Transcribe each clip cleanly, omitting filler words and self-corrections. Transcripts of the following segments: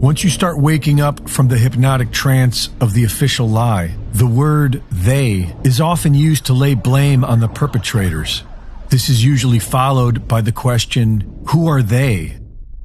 Once you start waking up from the hypnotic trance of the official lie, the word "they" is often used to lay blame on the perpetrators. This is usually followed by the question, who are they?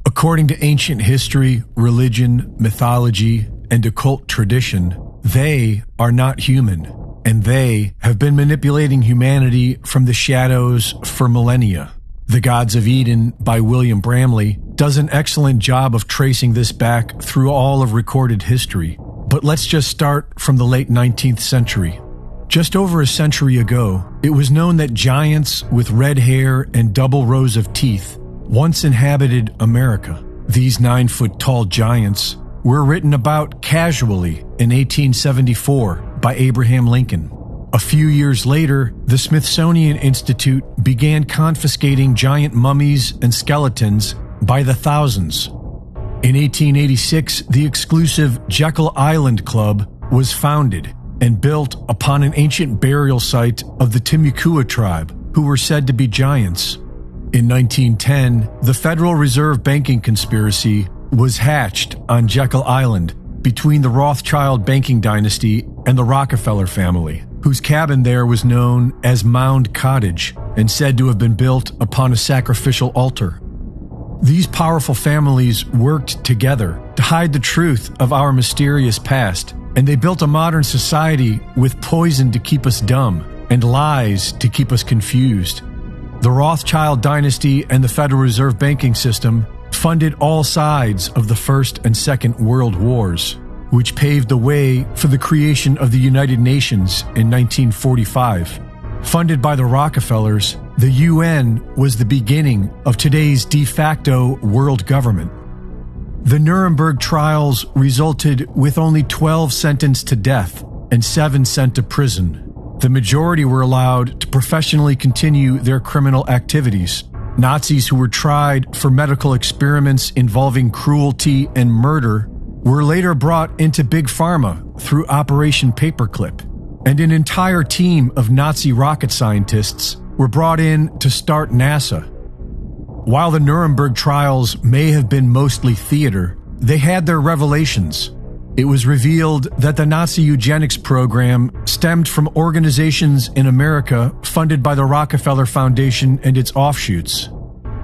According to ancient history, religion, mythology, and occult tradition, they are not human, and they have been manipulating humanity from the shadows for millennia. The Gods of Eden by William Bramley does an excellent job of tracing this back through all of recorded history. But let's just start from the late 19th century. Just over a century ago, it was known that giants with red hair and double rows of teeth once inhabited America. These 9-foot-tall giants were written about casually in 1874 by Abraham Lincoln. A few years later, the Smithsonian Institute began confiscating giant mummies and skeletons by the thousands. In 1886, the exclusive Jekyll Island Club was founded and built upon an ancient burial site of the Timucua tribe, who were said to be giants. In 1910, the Federal Reserve banking conspiracy was hatched on Jekyll Island between the Rothschild banking dynasty and the Rockefeller family, whose cabin there was known as Mound Cottage and said to have been built upon a sacrificial altar. These powerful families worked together to hide the truth of our mysterious past, and they built a modern society with poison to keep us dumb and lies to keep us confused. The Rothschild dynasty and the Federal Reserve banking system funded all sides of the First and Second World Wars, which paved the way for the creation of the United Nations in 1945. Funded by the Rockefellers, the UN was the beginning of today's de facto world government. The Nuremberg trials resulted with only 12 sentenced to death and 7 sent to prison. The majority were allowed to professionally continue their criminal activities. Nazis who were tried for medical experiments involving cruelty and murder were later brought into Big Pharma through Operation Paperclip, and an entire team of Nazi rocket scientists were brought in to start NASA. While the Nuremberg trials may have been mostly theater, they had their revelations. It was revealed that the Nazi eugenics program stemmed from organizations in America funded by the Rockefeller Foundation and its offshoots.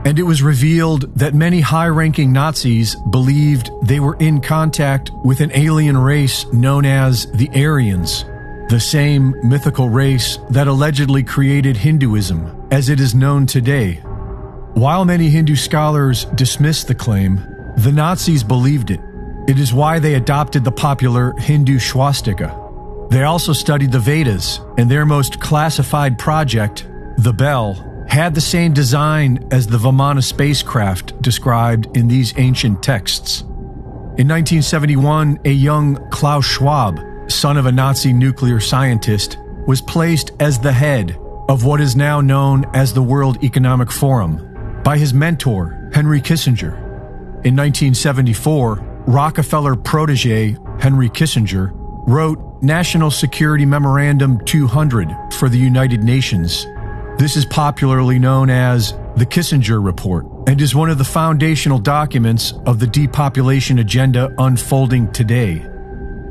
And it was revealed that many high-ranking Nazis believed they were in contact with an alien race known as the Aryans, the same mythical race that allegedly created Hinduism as it is known today. While many Hindu scholars dismissed the claim, the Nazis believed it. It is why they adopted the popular Hindu swastika. They also studied the Vedas, and their most classified project, the Bell, had the same design as the Vimana spacecraft described in these ancient texts. In 1971, a young Klaus Schwab, son of a Nazi nuclear scientist, was placed as the head of what is now known as the World Economic Forum by his mentor, Henry Kissinger. In 1974, Rockefeller protege Henry Kissinger wrote National Security Memorandum 200 for the United Nations. This is popularly known as the Kissinger Report and is one of the foundational documents of the depopulation agenda unfolding today,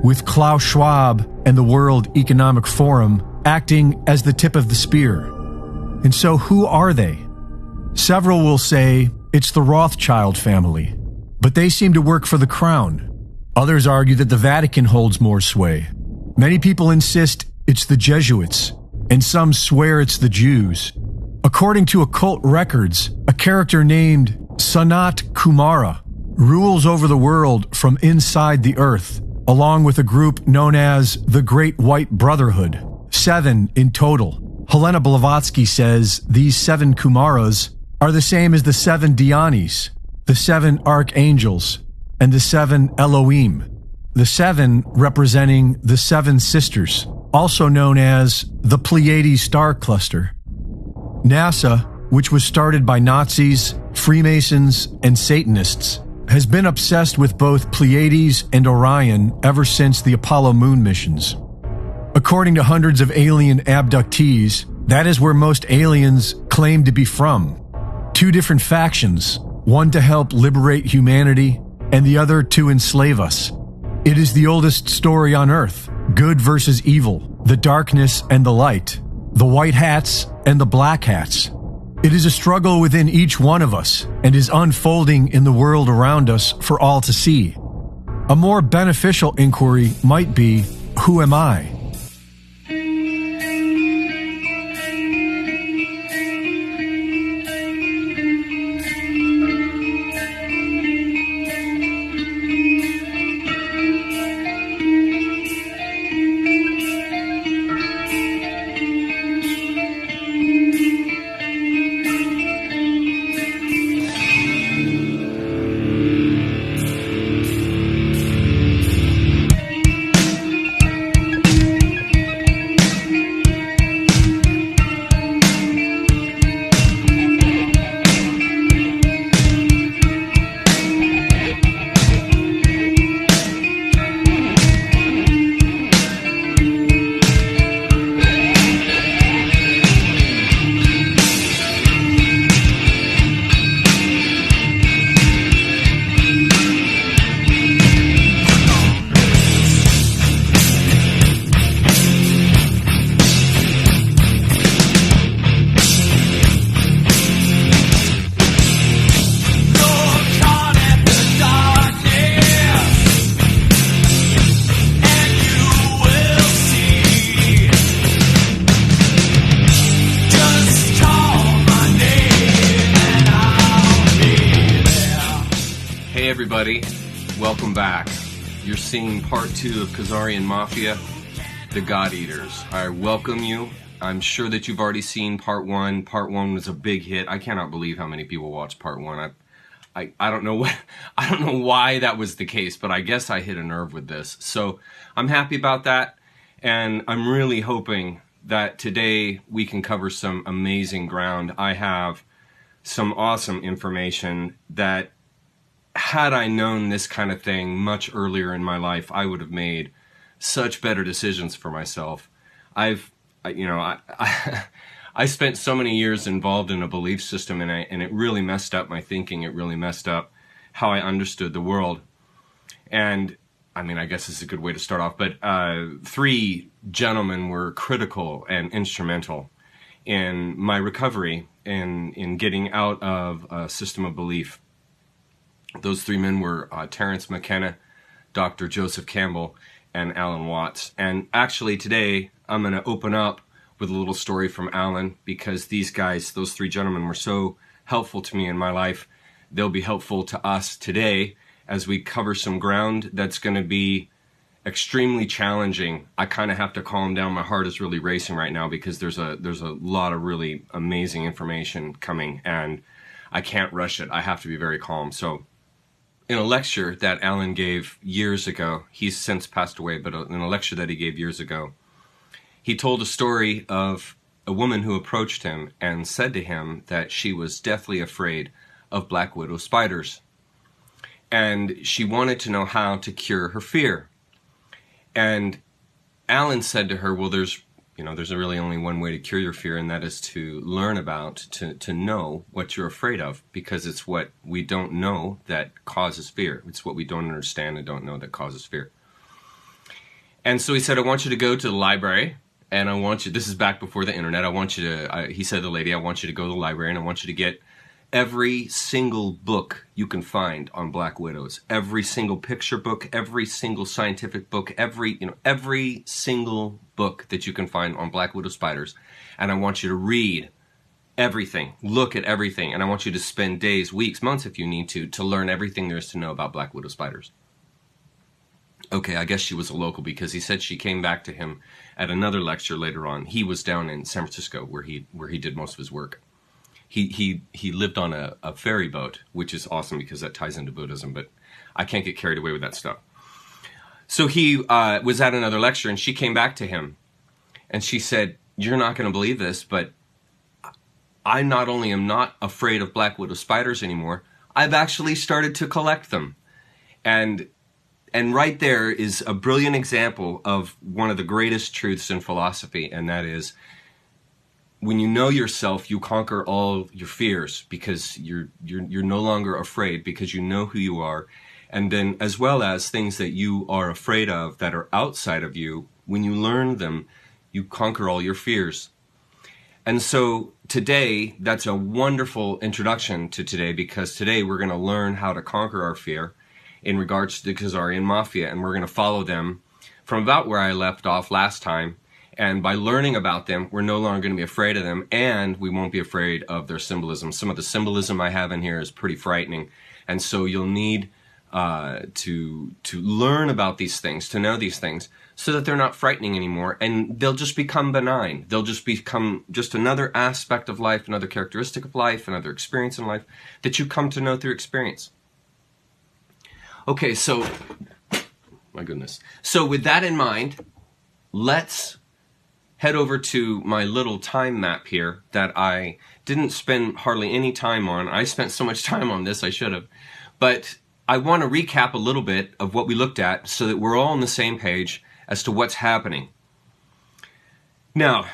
with Klaus Schwab and the World Economic Forum acting as the tip of the spear. And so who are they? Several will say it's the Rothschild family, but they seem to work for the crown. Others argue that the Vatican holds more sway. Many people insist it's the Jesuits, and some swear it's the Jews. According to occult records, a character named Sanat Kumara rules over the world from inside the earth, along with a group known as the Great White Brotherhood, 7 in total. Helena Blavatsky says these 7 Kumaras are the same as the 7 Dhyanis, the 7 archangels, and the 7 Elohim, the 7 representing the 7 sisters, also known as the Pleiades star cluster. NASA, which was started by Nazis, Freemasons, and Satanists, has been obsessed with both Pleiades and Orion ever since the Apollo moon missions. According to hundreds of alien abductees, that is where most aliens claim to be from. 2 different factions, one to help liberate humanity and the other to enslave us. It is the oldest story on earth, good versus evil, the darkness and the light, the white hats and the black hats. It is a struggle within each one of us and is unfolding in the world around us for all to see. A more beneficial inquiry might be, who am I? Welcome back. You're seeing part 2 of Khazarian Mafia, the God Eaters. I welcome you. I'm sure that you've already seen part 1. Part 1 was a big hit. I cannot believe how many people watched part 1. I don't know why that was the case, but I guess I hit a nerve with this. So I'm happy about that, and I'm really hoping that today we can cover some amazing ground. I have some awesome information that, had I known this kind of thing much earlier in my life, I would have made such better decisions for myself. I spent so many years involved in a belief system, and it really messed up my thinking. It really messed up how I understood the world. And I mean, I guess this is a good way to start off, but 3 gentlemen were critical and instrumental in my recovery, in getting out of a system of belief. Those 3 men were Terence McKenna, Dr. Joseph Campbell, and Alan Watts. And actually today I'm going to open up with a little story from Alan, because these guys, those 3 gentlemen, were so helpful to me in my life. They'll be helpful to us today as we cover some ground that's going to be extremely challenging. I kind of have to calm down. My heart is really racing right now because there's a lot of really amazing information coming, and I can't rush it. I have to be very calm. So in a lecture that Alan gave years ago, he's since passed away, but in a lecture that he gave years ago, he told a story of a woman who approached him and said to him that she was deathly afraid of black widow spiders. And she wanted to know how to cure her fear. And Alan said to her, well, there's really only one way to cure your fear, and that is to learn about, to know what you're afraid of, because it's what we don't know that causes fear. It's what we don't understand and don't know that causes fear. And so he said, I want you to go to the library, and I want you, this is back before the internet, I want you to, he said to the lady, I want you to go to the library, and I want you to get every single book you can find on black widows, every single picture book, every single scientific book, every single book that you can find on black widow spiders. And I want you to read everything, look at everything, and I want you to spend days, weeks, months if you need to learn everything there is to know about black widow spiders. Okay, I guess she was a local, because he said she came back to him at another lecture later on. He was down in San Francisco where he did most of his work. He lived on a ferry boat, which is awesome because that ties into Buddhism, but I can't get carried away with that stuff. So he was at another lecture, and she came back to him, and she said, you're not going to believe this, but I not only am not afraid of black widow spiders anymore, I've actually started to collect them. And right there is a brilliant example of one of the greatest truths in philosophy, and that is, when you know yourself, you conquer all your fears, because you're no longer afraid, because you know who you are, And then as well as things that you are afraid of that are outside of you, when you learn them, you conquer all your fears. And so today, that's a wonderful introduction to today, because today we're going to learn how to conquer our fear in regards to the Khazarian Mafia, and we're going to follow them from about where I left off last time. And by learning about them, we're no longer going to be afraid of them, and we won't be afraid of their symbolism. Some of the symbolism I have in here is pretty frightening, and so you'll need to learn about these things, to know these things, so that they're not frightening anymore, and they'll just become benign. They'll just become just another aspect of life, another characteristic of life, another experience in life that you come to know through experience. Okay, so, my goodness. So with that in mind, let's head over to my little time map here that I didn't spend hardly any time on. I spent so much time on this, I should have. But I want to recap a little bit of what we looked at so that we're all on the same page as to what's happening. Now,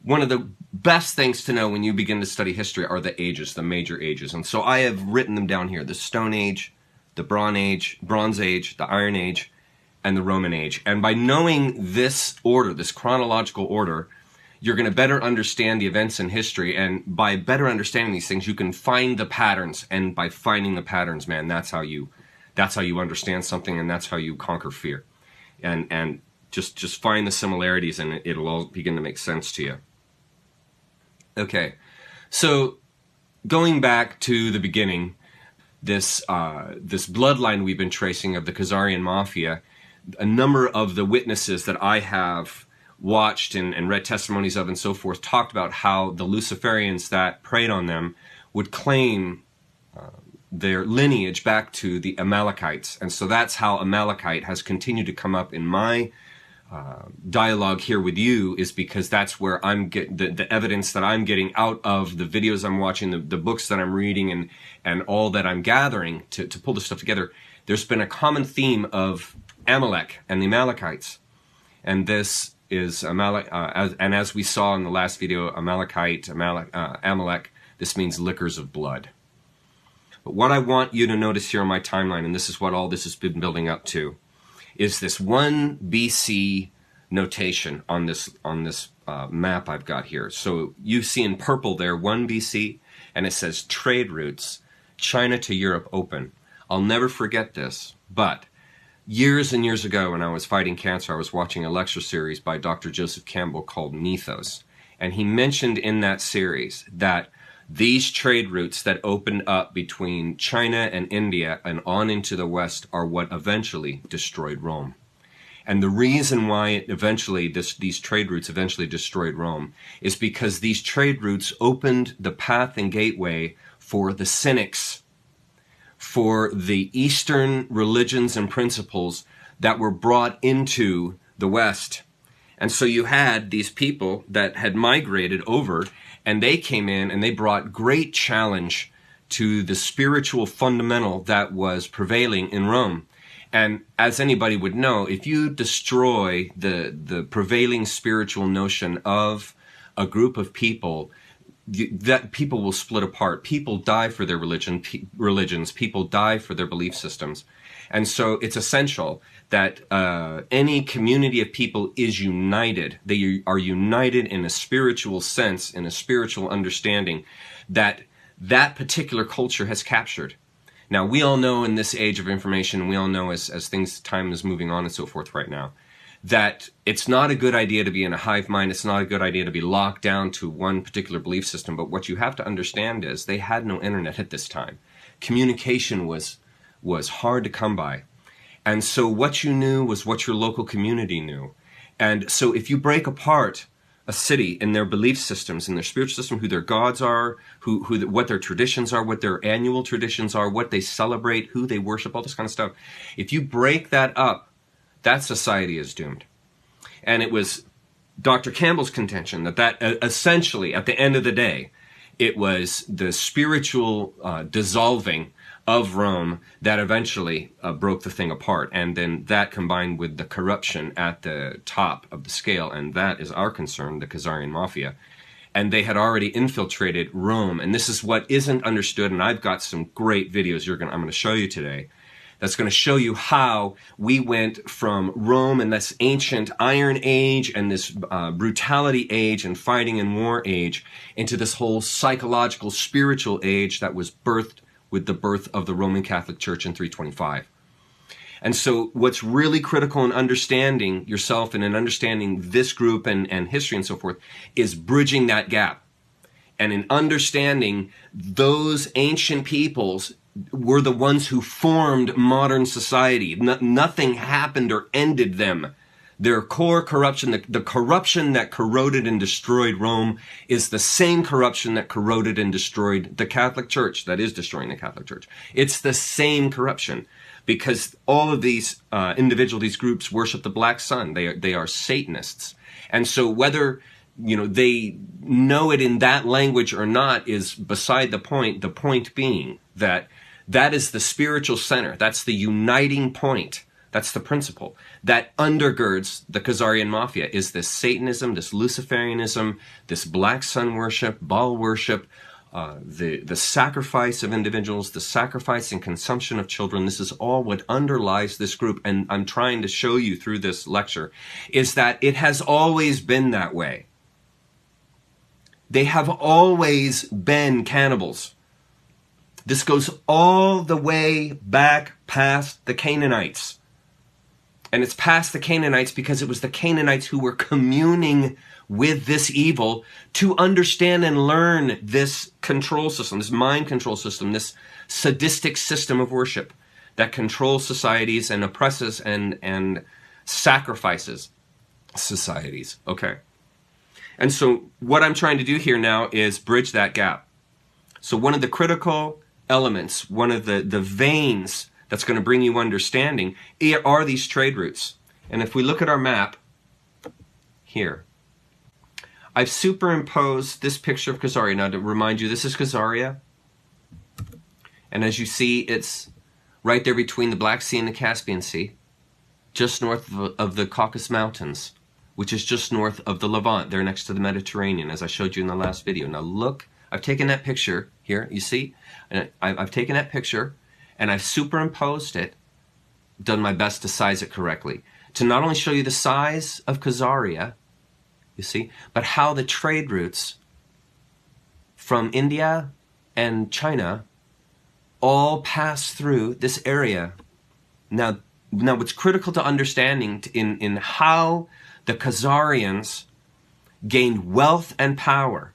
one of the best things to know when you begin to study history are the ages, the major ages. And so I have written them down here: the Stone Age, the Bronze Age, the Iron Age, and the Roman Age. And by knowing this order, this chronological order, you're going to better understand the events in history. And by better understanding these things, you can find the patterns. And by finding the patterns, man, that's how you understand something, and that's how you conquer fear. And just find the similarities, and it'll all begin to make sense to you. Okay, so going back to the beginning, this bloodline we've been tracing of the Khazarian Mafia, a number of the witnesses that I have watched and read testimonies of and so forth talked about how the Luciferians that preyed on them would claim their lineage back to the Amalekites. And so that's how Amalekite has continued to come up in my dialogue here with you, is because that's where I'm getting the evidence that I'm getting out of the videos I'm watching, the books that I'm reading, and all that I'm gathering to pull this stuff together. There's been a common theme of Amalek and the Amalekites. And this is Amalek, and as we saw in the last video, Amalek, this means liquors of blood. But what I want you to notice here on my timeline, and this is what all this has been building up to, is this 1 BC notation on this map I've got here. So you see in purple there 1 BC, and it says trade routes, China to Europe open. I'll never forget this, but years and years ago when I was fighting cancer, I was watching a lecture series by Dr. Joseph Campbell called Mythos. And he mentioned in that series that these trade routes that opened up between China and India and on into the West are what eventually destroyed Rome. And the reason why these trade routes eventually destroyed Rome is because these trade routes opened the path and gateway for the cynics, for the Eastern religions and principles that were brought into the West. And so you had these people that had migrated over, and they came in and they brought great challenge to the spiritual fundamental that was prevailing in Rome. And as anybody would know, if you destroy the prevailing spiritual notion of a group of people, that people will split apart. People die for their religions. People die for their belief systems. And so it's essential that any community of people is united. They are united in a spiritual sense, in a spiritual understanding that that particular culture has captured. Now, we all know in this age of information, we all know as time is moving on and so forth right now, that it's not a good idea to be in a hive mind. It's not a good idea to be locked down to one particular belief system. But what you have to understand is they had no internet at this time. Communication was hard to come by. And so what you knew was what your local community knew. And so if you break apart a city in their belief systems, in their spiritual system, who their gods are, what their traditions are, what their annual traditions are, what they celebrate, who they worship, all this kind of stuff. If you break that up, that society is doomed. And it was Dr. Campbell's contention that essentially, at the end of the day, it was the spiritual dissolving of Rome that eventually broke the thing apart. And then that combined with the corruption at the top of the scale, and that is our concern, the Khazarian Mafia. And they had already infiltrated Rome. And this is what isn't understood, and I've got some great videos I'm going to show you today, that's going to show you how we went from Rome and this ancient Iron Age and this brutality age and fighting and war age into this whole psychological, spiritual age that was birthed with the birth of the Roman Catholic Church in 325. And so what's really critical in understanding yourself and in understanding this group and history and so forth is bridging that gap. And in understanding those ancient peoples were the ones who formed modern society. Nothing happened or ended them. Their core corruption, the corruption that corroded and destroyed Rome, is the same corruption that corroded and destroyed the Catholic Church, that is destroying the Catholic Church. It's the same corruption, because all of these these groups worship the black sun. They are Satanists. And so whether they know it in that language or not is beside the point. The point being that is the spiritual center. That's the uniting point. That's the principle that undergirds the Khazarian Mafia, is this Satanism, this Luciferianism, this black sun worship, Baal worship, the sacrifice of individuals, the sacrifice and consumption of children. This is all what underlies this group. And I'm trying to show you through this lecture is that it has always been that way. They have always been cannibals. This goes all the way back past the Canaanites. And it's past the Canaanites because it was the Canaanites who were communing with this evil to understand and learn this control system, this mind control system, this sadistic system of worship that controls societies and oppresses and sacrifices societies. Okay. And so what I'm trying to do here now is bridge that gap. So one of the critical elements, one of the veins that's going to bring you understanding are these trade routes. And if we look at our map here, I've superimposed this picture of Khazaria. Now to remind you, this is Khazaria. And as you see, it's right there between the Black Sea and the Caspian Sea, just north of the Caucasus Mountains, which is just north of the Levant. They're next to the Mediterranean, as I showed you in the last video. Now look, I've taken that picture here, you see? And I've taken that picture and I've superimposed it, done my best to size it correctly, to not only show you the size of Khazaria, you see, but how the trade routes from India and China all pass through this area. Now what's critical to understanding in how the Khazarians gained wealth and power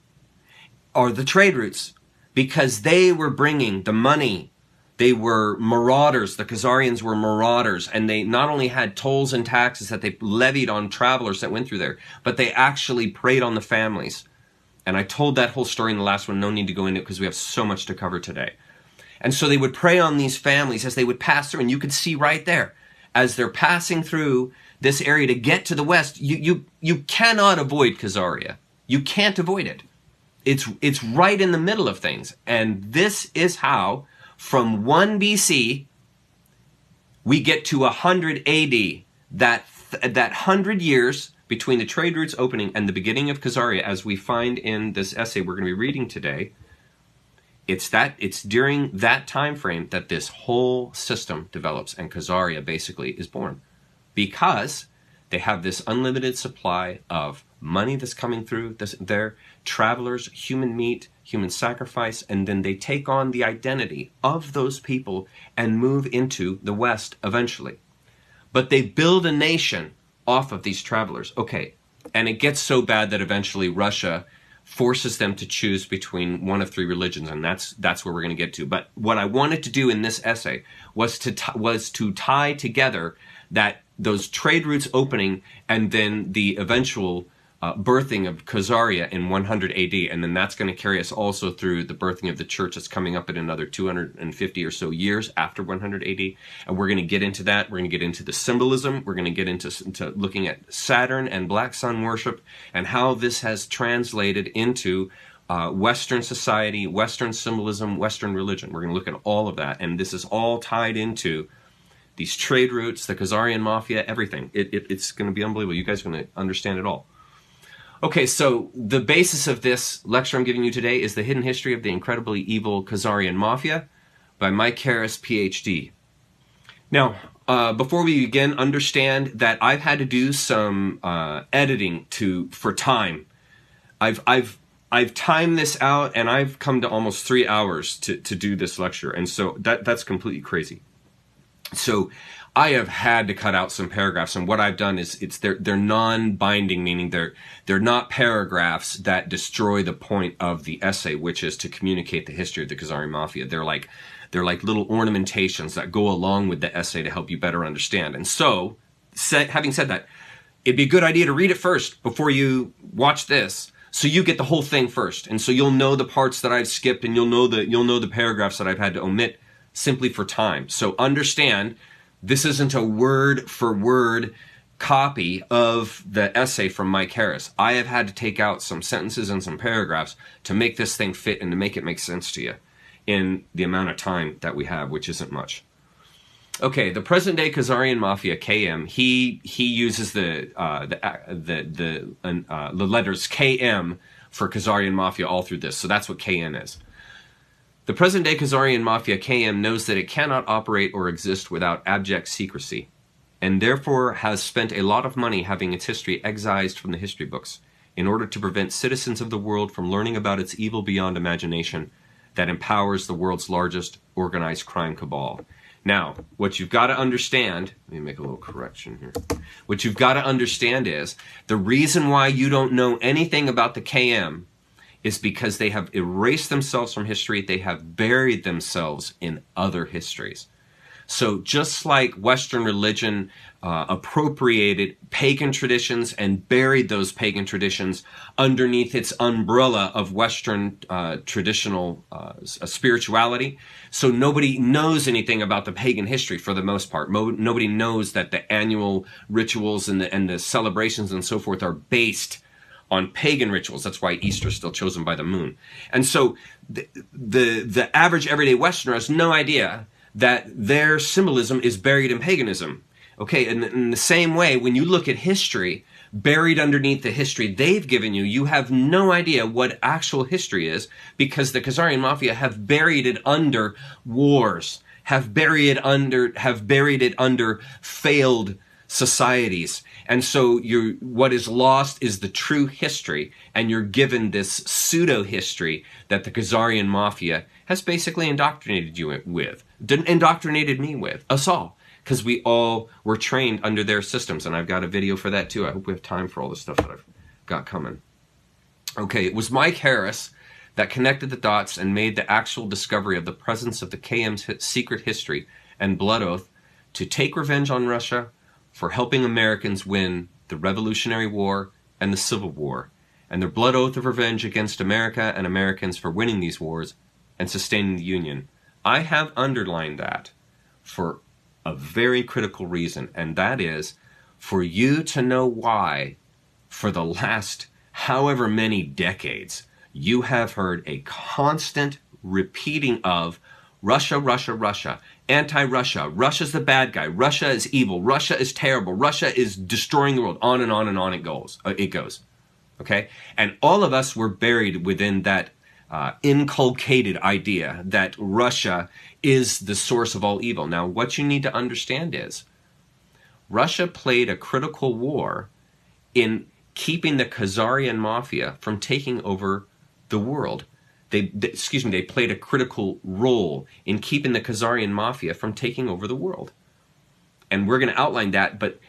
are the trade routes, because they were bringing the money. They were marauders. The Khazarians were marauders, and they not only had tolls and taxes that they levied on travelers that went through there, but they actually preyed on the families. And I told that whole story in the last one. No need to go into it because we have so much to cover today. And so they would prey on these families as they would pass through, and you could see right there, as they're passing through this area to get to the west, you cannot avoid Khazaria. You can't avoid it. It's right in the middle of things. And this is how, from 1 BC, we get to 100 AD. That 100 years between the trade routes opening and the beginning of Khazaria, as we find in this essay we're going to be reading today, it's during that time frame that this whole system develops and Khazaria basically is born, because they have this unlimited supply of money that's coming through their travelers, human meat, human sacrifice, and then they take on the identity of those people and move into the West eventually. But they build a nation off of these travelers. Okay, and it gets so bad that eventually Russia forces them to choose between one of 3 religions, and that's where we're going to get to. But what I wanted to do in this essay was to tie together those trade routes opening and then the eventual birthing of Khazaria in 100 AD, and then that's going to carry us also through the birthing of the church that's coming up in another 250 or so years after 100 AD, and we're going to get into that. We're going to get into the symbolism. We're going to get into looking at Saturn and black sun worship and how this has translated into Western society, Western symbolism, Western religion. We're going to look at all of that, and this is all tied into these trade routes, the Khazarian Mafia, everything. It's going to be unbelievable. You guys are going to understand it all. Okay, so the basis of this lecture I'm giving you today is The Hidden History of the Incredibly Evil Khazarian Mafia by Mike Harris, PhD. Now, before we begin, understand that I've had to do some editing for time. I've timed this out, and I've come to almost 3 hours to do this lecture, and so that's completely crazy. So I have had to cut out some paragraphs, and what I've done is they're non-binding, meaning they're not paragraphs that destroy the point of the essay, which is to communicate the history of the Khazarian Mafia. They're like little ornamentations that go along with the essay to help you better understand. And so, having said that, it'd be a good idea to read it first before you watch this, so you get the whole thing first, and so you'll know the parts that I've skipped, and you'll know the paragraphs that I've had to omit simply for time. So understand, this isn't a word-for-word copy of the essay from Mike Harris. I have had to take out some sentences and some paragraphs to make this thing fit and to make it make sense to you in the amount of time that we have, which isn't much. Okay, the present-day Khazarian Mafia, KM, he uses the letters KM for Khazarian Mafia all through this, so that's what KN is. The present-day Khazarian Mafia, KM, knows that it cannot operate or exist without abject secrecy, and therefore has spent a lot of money having its history excised from the history books in order to prevent citizens of the world from learning about its evil beyond imagination that empowers the world's largest organized crime cabal. Now, what you've got to understand, let me make a little correction here. What you've got to understand is the reason why you don't know anything about the KM is because they have erased themselves from history. They have buried themselves in other histories. So just like Western religion appropriated pagan traditions and buried those pagan traditions underneath its umbrella of Western traditional spirituality, so nobody knows anything about the pagan history for the most part. Nobody knows that the annual rituals and the celebrations and so forth are based on pagan rituals. That's why Easter is still chosen by the moon. And so the average everyday Westerner has no idea that their symbolism is buried in paganism. Okay, and in the same way, when you look at history, buried underneath the history they've given you, you have no idea what actual history is, because the Khazarian Mafia have buried it under wars, have buried it under failed societies. And so what is lost is the true history, and you're given this pseudo-history that the Khazarian Mafia has basically indoctrinated you with, indoctrinated me with, us all, because we all were trained under their systems, and I've got a video for that too. I hope we have time for all the stuff that I've got coming. Okay, it was Mike Harris that connected the dots and made the actual discovery of the presence of the KM's secret history and blood oath to take revenge on Russia for helping Americans win the Revolutionary War and the Civil War, and their blood oath of revenge against America and Americans for winning these wars and sustaining the Union. I have underlined that for a very critical reason, and that is for you to know why, for the last however many decades, you have heard a constant repeating of Russia, Russia, Russia, anti-Russia, Russia's the bad guy, Russia is evil, Russia is terrible, Russia is destroying the world, on and on and on it goes. Okay? And all of us were buried within that inculcated idea that Russia is the source of all evil. Now, what you need to understand is Russia played a critical war in keeping the Khazarian Mafia from taking over the world. They played a critical role in keeping the Khazarian Mafia from taking over the world. And we're going to outline that, but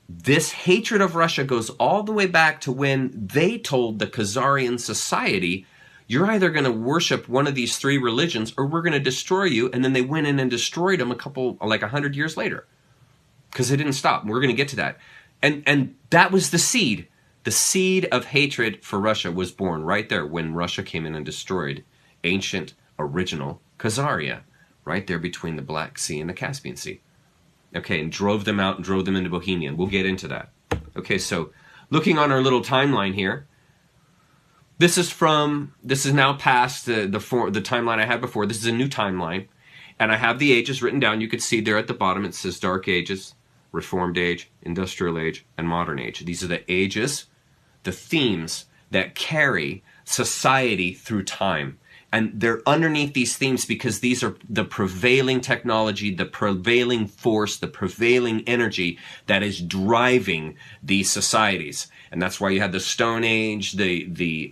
this hatred of Russia goes all the way back to when they told the Khazarian society, you're either going to worship one of these three religions or we're going to destroy you. And then they went in and destroyed them 100 years later, because they didn't stop. We're going to get to that. And that was the seed. The seed of hatred for Russia was born right there when Russia came in and destroyed ancient, original Khazaria, right there between the Black Sea and the Caspian Sea. Okay, and drove them out and drove them into Bohemia. And we'll get into that. Okay, so looking on our little timeline here, this is now past the timeline I had before. This is a new timeline. And I have the ages written down. You could see there at the bottom it says Dark Ages, Reformed Age, Industrial Age, and Modern Age. These are the ages, the themes that carry society through time. And they're underneath these themes because these are the prevailing technology, the prevailing force, the prevailing energy that is driving these societies. And that's why you had the Stone Age, the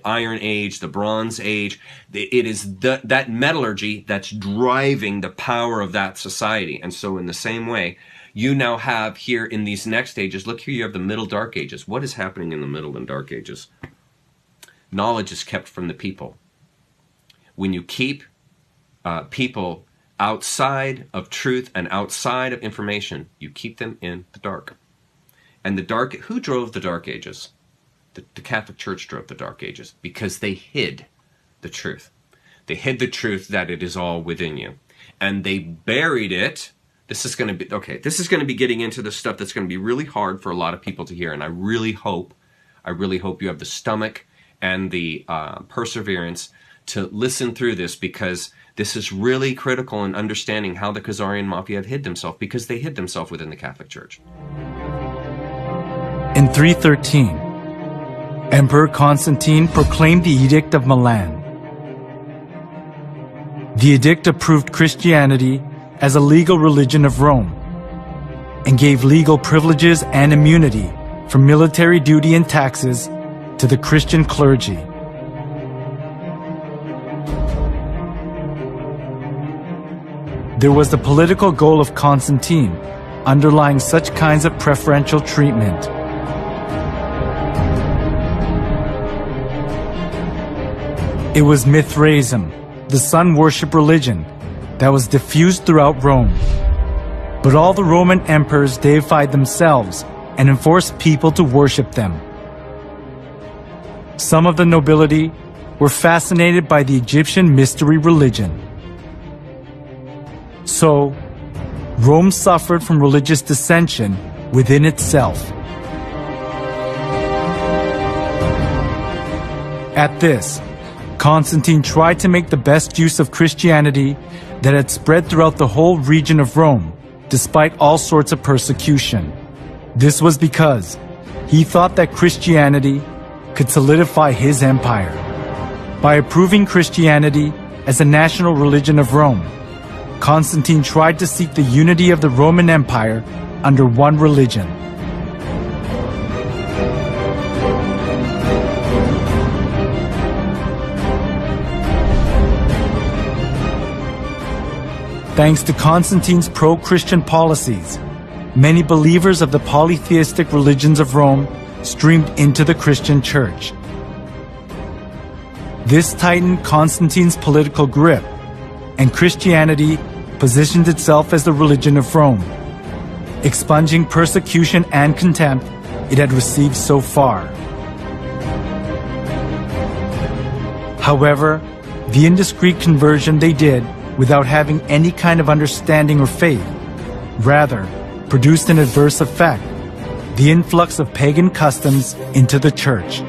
Iron Age, the Bronze Age. It is that metallurgy that's driving the power of that society. And so in the same way, you now have here in these next ages, look here, you have the Middle Dark Ages. What is happening in the Middle and Dark Ages? Knowledge is kept from the people. When you keep people outside of truth and outside of information, you keep them in the dark. And the dark, who drove the Dark Ages? The Catholic Church drove the Dark Ages because they hid the truth. They hid the truth that it is all within you. And they buried it. This is going to be, okay, this is going to be getting into the stuff that's going to be really hard for a lot of people to hear. And I really hope you have the stomach and the perseverance to listen through this, because this is really critical in understanding how the Khazarian Mafia have hid themselves, because they hid themselves within the Catholic Church. In 313, Emperor Constantine proclaimed the Edict of Milan. The edict approved Christianity as a legal religion of Rome and gave legal privileges and immunity from military duty and taxes to the Christian clergy. There was the political goal of Constantine underlying such kinds of preferential treatment. It was Mithraism, the sun worship religion, that was diffused throughout Rome. But all the Roman emperors deified themselves and enforced people to worship them. Some of the nobility were fascinated by the Egyptian mystery religion. So, Rome suffered from religious dissension within itself. At this, Constantine tried to make the best use of Christianity that had spread throughout the whole region of Rome, despite all sorts of persecution. This was because he thought that Christianity could solidify his empire. By approving Christianity as a national religion of Rome, Constantine tried to seek the unity of the Roman Empire under one religion. Thanks to Constantine's pro-Christian policies, many believers of the polytheistic religions of Rome streamed into the Christian Church. This tightened Constantine's political grip, and Christianity positioned itself as the religion of Rome, expunging persecution and contempt it had received so far. However, the indiscreet conversion they did without having any kind of understanding or faith, rather produced an adverse effect, the influx of pagan customs into the church.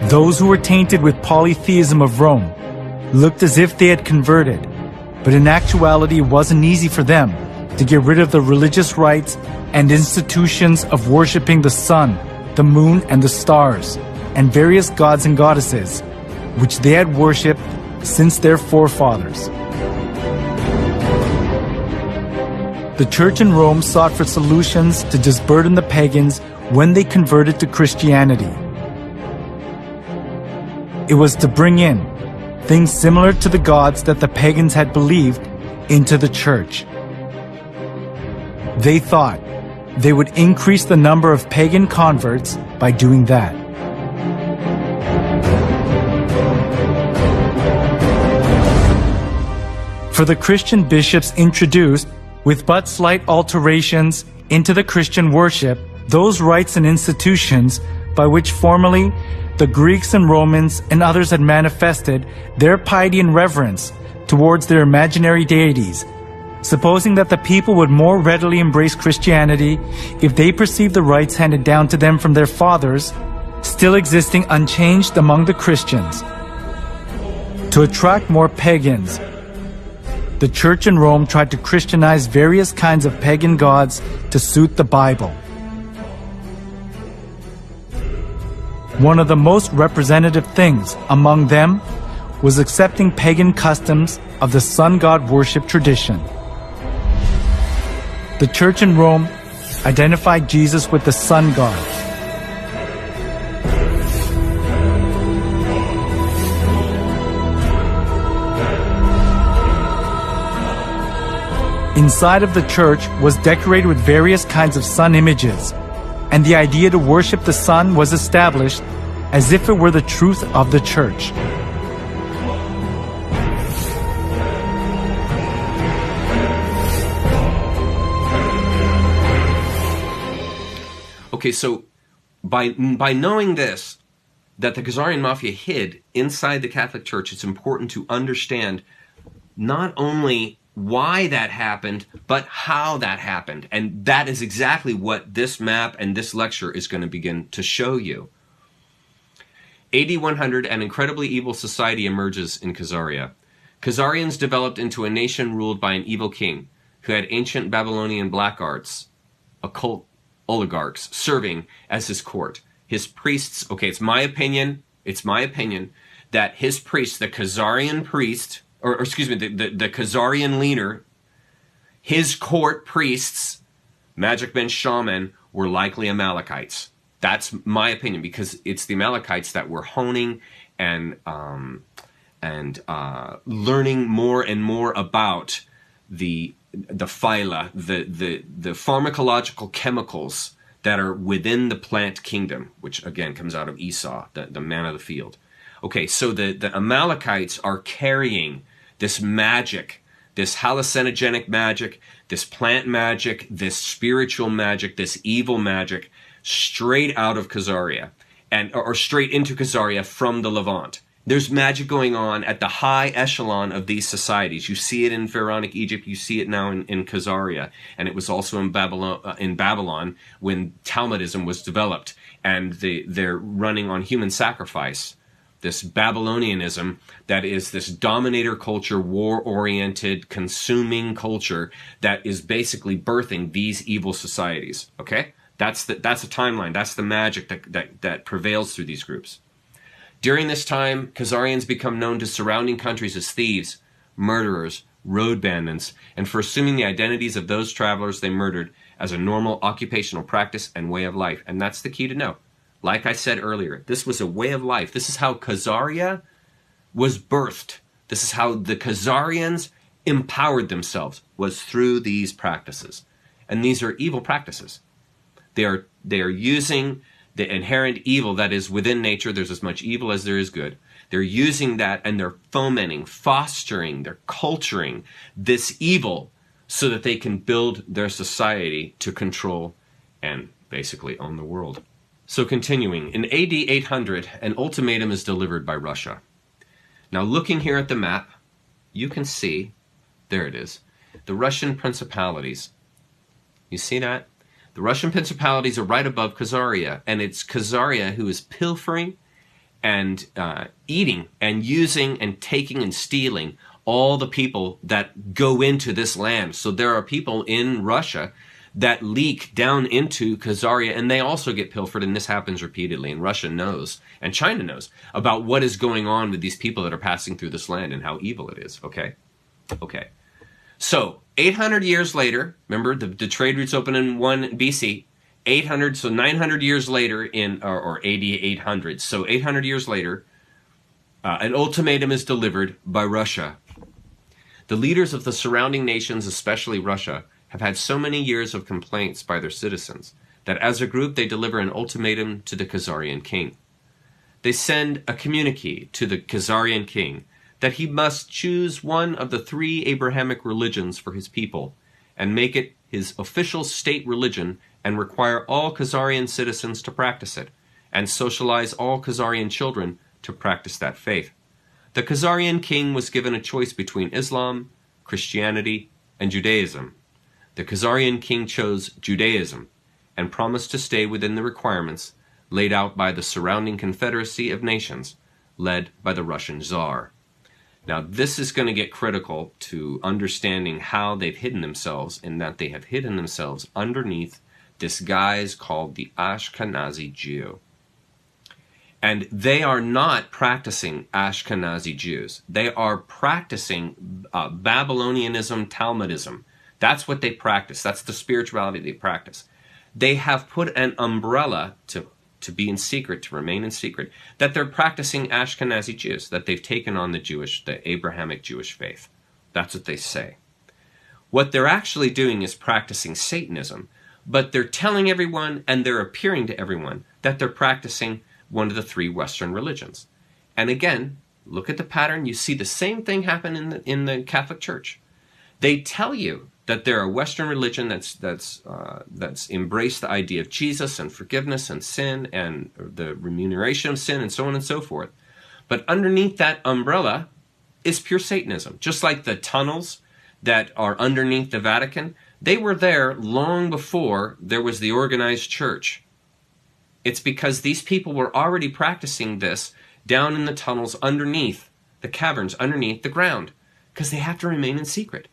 Those who were tainted with polytheism of Rome looked as if they had converted, but in actuality it wasn't easy for them to get rid of the religious rites and institutions of worshipping the sun, the moon, and the stars, and various gods and goddesses, which they had worshipped since their forefathers. The church in Rome sought for solutions to disburden the pagans when they converted to Christianity. It was to bring in things similar to the gods that the pagans had believed into the church. They thought they would increase the number of pagan converts by doing that. For the Christian bishops introduced, with but slight alterations into the Christian worship, those rites and institutions by which formerly the Greeks and Romans and others had manifested their piety and reverence towards their imaginary deities, supposing that the people would more readily embrace Christianity if they perceived the rites handed down to them from their fathers still existing unchanged among the Christians. To attract more pagans, the church in Rome tried to Christianize various kinds of pagan gods to suit the Bible. One of the most representative things among them was accepting pagan customs of the sun god worship tradition. The church in Rome identified Jesus with the sun god. Inside of the church was decorated with various kinds of sun images, and the idea to worship the sun was established as if it were the truth of the church. Okay, so by knowing this, that the Khazarian Mafia hid inside the Catholic Church, it's important to understand not only why that happened, but how that happened. And that is exactly what this map and this lecture is going to begin to show you. AD 100, an incredibly evil society emerges in Khazaria. Khazarians developed into a nation ruled by an evil king who had ancient Babylonian black arts, occult oligarchs serving as his court. His priests, okay, it's my opinion, that his priest, the Khazarian priest, or excuse me, the Khazarian leader, his court priests, magic men, shaman, were likely Amalekites. That's my opinion, because it's the Amalekites that were honing and learning more and more about the phyla, the pharmacological chemicals that are within the plant kingdom, which again comes out of Esau, the man of the field. Okay, so the Amalekites are carrying this magic, this hallucinogenic magic, this plant magic, this spiritual magic, this evil magic, straight out of Khazaria, or straight into Khazaria from the Levant. There's magic going on at the high echelon of these societies. You see it in Pharaonic Egypt. You see it now in Khazaria. And it was also in Babylon when Talmudism was developed. And they're running on human sacrifice. This Babylonianism that is this dominator culture, war-oriented, consuming culture that is basically birthing these evil societies. Okay? That's the timeline. That's the magic that prevails through these groups. During this time, Khazarians become known to surrounding countries as thieves, murderers, road bandits, and for assuming the identities of those travelers they murdered as a normal occupational practice and way of life. And that's the key to know. Like I said earlier, this was a way of life. This is how Khazaria was birthed. This is how the Khazarians empowered themselves, was through these practices. And these are evil practices. They are using the inherent evil that is within nature. There's as much evil as there is good. They're using that and they're fomenting, fostering, they're culturing this evil so that they can build their society to control and basically own the world. So continuing, in AD 800, an ultimatum is delivered by Russia. Now looking here at the map, you can see, there it is, the Russian principalities. You see that? The Russian principalities are right above Khazaria, and it's Khazaria who is pilfering and eating and using and taking and stealing all the people that go into this land. So there are people in Russia that leak down into Khazaria, and they also get pilfered, and this happens repeatedly, and Russia knows, and China knows, about what is going on with these people that are passing through this land and how evil it is, okay? Okay. So, 800 years later, remember, the trade routes open in 1 BC, 800, so 900 years later, or AD 800, so 800 years later, an ultimatum is delivered by Russia. The leaders of the surrounding nations, especially Russia, have had so many years of complaints by their citizens that as a group they deliver an ultimatum to the Khazarian king. They send a communique to the Khazarian king that he must choose one of the 3 Abrahamic religions for his people and make it his official state religion and require all Khazarian citizens to practice it and socialize all Khazarian children to practice that faith. The Khazarian king was given a choice between Islam, Christianity, and Judaism. The Khazarian king chose Judaism and promised to stay within the requirements laid out by the surrounding confederacy of nations led by the Russian Tsar. Now, this is going to get critical to understanding how they've hidden themselves, in that they have hidden themselves underneath this guise called the Ashkenazi Jew. And they are not practicing Ashkenazi Jews. They are practicing Babylonianism, Talmudism. That's what they practice. That's the spirituality they practice. They have put an umbrella to be in secret, to remain in secret, that they're practicing Ashkenazi Jews, that they've taken on the Abrahamic Jewish faith. That's what they say. What they're actually doing is practicing Satanism, but they're telling everyone, and they're appearing to everyone, that they're practicing one of the three Western religions. And again, look at the pattern. You see the same thing happen in the Catholic Church. They tell you that they're a Western religion that's embraced the idea of Jesus and forgiveness and sin and the remuneration of sin and so on and so forth. But underneath that umbrella is pure Satanism. Just like the tunnels that are underneath the Vatican, they were there long before there was the organized church. It's because these people were already practicing this down in the tunnels underneath, the caverns underneath the ground, because they have to remain in secret.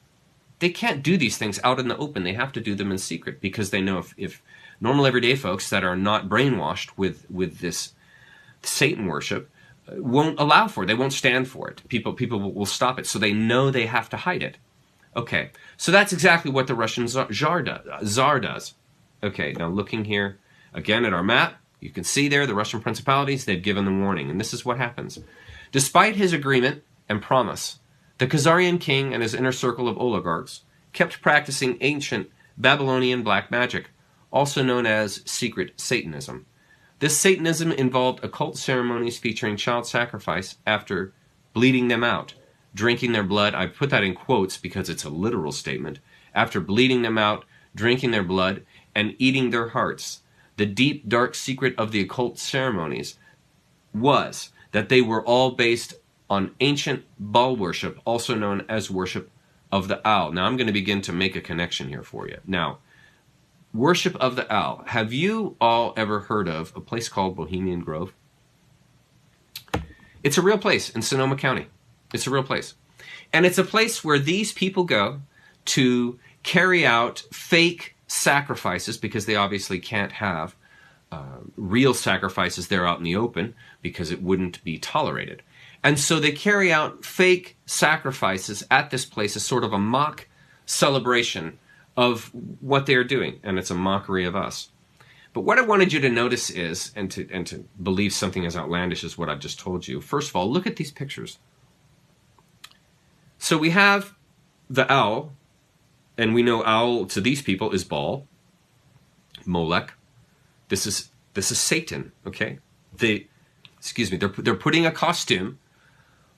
They can't do these things out in the open. They have to do them in secret, because they know if normal everyday folks that are not brainwashed with this Satan worship won't allow for it. They won't stand for it. People will stop it. So they know they have to hide it. Okay, so that's exactly what the Russian Tsar does. Okay, now looking here again at our map, you can see there the Russian principalities, they've given them warning. And this is what happens. Despite his agreement and promise, the Khazarian king and his inner circle of oligarchs kept practicing ancient Babylonian black magic, also known as secret Satanism. This Satanism involved occult ceremonies featuring child sacrifice after bleeding them out, drinking their blood. I put that in quotes because it's a literal statement. After bleeding them out, drinking their blood, and eating their hearts. The deep, dark secret of the occult ceremonies was that they were all based on ancient Baal worship, also known as worship of the owl. Now I'm going to begin to make a connection here for you. Now, worship of the owl. Have you all ever heard of a place called Bohemian Grove? It's a real place in Sonoma County. It's a real place. And it's a place where these people go to carry out fake sacrifices, because they obviously can't have real sacrifices there out in the open, because it wouldn't be tolerated. And so they carry out fake sacrifices at this place as sort of a mock celebration of what they're doing, and it's a mockery of us. But what I wanted you to notice is, and to believe something as outlandish as what I've just told you, first of all, look at these pictures. So we have the owl, and we know owl to these people is Baal, Molech. This is Satan, okay? They're putting a costume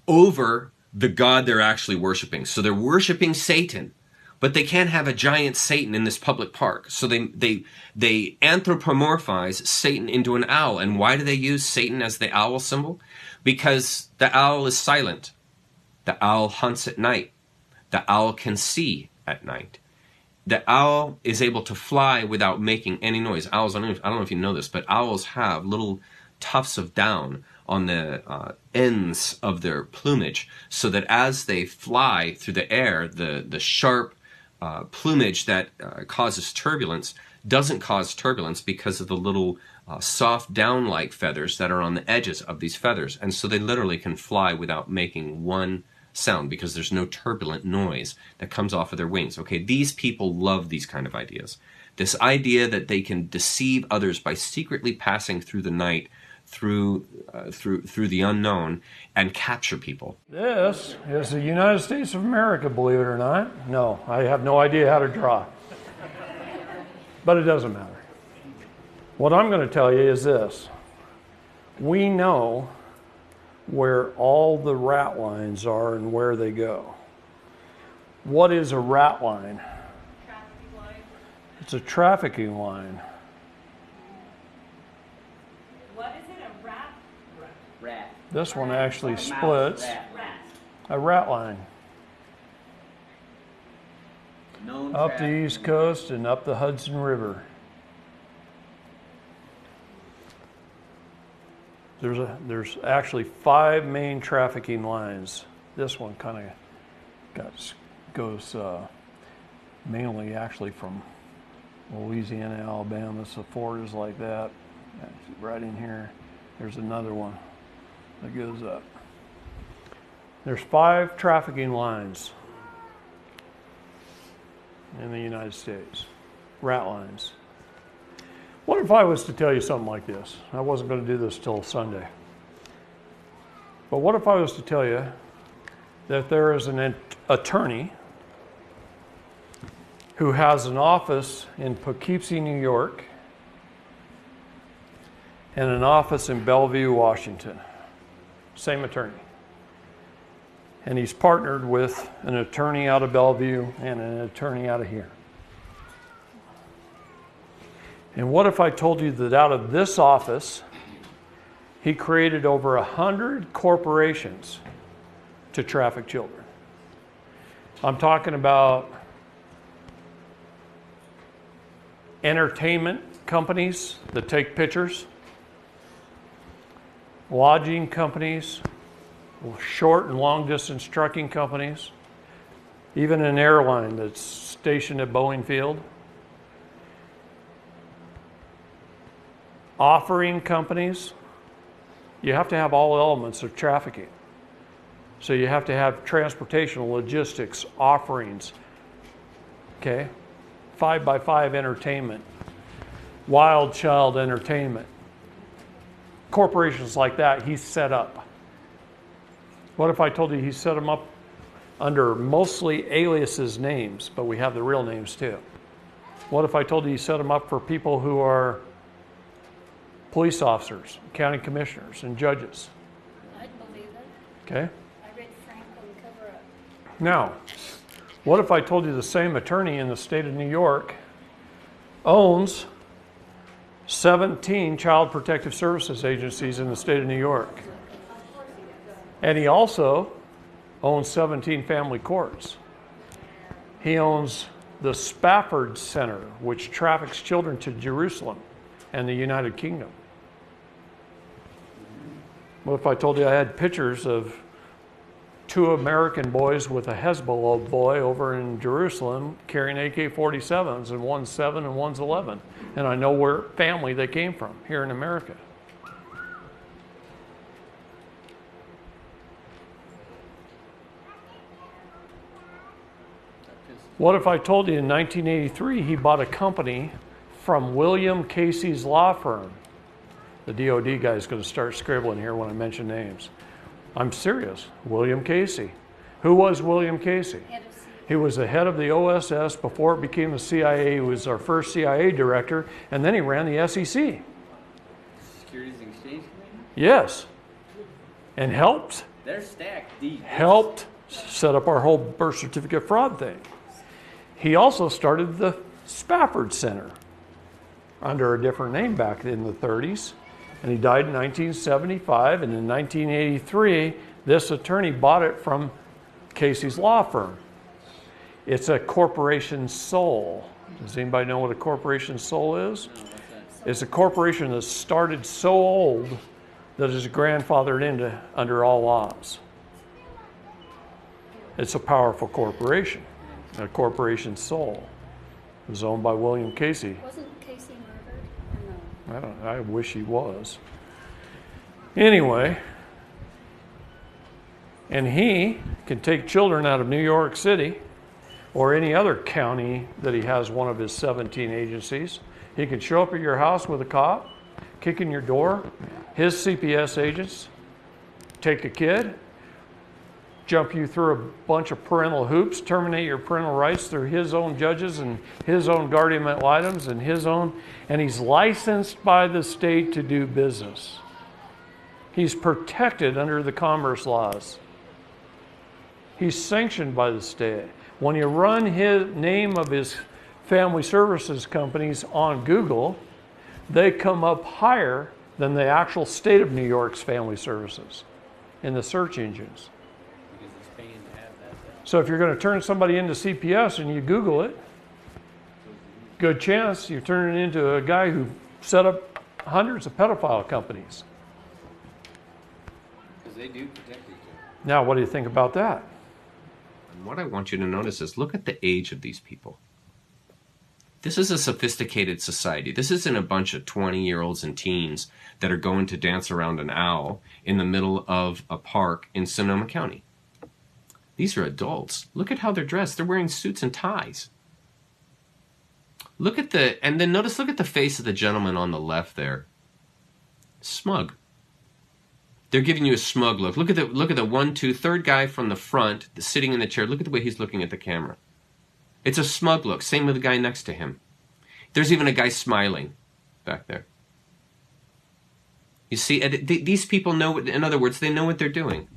over the god they're actually worshiping. So they're worshiping Satan, but they can't have a giant Satan in this public park. So they anthropomorphize Satan into an owl. And why do they use Satan as the owl symbol? Because the owl is silent. The owl hunts at night. The owl can see at night. The owl is able to fly without making any noise. Owls, I don't know if you know this, but owls have little tufts of down on the ends of their plumage, so that as they fly through the air, the sharp plumage that causes turbulence doesn't cause turbulence because of the little soft down-like feathers that are on the edges of these feathers. And so they literally can fly without making one sound, because there's no turbulent noise that comes off of their wings. Okay, these people love these kind of ideas. This idea that they can deceive others by secretly passing through the night, through the unknown, and capture people. This is the United States of America, believe it or not. No, I have no idea how to draw. But it doesn't matter. What I'm going to tell you is this. We know where all the rat lines are and where they go. What is a rat line? Trafficking line. It's a trafficking line. What is it? A rat? Rat. This one actually Mouse, splits. rat. A rat line. Known Up the trafficking East Coast and up the Hudson River. There's actually 5 main trafficking lines This one kind of goes mainly actually from Louisiana, Alabama, so Florida's like that. Right in here, there's another one that goes up. There's 5 trafficking lines in the United States, rat lines. What if I was to tell you something like this? I wasn't going to do this till Sunday. But what if I was to tell you that there is an attorney who has an office in Poughkeepsie, New York, and an office in Bellevue, Washington. Same attorney. And he's partnered with an attorney out of Bellevue and an attorney out of here. And what if I told you that out of this office, he created over 100 corporations to traffic children? I'm talking about entertainment companies that take pictures, lodging companies, short and long distance trucking companies, even an airline that's stationed at Boeing Field, offering companies. You have to have all elements of trafficking. So you have to have transportation, logistics, offerings, okay? 5x5 entertainment, Wild Child Entertainment. Corporations like that, he's set up. What if I told you he set them up under mostly aliases names, but we have the real names too? What if I told you he set them up for people who are police officers, county commissioners, and judges? I'd believe it. Okay? I read Frank on the cover up. Now, what if I told you the same attorney in the state of New York owns 17 child protective services agencies in the state of New York? And he also owns 17 family courts. He owns the Spafford Center, which traffics children to Jerusalem and the United Kingdom. What if I told you I had pictures of 2 American boys with a Hezbollah boy over in Jerusalem carrying AK-47s, and one's 7 and one's 11. And I know where family they came from here in America. What if I told you in 1983 he bought a company from William Casey's law firm? The DOD guy is going to start scribbling here when I mention names. I'm serious. William Casey. Who was William Casey? He was the head of the OSS before it became the CIA. He was our first CIA director, and then he ran the SEC. Securities and Exchange Commission? Yes. And helped. They're stacked deep. Helped set up our whole birth certificate fraud thing. He also started the Spafford Center under a different name back in the 30s. And he died in 1975. And in 1983, this attorney bought it from Casey's law firm. It's a corporation sole. Does anybody know what a corporation sole is? It's a corporation that started so old that is grandfathered into under all laws. It's a powerful corporation. A corporation sole. It was owned by William Casey. Wasn't Casey murdered? Or no? I wish he was. Anyway, and he can take children out of New York City or any other county that he has one of his 17 agencies. He can show up at your house with a cop, kick in your door, his CPS agents take a kid, jump you through a bunch of parental hoops, terminate your parental rights through his own judges and his own guardian ad litems and his own, and he's licensed by the state to do business. He's protected under the commerce laws. He's sanctioned by the state. When you run his name of his family services companies on Google, they come up higher than the actual state of New York's family services in the search engines. So if you're going to turn somebody into CPS and you Google it, good chance you're turning it into a guy who set up hundreds of pedophile companies. Because they do protect each other. Now, what do you think about that? And what I want you to notice is look at the age of these people. This is a sophisticated society. This isn't a bunch of 20-year-olds and teens that are going to dance around an owl in the middle of a park in Sonoma County. These are adults. Look at how they're dressed. They're wearing suits and ties. Look at and then notice, look at the face of the gentleman on the left there. Smug. They're giving you a smug look. Look at the 1, 2, third guy from the front, sitting in the chair. Look at the way he's looking at the camera. It's a smug look. Same with the guy next to him. There's even a guy smiling back there. You see, these people know, in other words, they know what they're doing.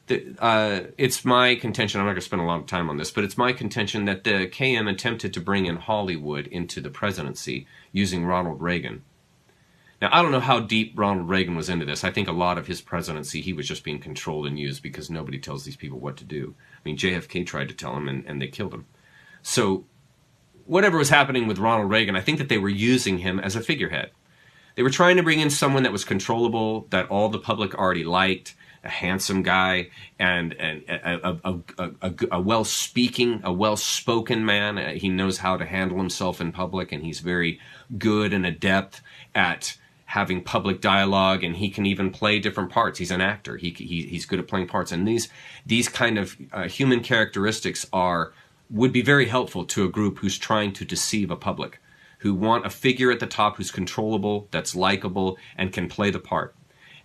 It's my contention, I'm not going to spend a lot of time on this, but it's my contention that the KM attempted to bring in Hollywood into the presidency using Ronald Reagan. Now, I don't know how deep Ronald Reagan was into this. I think a lot of his presidency, he was just being controlled and used because nobody tells these people what to do. I mean, JFK tried to tell him, and they killed him. So whatever was happening with Ronald Reagan, I think that they were using him as a figurehead. They were trying to bring in someone that was controllable, that all the public already liked, a handsome guy, and a well-speaking, a well-spoken man. He knows how to handle himself in public, and he's very good and adept at having public dialogue, and he can even play different parts. He's an actor. He's good at playing parts. And these kind of human characteristics would be very helpful to a group who's trying to deceive a public, who want a figure at the top who's controllable, that's likable, and can play the part.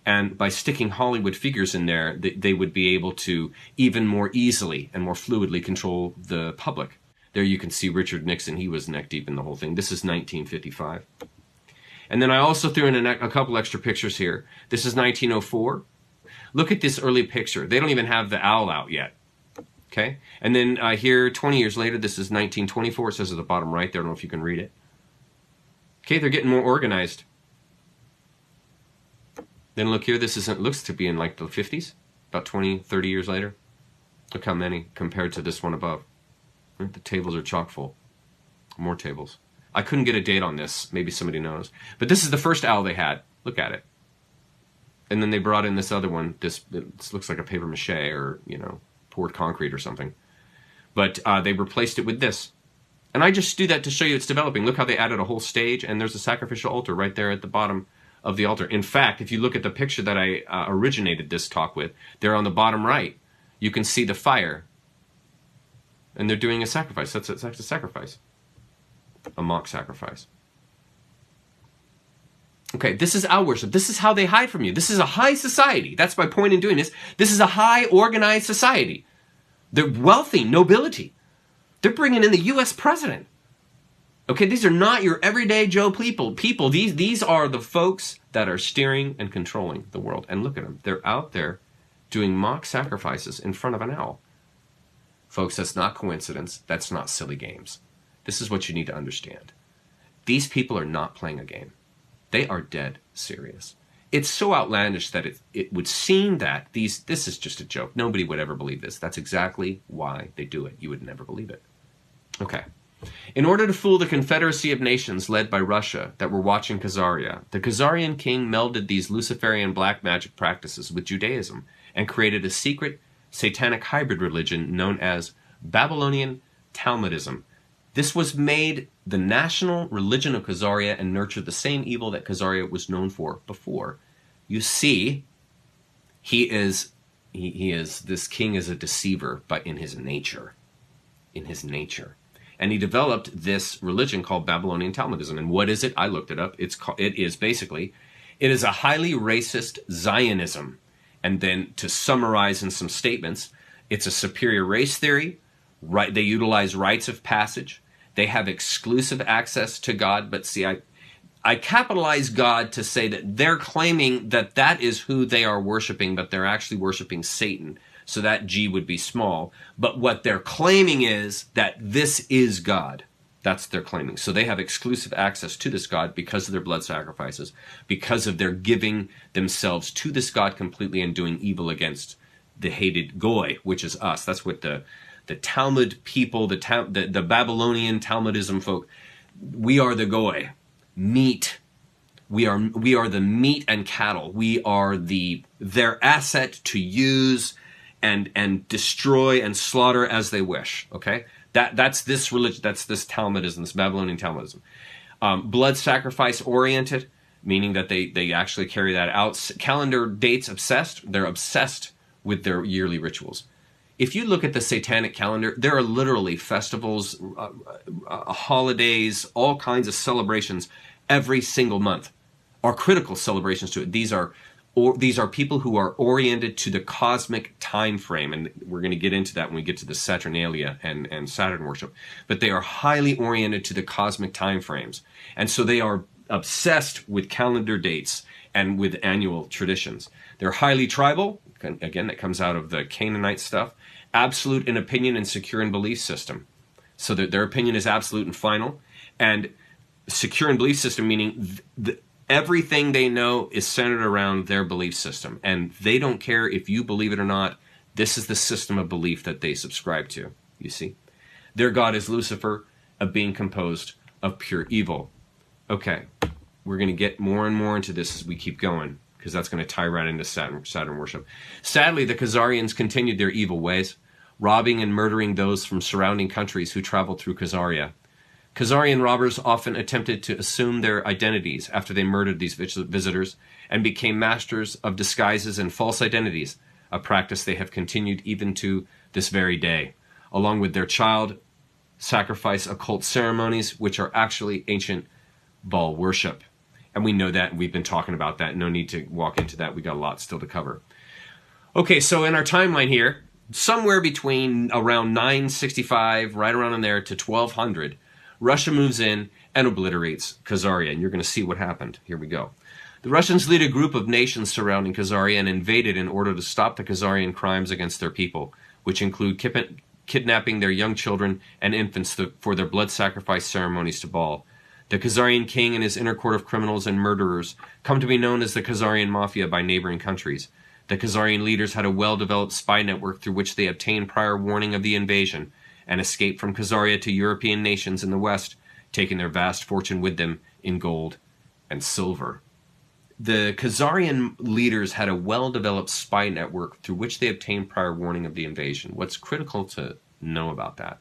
And by sticking Hollywood figures in there, they would be able to even more easily and more fluidly control the public. There you can see Richard Nixon. He was neck deep in the whole thing. This is 1955. And then I also threw in a couple extra pictures here. This is 1904. Look at this early picture. They don't even have the owl out yet. Okay? And then here, 20 years later, this is 1924. It says at the bottom right there. I don't know if you can read it. Okay, they're getting more organized. Then look here, looks to be in like the 50s, about 20, 30 years later. Look how many compared to this one above. The tables are chock full. More tables. I couldn't get a date on this. Maybe somebody knows. But this is the first owl they had. Look at it. And then they brought in this other one. This looks like a paper mache or, poured concrete or something. But they replaced it with this. And I just do that to show you it's developing. Look how they added a whole stage, and there's a sacrificial altar right there at the bottom of the altar. In fact, if you look at the picture that I originated this talk with, there on the bottom right, you can see the fire. And they're doing a sacrifice. That's a sacrifice. A mock sacrifice. Okay, this is owl worship. This is how they hide from you. This is a high society. That's my point in doing this. This is a high organized society. They're wealthy, nobility. They're bringing in the U.S. president. Okay, these are not your everyday Joe people. These are the folks that are steering and controlling the world. And look at them. They're out there doing mock sacrifices in front of an owl. Folks, that's not coincidence. That's not silly games. This is what you need to understand. These people are not playing a game. They are dead serious. It's so outlandish that it would seem that this is just a joke. Nobody would ever believe this. That's exactly why they do it. You would never believe it. Okay. In order to fool the Confederacy of Nations led by Russia that were watching Khazaria, the Khazarian king melded these Luciferian black magic practices with Judaism and created a secret satanic hybrid religion known as Babylonian Talmudism. This was made the national religion of Khazaria and nurtured the same evil that Khazaria was known for before. You see, this king is a deceiver, but in his nature. In his nature. And he developed this religion called Babylonian Talmudism. And what is it? I looked it up. It is a highly racist Zionism. And then to summarize in some statements, it's a superior race theory. Right? They utilize rites of passage. They have exclusive access to God. But see, I capitalize God to say that they're claiming that that is who they are worshiping, but they're actually worshiping Satan. So that G would be small. But what they're claiming is that this is God. That's their claiming. So they have exclusive access to this God because of their blood sacrifices, because of their giving themselves to this God completely and doing evil against the hated Goy, which is us. That's what the Talmud people, the Babylonian Talmudism folk, we are the Goy. Meat, We are the meat and cattle. We are their asset to use and destroy and slaughter as they wish. Okay, that's this religion. That's this Talmudism, this Babylonian Talmudism. Blood sacrifice oriented, meaning that they actually carry that out. Calendar dates obsessed. They're obsessed with their yearly rituals. If you look at the satanic calendar, there are literally festivals, holidays, all kinds of celebrations every single month, are critical celebrations to it. These are people who are oriented to the cosmic time frame, and we're going to get into that when we get to the Saturnalia and Saturn worship. But they are highly oriented to the cosmic time frames, and so they are obsessed with calendar dates and with annual traditions. They're highly tribal. Again, that comes out of the Canaanite stuff. Absolute in opinion and secure in belief system. So that their opinion is absolute and final. And secure in belief system, meaning everything they know is centered around their belief system. And they don't care if you believe it or not. This is the system of belief that they subscribe to, you see. Their god is Lucifer, a being composed of pure evil. Okay, we're going to get more and more into this as we keep going, because that's going to tie right into Saturn worship. Sadly, the Khazarians continued their evil ways, robbing and murdering those from surrounding countries who traveled through Khazaria. Khazarian robbers often attempted to assume their identities after they murdered these visitors and became masters of disguises and false identities, a practice they have continued even to this very day, along with their child sacrifice occult ceremonies, which are actually ancient Baal worship. And we know that, and we've been talking about that. No need to walk into that. We got a lot still to cover. Okay, so in our timeline here, somewhere between around 965, right around in there, to 1200, Russia moves in and obliterates Khazaria, and you're going to see what happened. Here we go. The Russians lead a group of nations surrounding Khazaria and invaded in order to stop the Khazarian crimes against their people, which include kidnapping their young children and infants for their blood sacrifice ceremonies to Baal. The Khazarian king and his inner court of criminals and murderers come to be known as the Khazarian Mafia by neighboring countries. The Khazarian leaders had a well-developed spy network through which they obtained prior warning of the invasion and escaped from Khazaria to European nations in the West, taking their vast fortune with them in gold and silver. The Khazarian leaders had a well-developed spy network through which they obtained prior warning of the invasion. What's critical to know about that?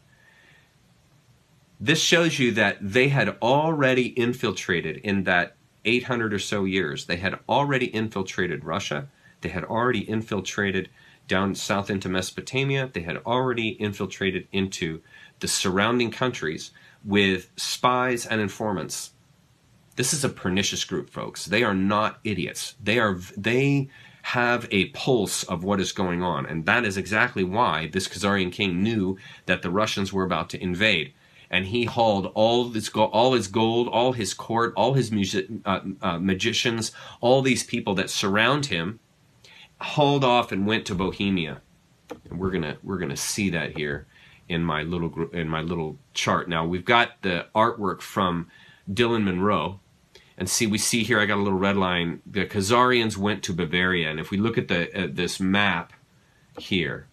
This shows you that they had already infiltrated in that 800 or so years. They had already infiltrated Russia. They had already infiltrated down south into Mesopotamia. They had already infiltrated into the surrounding countries with spies and informants. This is a pernicious group, folks. They are not idiots. They have a pulse of what is going on, and that is exactly why this Khazarian king knew that the Russians were about to invade. And he hauled all his gold, all his court, all his magicians, all these people that surround him, hauled off and went to Bohemia. And we're gonna see that here in my little chart. Now we've got the artwork from Dylan Monroe, and we see here I got a little red line. The Khazarians went to Bavaria, and if we look at this map here,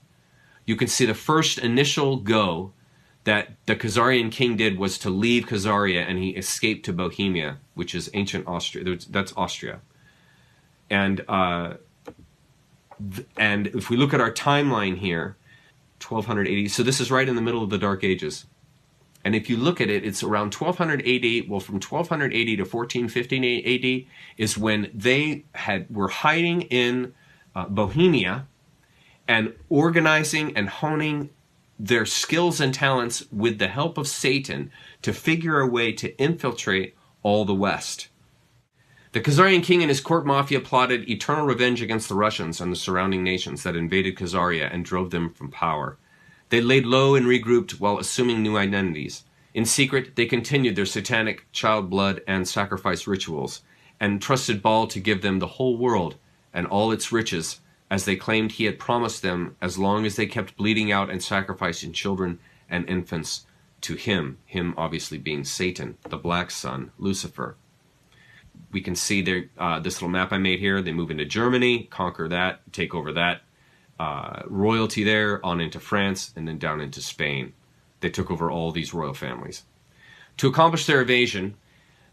you can see the first initial go that the Khazarian king did was to leave Khazaria, and he escaped to Bohemia, which is ancient Austria. That's Austria. And if we look at our timeline here, 1280, so this is right in the middle of the Dark Ages. And if you look at it, it's around 1200 AD. Well, from 1200 AD to 1415 AD is when they were hiding in Bohemia and organizing and honing their skills and talents with the help of Satan to figure a way to infiltrate all the West. The Khazarian king and his court mafia plotted eternal revenge against the Russians and the surrounding nations that invaded Khazaria and drove them from power. They laid low and regrouped while assuming new identities. In secret, they continued their satanic child blood and sacrifice rituals and trusted Baal to give them the whole world and all its riches, as they claimed he had promised them, as long as they kept bleeding out and sacrificing children and infants to him obviously being Satan, the black sun, Lucifer. We can see this little map I made here. They move into Germany, conquer that, take over that royalty there, on into France, and then down into Spain. They took over all these royal families. To accomplish their invasion,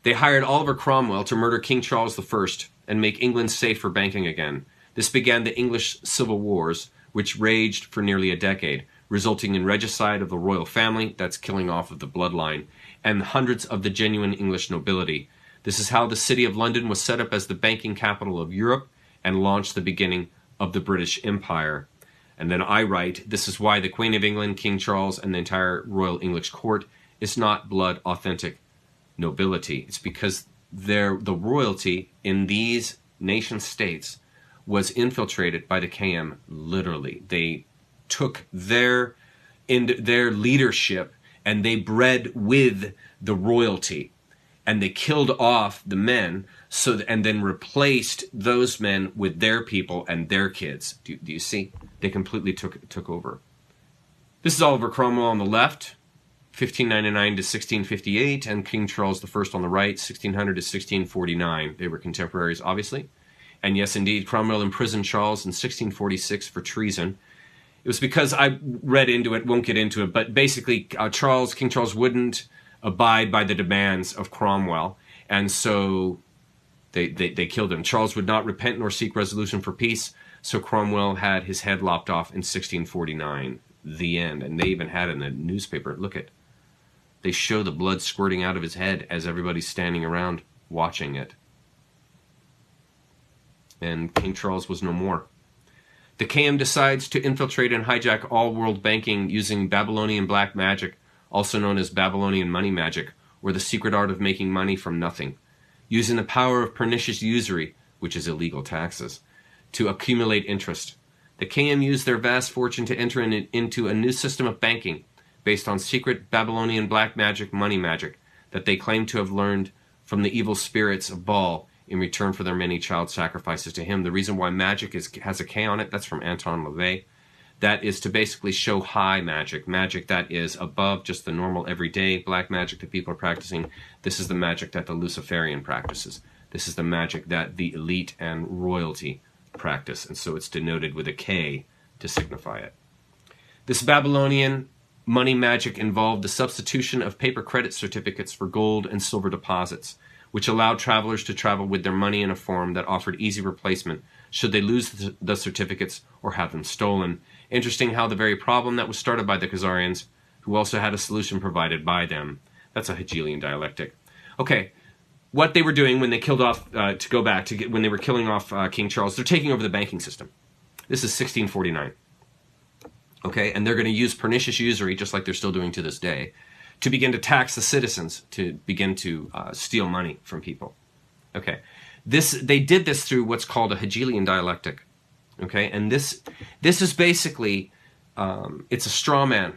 They hired Oliver Cromwell to murder King Charles I and make England safe for banking again. This began the English Civil Wars, which raged for nearly a decade, resulting in regicide of the royal family, that's killing off of the bloodline, and hundreds of the genuine English nobility. This is how the city of London was set up as the banking capital of Europe and launched the beginning of the British Empire. And then I write, this is why the Queen of England, King Charles, and the entire Royal English Court is not blood authentic nobility. It's because the royalty in these nation states was infiltrated by the KM, literally. They took their leadership and they bred with the royalty, and they killed off the men, and then replaced those men with their people and their kids. Do you see? They completely took over. This is Oliver Cromwell on the left, 1599 to 1658, and King Charles I on the right, 1600 to 1649. They were contemporaries, obviously. And yes, indeed, Cromwell imprisoned Charles in 1646 for treason. It was because I read into it, won't get into it, but basically King Charles wouldn't abide by the demands of Cromwell, and so they killed him. Charles would not repent nor seek resolution for peace, so Cromwell had his head lopped off in 1649. The end. And they even had it in the newspaper. Look at, they show the blood squirting out of his head as everybody's standing around watching it. And King Charles was no more. The KM decides to infiltrate and hijack all world banking using Babylonian black magic, also known as Babylonian money magic, or the secret art of making money from nothing, using the power of pernicious usury, which is illegal taxes, to accumulate interest. The KM used their vast fortune to enter into a new system of banking based on secret Babylonian black magic money magic that they claim to have learned from the evil spirits of Baal in return for their many child sacrifices to him. The reason why magic has a K on it, that's from Anton LaVey. That is to basically show high magic, magic that is above just the normal everyday black magic that people are practicing. This is the magic that the Luciferian practices. This is the magic that the elite and royalty practice, and so it's denoted with a K to signify it. This Babylonian money magic involved the substitution of paper credit certificates for gold and silver deposits, which allowed travelers to travel with their money in a form that offered easy replacement should they lose the certificates or have them stolen. Interesting how the very problem that was started by the Khazarians, who also had a solution provided by them. That's a Hegelian dialectic. Okay, what they were doing when they killed off, to go back, when they were killing off King Charles, they're taking over the banking system. This is 1649. Okay, and they're going to use pernicious usury, just like they're still doing to this day, to begin to tax the citizens, to begin to steal money from people. Okay, they did this through what's called a Hegelian dialectic. Okay, and this is basically, it's a straw man.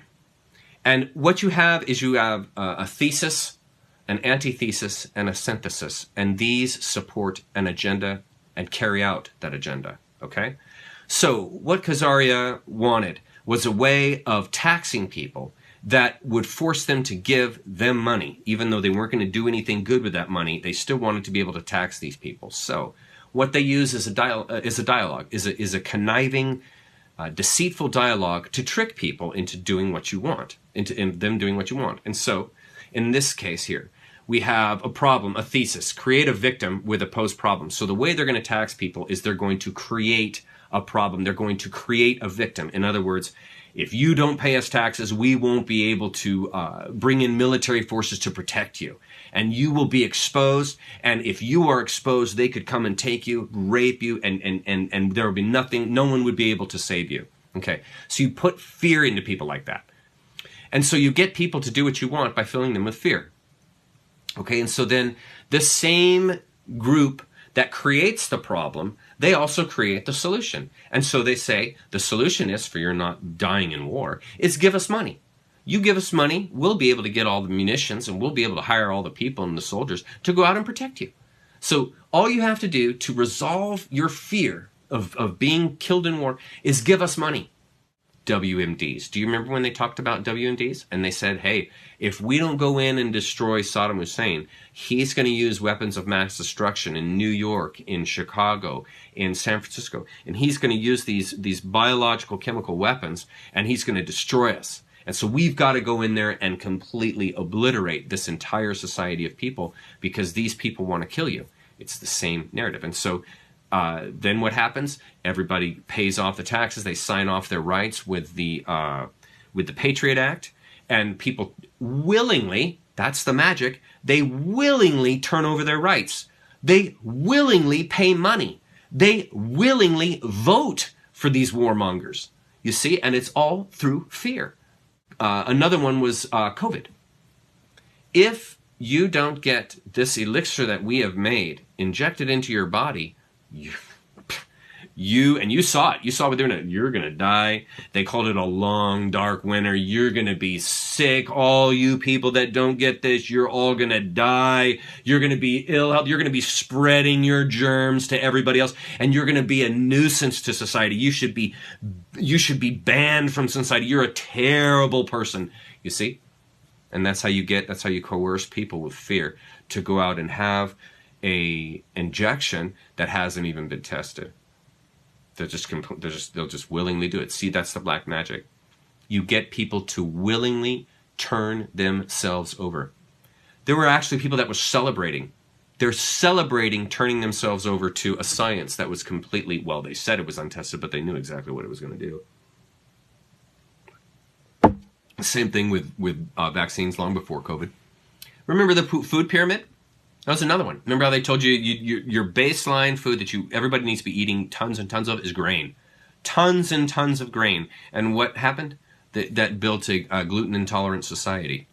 And what you have is you have a thesis, an antithesis, and a synthesis. And these support an agenda and carry out that agenda. Okay, so what Khazaria wanted was a way of taxing people that would force them to give them money. Even though they weren't going to do anything good with that money, they still wanted to be able to tax these people. So what they use is a dialogue, is a conniving, deceitful dialogue to trick people into doing what you want, into them doing what you want. And so, in this case here, we have a problem, a thesis, create a victim with a posed problem. So the way they're going to tax people is they're going to create a problem. They're going to create a victim. In other words, if you don't pay us taxes, we won't be able to bring in military forces to protect you. And you will be exposed. And if you are exposed, they could come and take you, rape you, and there would be nothing, no one would be able to save you. Okay, so you put fear into people like that. And so you get people to do what you want by filling them with fear. Okay, and so then the same group that creates the problem, they also create the solution. And so they say, the solution is, for you're not dying in war, is give us money. You give us money, we'll be able to get all the munitions, and we'll be able to hire all the people and the soldiers to go out and protect you. So all you have to do to resolve your fear of being killed in war is give us money. WMDs. Do you remember when they talked about WMDs? And they said, hey, if we don't go in and destroy Saddam Hussein, he's going to use weapons of mass destruction in New York, in Chicago, in San Francisco. And he's going to use these biological chemical weapons, and he's going to destroy us. And so we've got to go in there and completely obliterate this entire society of people because these people want to kill you. It's the same narrative. And so then what happens? Everybody pays off the taxes. They sign off their rights with the Patriot Act. And people willingly, that's the magic, they willingly turn over their rights. They willingly pay money. They willingly vote for these warmongers. You see? And it's all through fear. Another one was COVID. If you don't get this elixir that we have made injected into your body, you saw it. You saw what they're doing. You're going to die. They called it a long, dark winter. You're going to be sick. All you people that don't get this, you're all going to die. You're going to be ill health. You're going to be spreading your germs to everybody else. And you're going to be a nuisance to society. You should be banned from society. You're a terrible person. You see? And that's how you coerce people with fear to go out and have a injection that hasn't even been tested. They'll just willingly do it. See, that's the black magic. You get people to willingly turn themselves over. There were actually people that were celebrating. They're celebrating turning themselves over to a science that was completely, well, they said it was untested, but they knew exactly what it was going to do. Same thing with vaccines long before COVID. Remember the food pyramid? That was another one. Remember how they told you your baseline food that everybody needs to be eating tons and tons of is grain. Tons and tons of grain. And what happened? That built a gluten-intolerant society.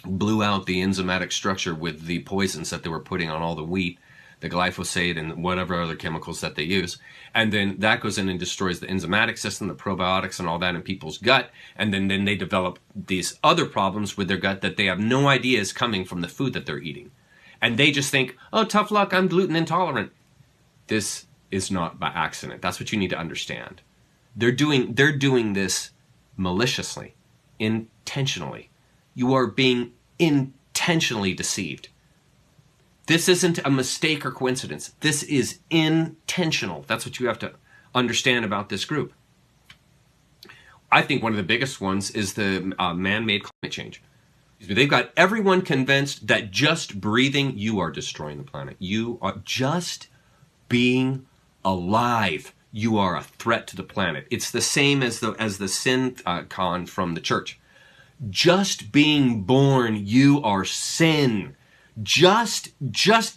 Blew out the enzymatic structure with the poisons that they were putting on all the wheat, the glyphosate and whatever other chemicals that they use. And then that goes in and destroys the enzymatic system, the probiotics and all that in people's gut. And then they develop these other problems with their gut that they have no idea is coming from the food that they're eating. And they just think, oh, tough luck, I'm gluten intolerant. This is not by accident. That's what you need to understand. They're doing this maliciously, intentionally. You are being intentionally deceived. This isn't a mistake or coincidence. This is intentional. That's what you have to understand about this group. I think one of the biggest ones is the man-made climate change. They've got everyone convinced that just breathing, you are destroying the planet. You are just being alive. You are a threat to the planet. It's the same as the sin con from the church. Just being born, you are sin. Just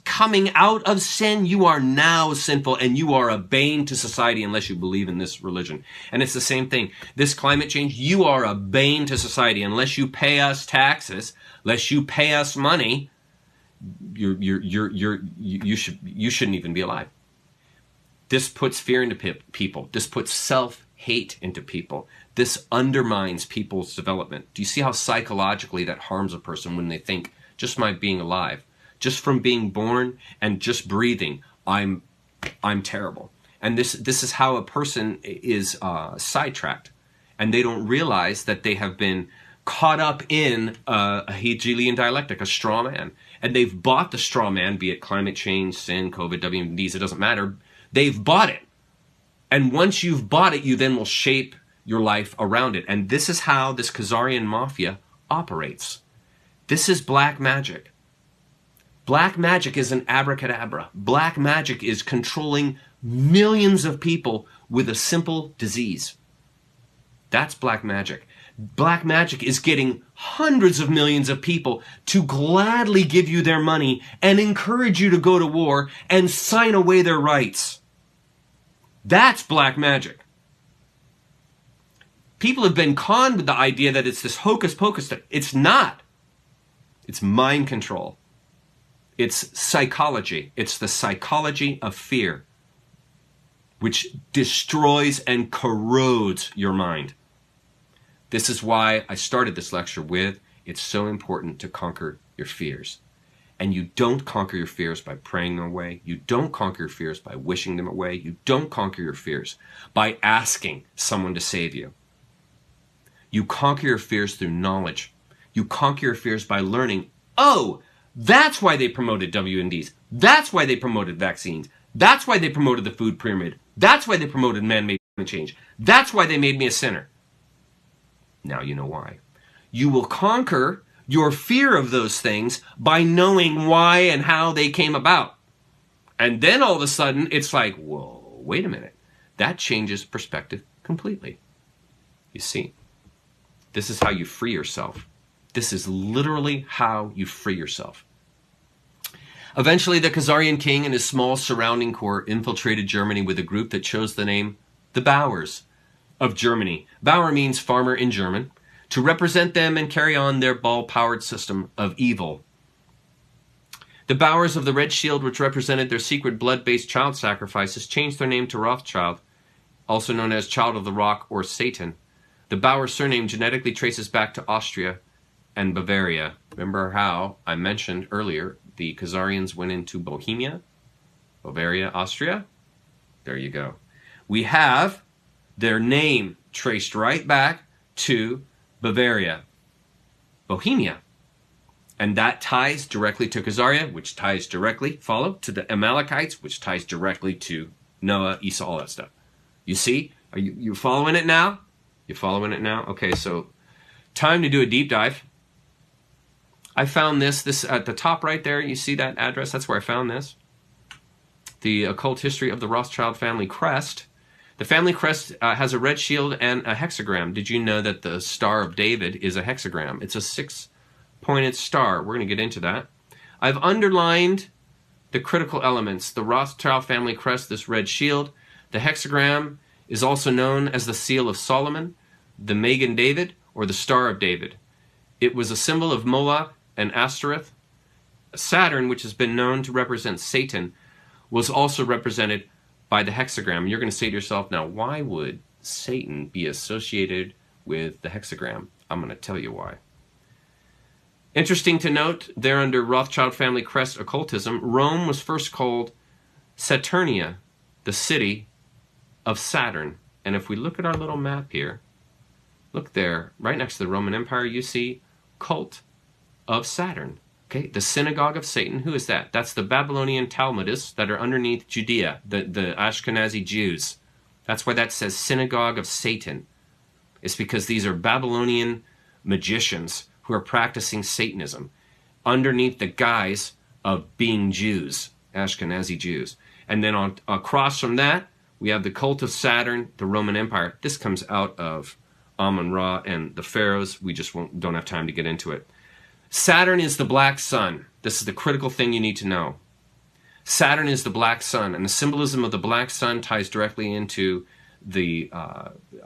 coming out of sin, you are now sinful and you are a bane to society unless you believe in this religion. And it's the same thing. This climate change, you are a bane to society unless you pay us taxes, unless you pay us money. You shouldn't even be alive. This puts fear into people. This puts self-hate into people. This undermines people's development. Do you see how psychologically that harms a person when they think, just my being alive, just from being born and just breathing, I'm terrible. And this is how a person is sidetracked, and they don't realize that they have been caught up in a Hegelian dialectic, a straw man, and they've bought the straw man, be it climate change, sin, COVID, WMDs, it doesn't matter. They've bought it, and once you've bought it, you then will shape your life around it. And this is how this Khazarian mafia operates. This is black magic. Black magic is an abracadabra. Black magic is controlling millions of people with a simple disease. That's black magic. Black magic is getting hundreds of millions of people to gladly give you their money and encourage you to go to war and sign away their rights. That's black magic. People have been conned with the idea that it's this hocus pocus stuff. It's not. It's mind control. It's psychology. It's the psychology of fear, which destroys and corrodes your mind. This is why I started this lecture with, it's so important to conquer your fears. And you don't conquer your fears by praying them away. You don't conquer your fears by wishing them away. You don't conquer your fears by asking someone to save you. You conquer your fears through knowledge. You conquer your fears by learning, oh, that's why they promoted WMDs. That's why they promoted vaccines. That's why they promoted the food pyramid. That's why they promoted man-made climate change. That's why they made me a sinner. Now you know why. You will conquer your fear of those things by knowing why and how they came about. And then all of a sudden, it's like, whoa, wait a minute. That changes perspective completely. You see, this is how you free yourself. This is literally how you free yourself. Eventually, the Khazarian king and his small surrounding court infiltrated Germany with a group that chose the name the Bauers of Germany. Bauer means farmer in German, to represent them and carry on their ball-powered system of evil. The Bauers of the Red Shield, which represented their secret blood-based child sacrifices, changed their name to Rothschild, also known as Child of the Rock or Satan. The Bauer surname genetically traces back to Austria and Bavaria. Remember how I mentioned earlier the Khazarians went into Bohemia, Bavaria, Austria? There you go. We have their name traced right back to Bavaria, Bohemia. And that ties directly to Khazaria, which ties directly, follow, to the Amalekites, which ties directly to Noah, Esau, all that stuff. You see? Are you following it now? You following it now? Okay, so time to do a deep dive. I found this at the top right there. You see that address? That's where I found this. The occult history of the Rothschild family crest. The family crest has a red shield and a hexagram. Did you know that the Star of David is a hexagram? It's a 6-pointed star. We're going to get into that. I've underlined the critical elements. The Rothschild family crest, this red shield. The hexagram is also known as the Seal of Solomon, the Magen David, or the Star of David. It was a symbol of Moloch and Ashtoreth. Saturn, which has been known to represent Satan, was also represented by the hexagram. You're going to say to yourself, now, why would Satan be associated with the hexagram? I'm going to tell you why. Interesting to note, there under Rothschild family crest occultism, Rome was first called Saturnia, the city of Saturn. And if we look at our little map here, look there, right next to the Roman Empire, you see cult of Saturn. Okay, the synagogue of Satan. Who is that? That's the Babylonian Talmudists that are underneath Judea, the Ashkenazi Jews. That's why that says synagogue of Satan. It's because these are Babylonian magicians who are practicing Satanism underneath the guise of being Jews, Ashkenazi Jews. And then across from that, we have the cult of Saturn, the Roman Empire. This comes out of Amun-Ra and the pharaohs. We just don't have time to get into it. Saturn is the black sun. This is the critical thing you need to know. Saturn is the black sun, and the symbolism of the black sun ties directly into the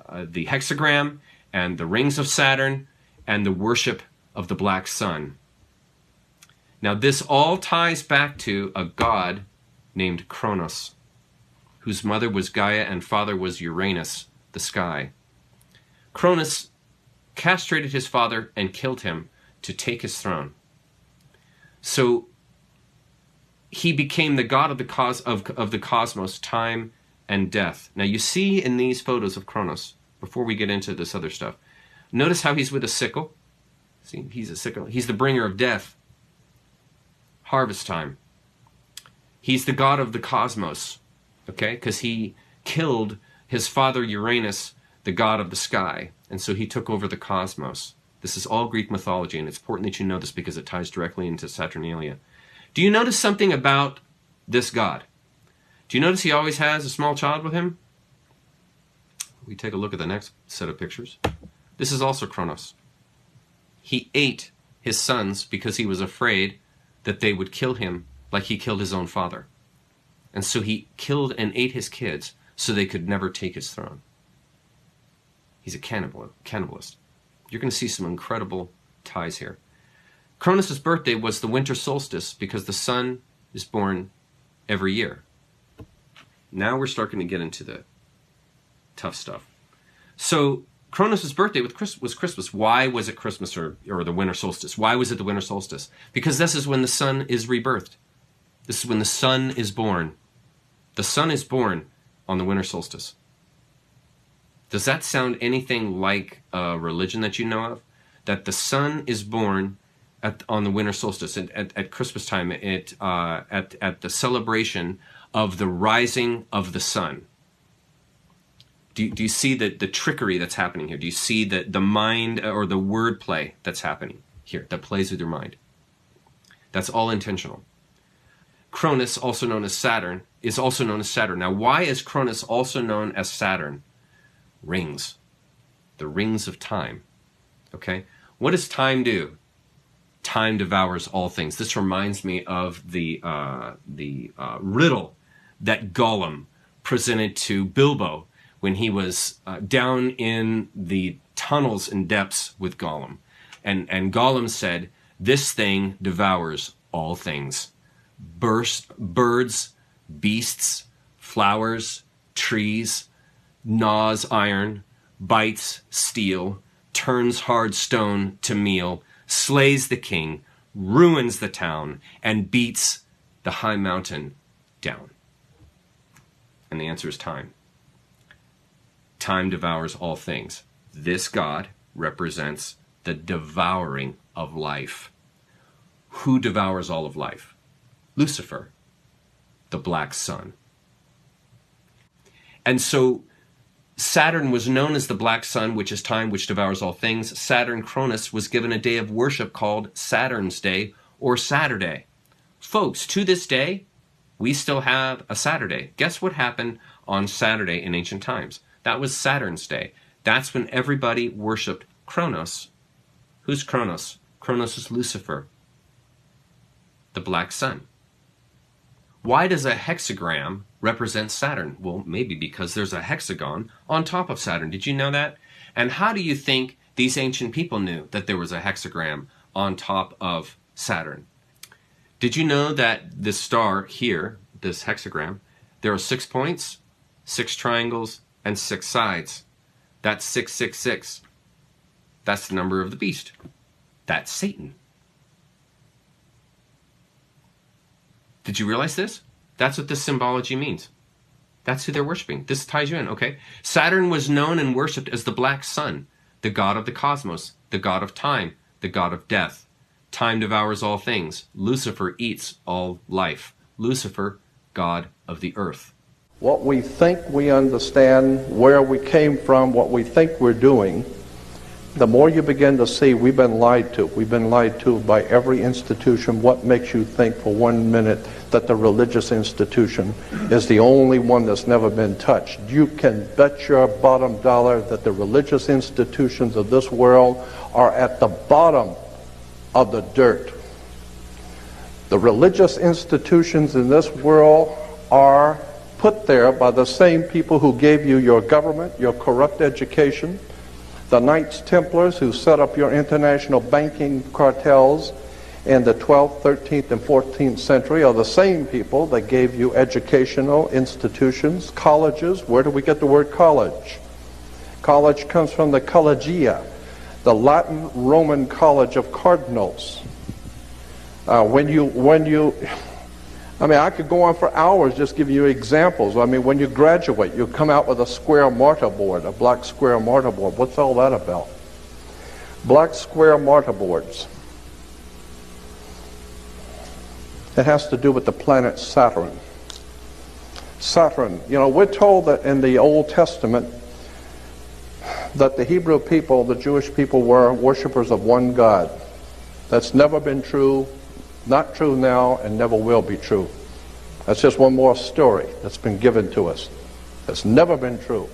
hexagram and the rings of Saturn and the worship of the black sun. Now, this all ties back to a god named Kronos, whose mother was Gaia and father was Uranus, the sky. Kronos castrated his father and killed him to take his throne. So he became the god of the cosmos, time and death. Now you see in these photos of Kronos, before we get into this other stuff, notice how he's with a sickle. See, he's a sickle. He's the bringer of death. Harvest time. He's the god of the cosmos, okay? Because he killed his father Uranus, the god of the sky, and so he took over the cosmos. This is all Greek mythology, and it's important that you know this because it ties directly into Saturnalia. Do you notice something about this god? Do you notice he always has a small child with him? We take a look at the next set of pictures. This is also Kronos. He ate his sons because he was afraid that they would kill him like he killed his own father. And so he killed and ate his kids so they could never take his throne. He's a cannibalist. You're going to see some incredible ties here. Kronos' birthday was the winter solstice because the sun is born every year. Now we're starting to get into the tough stuff. So Kronos' birthday was Christmas. Why was it Christmas or the winter solstice? Why was it the winter solstice? Because this is when the sun is rebirthed. This is when the sun is born. The sun is born on the winter solstice. Does that sound anything like a religion that you know of? That the sun is born on the winter solstice at Christmas time, at the celebration of the rising of the sun. Do you see the trickery that's happening here? Do you see the mind or the word play that's happening here, that plays with your mind? That's all intentional. Cronus, also known as Saturn, is also known as Saturn. Now, why is Cronus also known as Saturn? Rings. The rings of time. Okay? What does time do? Time devours all things. This reminds me of the riddle that Gollum presented to Bilbo when he was down in the tunnels and depths with Gollum. And Gollum said, "This thing devours all things. Birds, beasts, flowers, trees, gnaws iron, bites steel, turns hard stone to meal, slays the king, ruins the town, and beats the high mountain down." And the answer is time. Time devours all things. This God represents the devouring of life. Who devours all of life? Lucifer, the black sun. And so Saturn was known as the black sun, which is time, which devours all things. Saturn Cronus was given a day of worship called Saturn's Day or Saturday. Folks, to this day, we still have a Saturday. Guess what happened on Saturday in ancient times? That was Saturn's Day. That's when everybody worshipped Kronos. Who's Kronos? Kronos is Lucifer, the black sun. Why does a hexagram represent Saturn? Well, maybe because there's a hexagon on top of Saturn. Did you know that? And how do you think these ancient people knew that there was a hexagram on top of Saturn? Did you know that this star here, this hexagram, there are 6 points, 6 triangles, and 6 sides? That's 666. That's the number of the beast. That's Satan. Did you realize this? That's what this symbology means. That's who they're worshiping. This ties you in, okay? Saturn was known and worshipped as the black sun, the god of the cosmos, the god of time, the god of death. Time devours all things. Lucifer eats all life. Lucifer, god of the earth. What we think we understand, where we came from, what we think we're doing, the more you begin to see we've been lied to. We've been lied to by every institution. What makes you think for 1 minute that the religious institution is the only one that's never been touched? You can bet your bottom dollar that the religious institutions of this world are at the bottom of the dirt. The religious institutions in this world are put there by the same people who gave you your government, your corrupt education. The Knights Templars who set up your international banking cartels in the 12th, 13th, and 14th century are the same people that gave you educational institutions, colleges. Where do we get the word college? College comes from the collegia, the Latin Roman college of cardinals. I mean, I could go on for hours just giving you examples. I mean, when you graduate, you come out with a square mortarboard, a black square mortarboard. What's all that about? Black square mortarboards. It has to do with the planet Saturn. Saturn, you know, we're told that in the Old Testament that the Hebrew people, the Jewish people, were worshipers of one God. That's never been true. Not true now and never will be true. That's just one more story that's been given to us. That's never been true.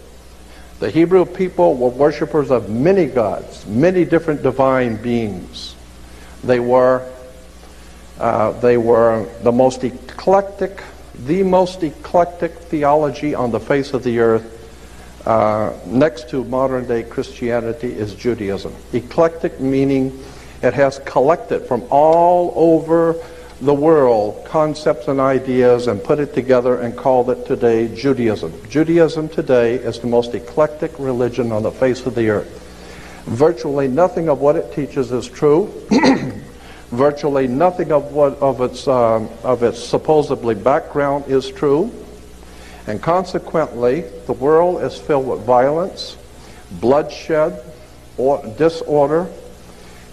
The Hebrew people were worshipers of many gods, many different divine beings. They were the most eclectic theology on the face of the earth. Next to modern day Christianity is Judaism. Eclectic meaning it has collected from all over the world concepts and ideas and put it together and called it today Judaism. Judaism today is the most eclectic religion on the face of the earth. Virtually nothing of what it teaches is true. Virtually nothing of its supposedly background is true. And consequently, the world is filled with violence, bloodshed, or disorder.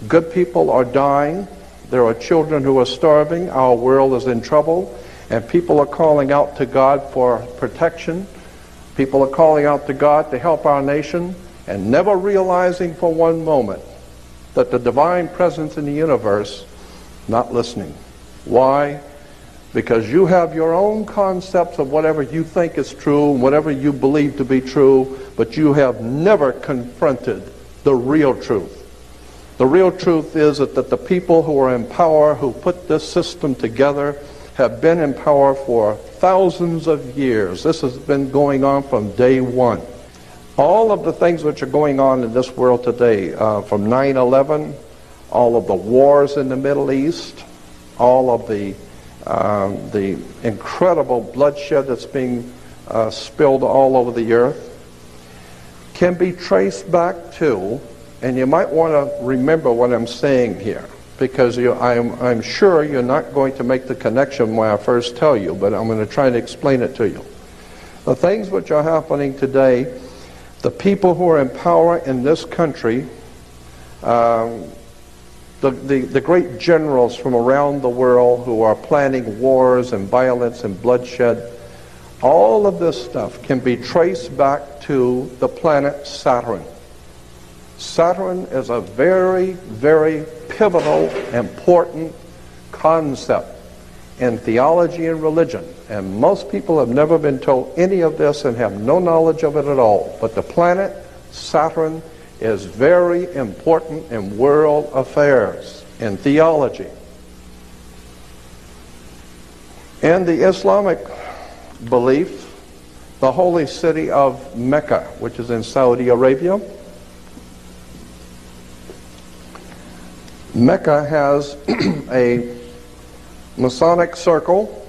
Good people are dying. There are children who are starving. Our world is in trouble. And people are calling out to God for protection People are calling out to God to help our nation and never realizing for one moment that the divine presence in the universe not listening. Why? Because you have your own concepts of whatever you think is true, whatever you believe to be true, but you have never confronted the real truth. The real truth is that the people who are in power, who put this system together, have been in power for thousands of years. This has been going on from day one. All of the things which are going on in this world today, from 9/11, all of the wars in the Middle East, all of the incredible bloodshed that's being spilled all over the earth, can be traced back to, and you might want to remember what I'm saying here, because I'm sure you're not going to make the connection when I first tell you, but I'm going to try to explain it to you. The things which are happening today, the people who are in power in this country, the great generals from around the world who are planning wars and violence and bloodshed, all of this stuff can be traced back to the planet Saturn. Saturn is a very, very pivotal, important concept in theology and religion. And most people have never been told any of this and have no knowledge of it at all. But the planet Saturn is very important in world affairs, in theology. In the Islamic belief, the holy city of Mecca, which is in Saudi Arabia, Mecca has a Masonic circle,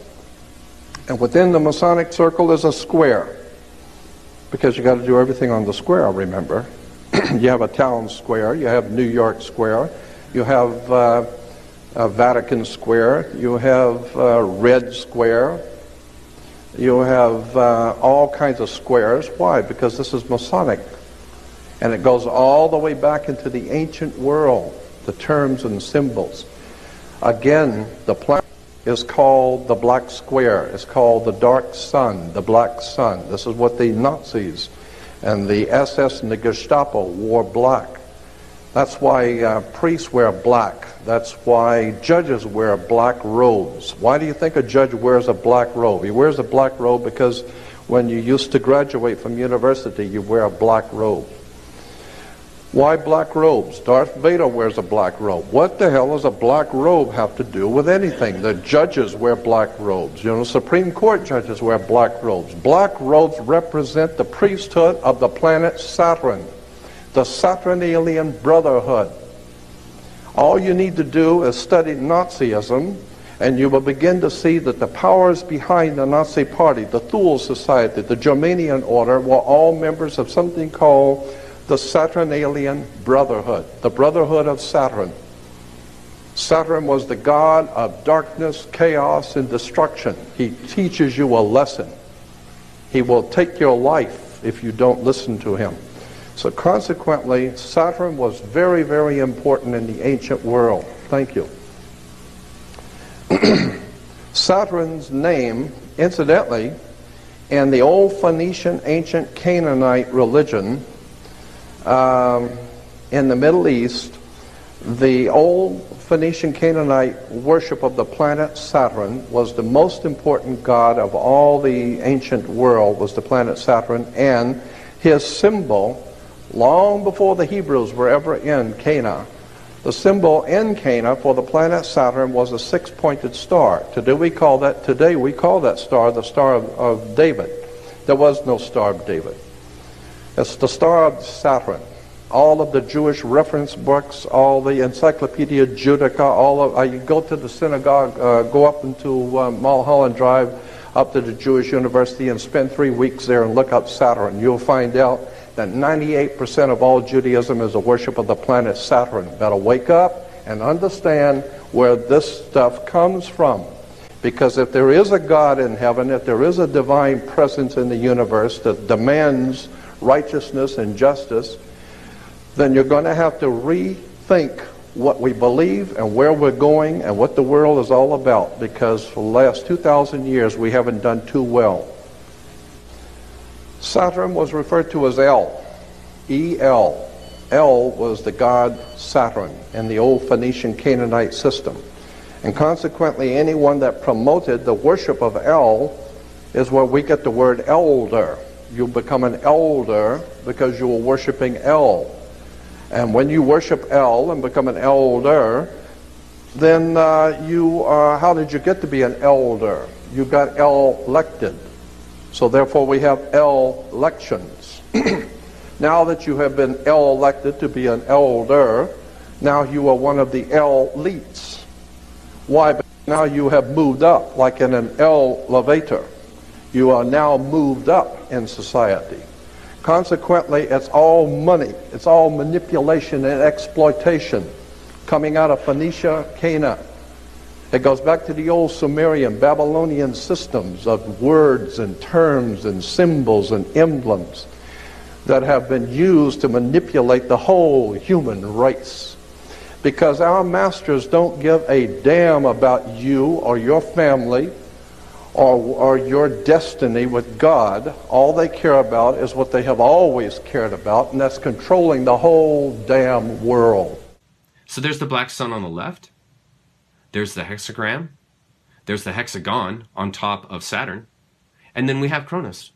and within the Masonic circle is a square, because you got to do everything on the square, remember. You have a town square, you have New York Square, you have Vatican Square, you have Red Square, you have all kinds of squares. Why? Because this is Masonic, and it goes all the way back into the ancient world, the terms and symbols. Again, the planet is called the Black Square. It's called the Dark Sun, the Black Sun. This is what the Nazis and the SS and the Gestapo wore black. That's why priests wear black. That's why judges wear black robes. Why do you think a judge wears a black robe? He wears a black robe because when you used to graduate from university, you wear a black robe. Why black robes? Darth Vader wears a black robe. What the hell does a black robe have to do with anything? The judges wear black robes. You know, Supreme Court judges wear black robes. Black robes represent the priesthood of the planet Saturn, the Saturnalian Brotherhood. All you need to do is study Nazism, and you will begin to see that the powers behind the Nazi Party, the Thule Society, the Germanian Order, were all members of something called the Saturnalian Brotherhood, the Brotherhood of Saturn. Saturn was the god of darkness, chaos, and destruction. He teaches you a lesson. He will take your life if you don't listen to him. So consequently, Saturn was very, very important in the ancient world. Thank you. Saturn's name, incidentally, in the old Phoenician ancient Canaanite religion, in the Middle East, the old Phoenician Canaanite worship of the planet Saturn was the most important god of all the ancient world, was the planet Saturn, and his symbol, long before the Hebrews were ever in Canaan, the symbol in Canaan for the planet Saturn was a six-pointed star. Today we call that star the Star of David. There was no Star of David. It's the Star of Saturn. All of the Jewish reference books, all the Encyclopedia Judaica, you go to the synagogue, go up into Mulholland Drive, up to the Jewish University and spend 3 weeks there and look up Saturn. You'll find out that 98% of all Judaism is a worship of the planet Saturn. Better wake up and understand where this stuff comes from. Because if there is a God in heaven, if there is a divine presence in the universe that demands righteousness and justice, then you're going to have to rethink what we believe and where we're going and what the world is all about, because for the last 2,000 years we haven't done too well. Saturn was referred to as El, E-L. El was the god Saturn in the old Phoenician Canaanite system. And consequently, anyone that promoted the worship of El is where we get the word elder. You become an elder because you were worshiping El. And when you worship El and become an elder, then how did you get to be an elder? You got elected. So therefore we have elections. Now that you have been elected to be an elder, now you are one of the elites. Why? Because now you have moved up, like in an elevator. You are now moved up in society. Consequently, it's all money. It's all manipulation and exploitation coming out of Phoenicia, Canaan. It goes back to the old Sumerian, Babylonian systems of words and terms and symbols and emblems that have been used to manipulate the whole human race. Because our masters don't give a damn about you or your family or your destiny with God. All they care about is what they have always cared about, and that's controlling the whole damn world. So there's the black sun on the left. There's the hexagram. There's the hexagon on top of Saturn. And then we have Cronus.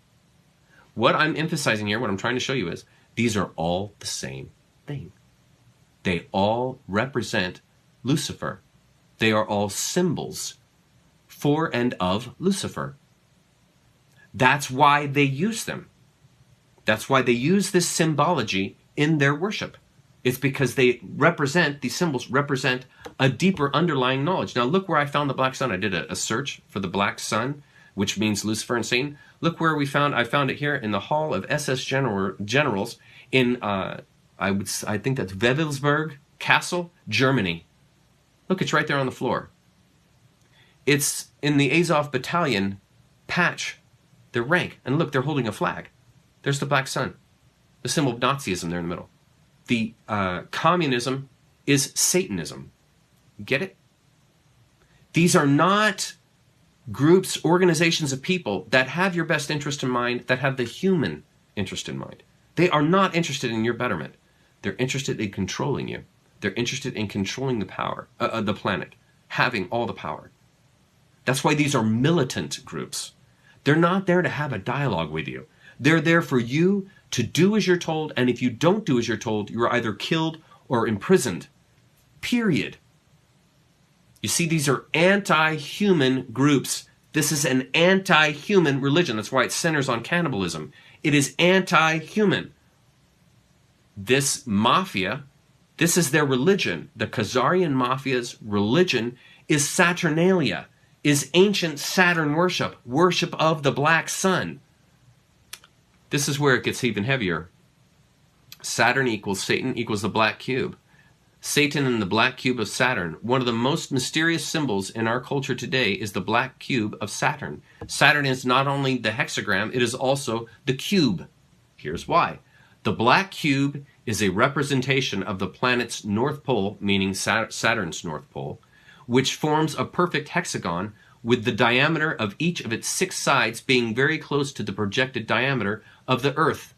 What I'm emphasizing here, what I'm trying to show you is, these are all the same thing. They all represent Lucifer. They are all symbols for and of Lucifer. That's why they use them. That's why they use this symbology in their worship. It's because they represent, these symbols represent a deeper underlying knowledge. Now look where I found the black sun. I did a search for the black sun, which means Lucifer and Satan. Look where I found it here in the Hall of SS Generals in, I think that's Wewelsburg Castle, Germany. Look, it's right there on the floor. It's in the Azov Battalion patch, their rank. And look, they're holding a flag. There's the black sun, the symbol of Nazism there in the middle. The communism is Satanism. Get it? These are not groups, organizations of people that have your best interest in mind, that have the human interest in mind. They are not interested in your betterment. They're interested in controlling you. They're interested in controlling the power, the planet, having all the power. That's why these are militant groups. They're not there to have a dialogue with you. They're there for you to do as you're told, and if you don't do as you're told, you're either killed or imprisoned. Period. You see, these are anti-human groups. This is an anti-human religion. That's why it centers on cannibalism. It is anti-human. This mafia, this is their religion. The Khazarian mafia's religion is Saturnalia, is ancient Saturn worship, worship of the black sun. This is where it gets even heavier. Saturn equals Satan equals the black cube. Satan and the black cube of Saturn. One of the most mysterious symbols in our culture today is the black cube of Saturn. Saturn is not only the hexagram, it is also the cube. Here's why. The black cube is a representation of the planet's north pole, meaning Saturn's north pole, which forms a perfect hexagon with the diameter of each of its 6 sides being very close to the projected diameter of the Earth.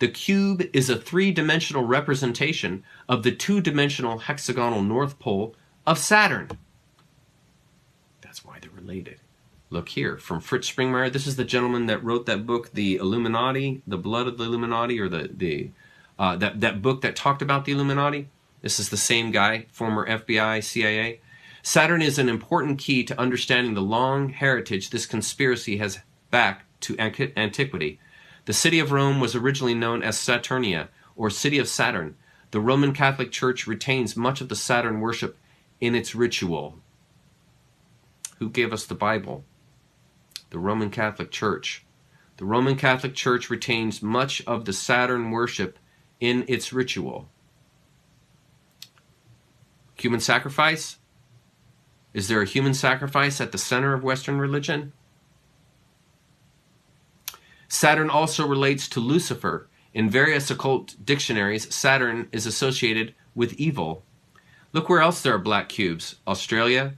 The cube is a 3-dimensional representation of the 2-dimensional hexagonal north pole of Saturn. That's why they're related. Look here, from Fritz Springmeier. This is the gentleman that wrote that book, The Illuminati, The Blood of the Illuminati, or that book that talked about the Illuminati. This is the same guy, former FBI, CIA. Saturn is an important key to understanding the long heritage this conspiracy has back to antiquity. The city of Rome was originally known as Saturnia, or City of Saturn. The Roman Catholic Church retains much of the Saturn worship in its ritual. Who gave us the Bible? The Roman Catholic Church. The Roman Catholic Church retains much of the Saturn worship in its ritual. Human sacrifice? Is there a human sacrifice at the center of Western religion? Saturn also relates to Lucifer. In various occult dictionaries, Saturn is associated with evil. Look where else there are black cubes. Australia,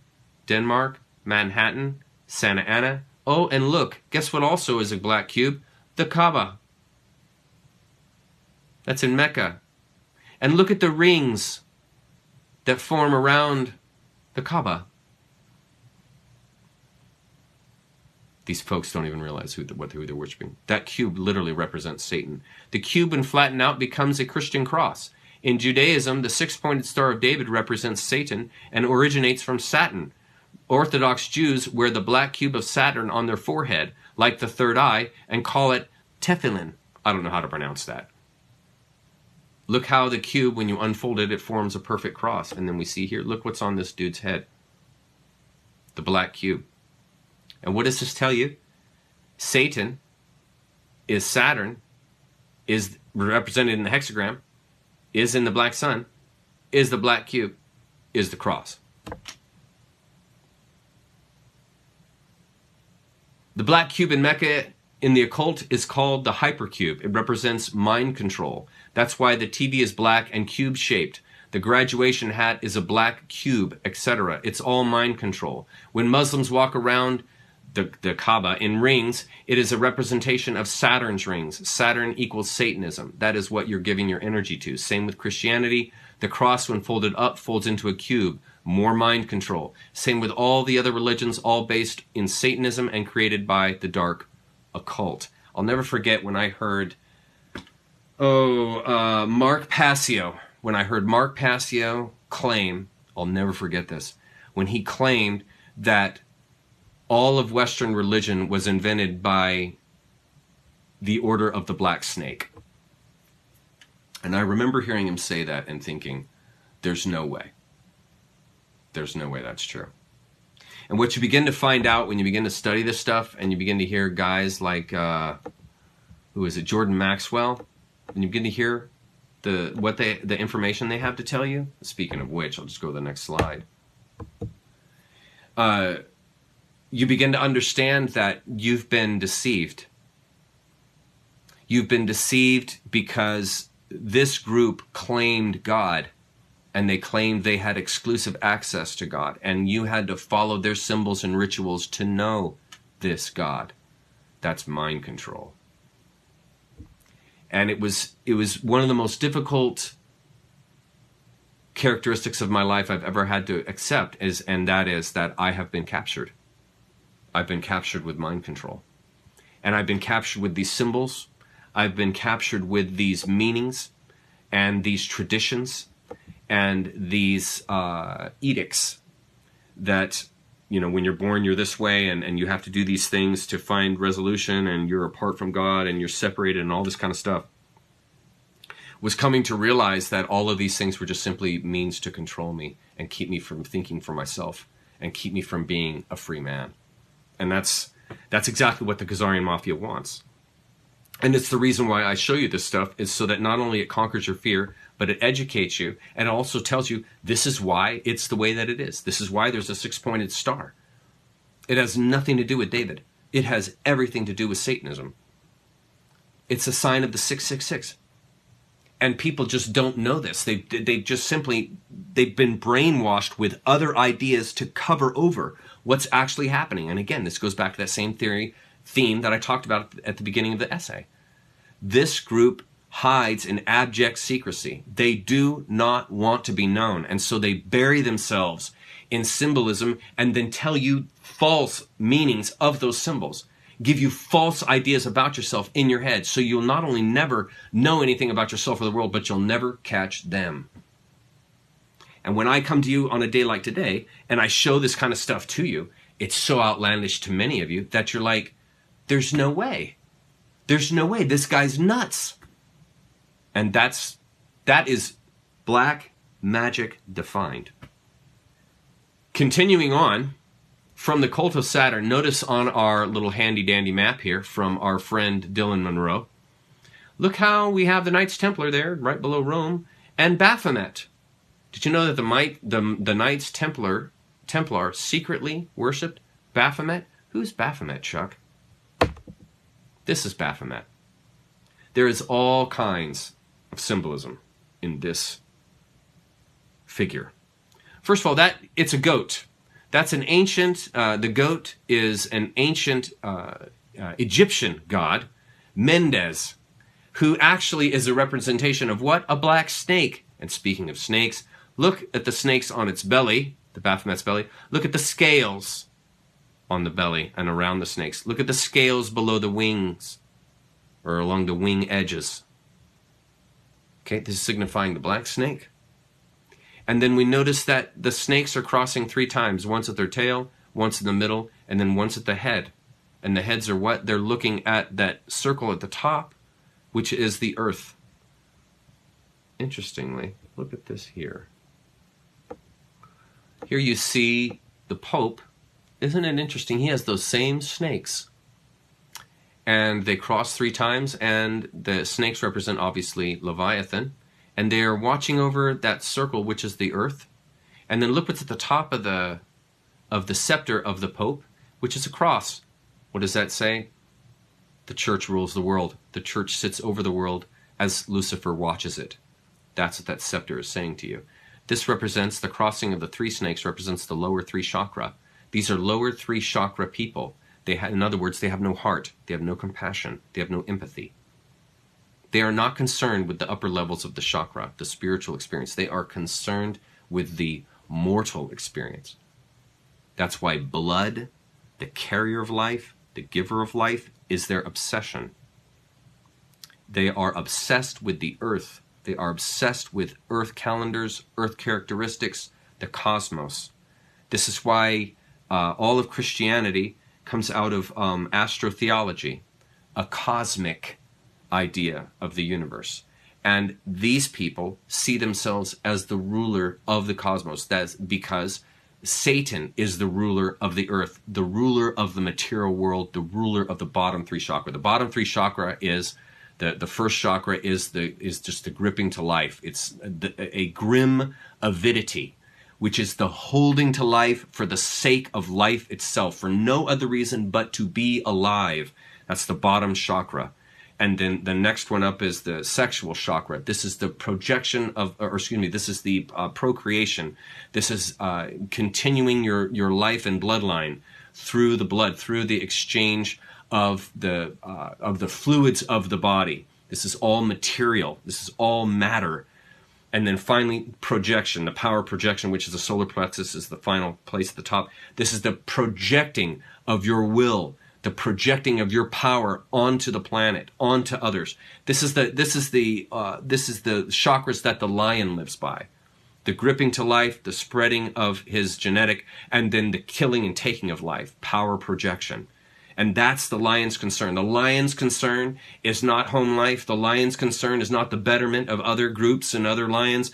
Denmark, Manhattan, Santa Ana. Oh, and look, guess what also is a black cube? The Kaaba, That's in Mecca. And look at the rings that form around the Kaaba. These folks don't even realize who they're worshiping. That cube literally represents Satan. The cube, when flattened out, becomes a Christian cross. In Judaism, the six-pointed Star of David represents Satan and originates from Saturn. Orthodox Jews wear the black cube of Saturn on their forehead, like the third eye, and call it tefillin. I don't know how to pronounce that. Look how the cube, when you unfold it, it forms a perfect cross. And then we see here, look what's on this dude's head. The black cube. And what does this tell you? Satan is Saturn, is represented in the hexagram, is in the black sun, is the black cube, is the cross. The black cube in Mecca in the occult is called the hypercube. It represents mind control. That's why the TV is black and cube-shaped. The graduation hat is a black cube, etc. It's all mind control. When Muslims walk around the Kaaba in rings, it is a representation of Saturn's rings. Saturn equals Satanism. That is what you're giving your energy to. Same with Christianity. The cross, when folded up, folds into a cube. More mind control. Same with all the other religions, all based in Satanism and created by the dark occult. I'll never forget when I heard, Mark Passio. When I heard Mark Passio claim, I'll never forget this, when he claimed that all of Western religion was invented by the Order of the Black Snake. And I remember hearing him say that and thinking, there's no way. There's no way that's true. And what you begin to find out when you begin to study this stuff and you begin to hear guys like, Jordan Maxwell, and you begin to hear the information they have to tell you. Speaking of which, I'll just go to the next slide. You begin to understand that you've been deceived. You've been deceived because this group claimed God, and they claimed they had exclusive access to God, and you had to follow their symbols and rituals to know this God. That's mind control. And it was one of the most difficult characteristics of my life I've ever had to accept, and that is that I have been captured. I've been captured with mind control. And I've been captured with these symbols. I've been captured with these meanings and these traditions and these edicts that, when you're born, you're this way, and you have to do these things to find resolution, and you're apart from God, and you're separated, and all this kind of stuff. Was coming to realize that all of these things were just simply means to control me and keep me from thinking for myself and keep me from being a free man. And that's exactly what the Khazarian Mafia wants. And it's the reason why I show you this stuff, is so that not only it conquers your fear, but it educates you, and it also tells you this is why it's the way that it is. This is why there's a six-pointed star. It has nothing to do with David. It has everything to do with Satanism. It's a sign of the 666. And people just don't know this. They just simply, they've been brainwashed with other ideas to cover over what's actually happening. And again, this goes back to that same theme that I talked about at the beginning of the essay. This group hides in abject secrecy. They do not want to be known. And so they bury themselves in symbolism and then tell you false meanings of those symbols. Give you false ideas about yourself in your head, so you'll not only never know anything about yourself or the world, but you'll never catch them. And when I come to you on a day like today, and I show this kind of stuff to you, it's so outlandish to many of you that you're like, there's no way. There's no way. This guy's nuts. And that is black magic defined. Continuing on, from the cult of Saturn, notice on our little handy-dandy map here from our friend Dylan Monroe, look how we have the Knights Templar there, right below Rome, and Baphomet. Did you know that the Knights Templar secretly worshipped Baphomet? Who's Baphomet, Chuck? This is Baphomet. There is all kinds of symbolism in this figure. First of all, it's a goat. That's an ancient, the goat is an ancient Egyptian god, Mendes, who actually is a representation of what? A black snake. And speaking of snakes, look at the snakes on its belly, the Baphomet's belly. Look at the scales on the belly and around the snakes. Look at the scales below the wings or along the wing edges. Okay, this is signifying the black snake. And then we notice that the snakes are crossing 3 times, once at their tail, once in the middle, and then once at the head. And the heads are what? They're looking at that circle at the top, which is the earth. Interestingly, look at this here. Here you see the Pope. Isn't it interesting? He has those same snakes. And they cross 3 times, and the snakes represent, obviously, Leviathan. And they are watching over that circle, which is the earth. And then look what's at the top of the scepter of the Pope, which is a cross. What does that say? The church rules the world. The church sits over the world as Lucifer watches it. That's what that scepter is saying to you. This represents the crossing of the 3 snakes, represents the lower 3 chakra. These are lower 3 chakra people. In other words, they have no heart. They have no compassion. They have no empathy. They are not concerned with the upper levels of the chakra, the spiritual experience. They are concerned with the mortal experience. That's why blood, the carrier of life, the giver of life, is their obsession. They are obsessed with the earth. They are obsessed with earth calendars, earth characteristics, the cosmos. This is why all of Christianity comes out of astrotheology, a cosmic idea of the universe. And these people see themselves as the ruler of the cosmos. That's because Satan is the ruler of the earth, the ruler of the material world, the ruler of the bottom 3 chakra. The bottom 3 chakra is the first chakra is just the gripping to life. It's a grim avidity, which is the holding to life for the sake of life itself, for no other reason but to be alive. That's the bottom chakra. And then the next one up is the sexual chakra. This is the projection of, this is the procreation. This is continuing your life and bloodline through the blood, through the exchange of the fluids of the body. This is all material. This is all matter. And then finally, projection, the power projection, which is the solar plexus, is the final place at the top. This is the projecting of your will, the projecting of your power onto the planet, onto others. This is the chakras that the lion lives by. The gripping to life, the spreading of his genetic, and then the killing and taking of life, power projection. And that's the lion's concern. The lion's concern is not home life. The lion's concern is not the betterment of other groups and other lions.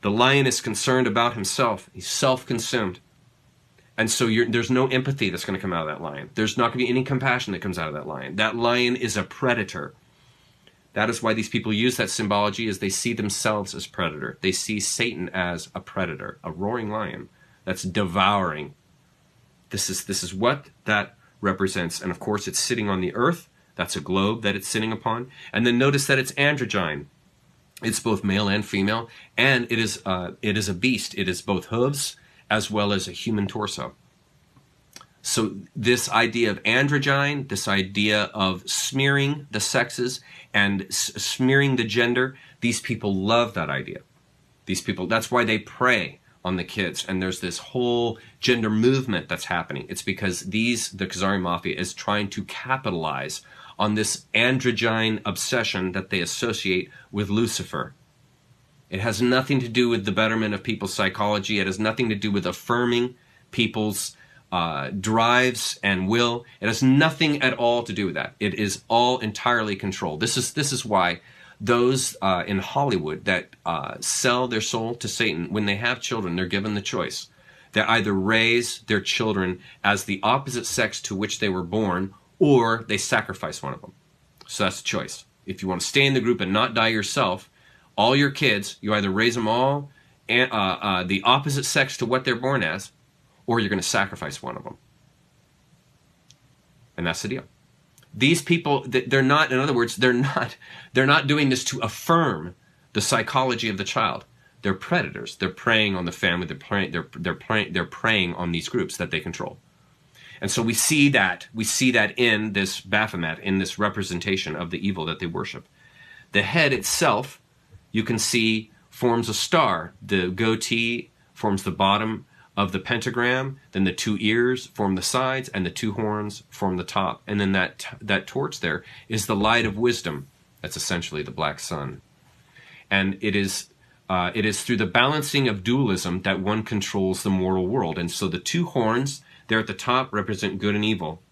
The lion is concerned about himself. He's self-consumed. And so there's no empathy that's going to come out of that lion. There's not going to be any compassion that comes out of that lion. That lion is a predator. That is why these people use that symbology, is they see themselves as predator. They see Satan as a predator, a roaring lion that's devouring. This is what that represents. And of course, it's sitting on the earth. That's a globe that it's sitting upon. And then notice that it's androgyne. It's both male and female. And it is a beast. It is both hooves as well as a human torso. So this idea of androgyne, this idea of smearing the sexes and smearing the gender, these people love that idea. These people, that's why they prey on the kids. And there's this whole gender movement that's happening. It's because the Khazarian Mafia is trying to capitalize on this androgyne obsession that they associate with Lucifer. It has nothing to do with the betterment of people's psychology. It has nothing to do with affirming people's drives and will. It has nothing at all to do with that. It is all entirely controlled. This is why those in Hollywood that sell their soul to Satan, when they have children, they're given the choice. They either raise their children as the opposite sex to which they were born, or they sacrifice one of them. So that's the choice. If you want to stay in the group and not die yourself, all your kids, you either raise them all the opposite sex to what they're born as, or you're going to sacrifice one of them. And that's the deal. These people, they're not, in other words, they're not doing this to affirm the psychology of the child. They're predators. They're preying on the family. They're preying on these groups that they control. And so we see that in this Baphomet, in this representation of the evil that they worship. The head itself, you can see, forms a star. The goatee forms the bottom of the pentagram, then the two ears form the sides, and the two horns form the top. And then that torch there is the light of wisdom. That's essentially the black sun. And it is through the balancing of dualism that one controls the mortal world. And so the two horns there at the top represent good and evil.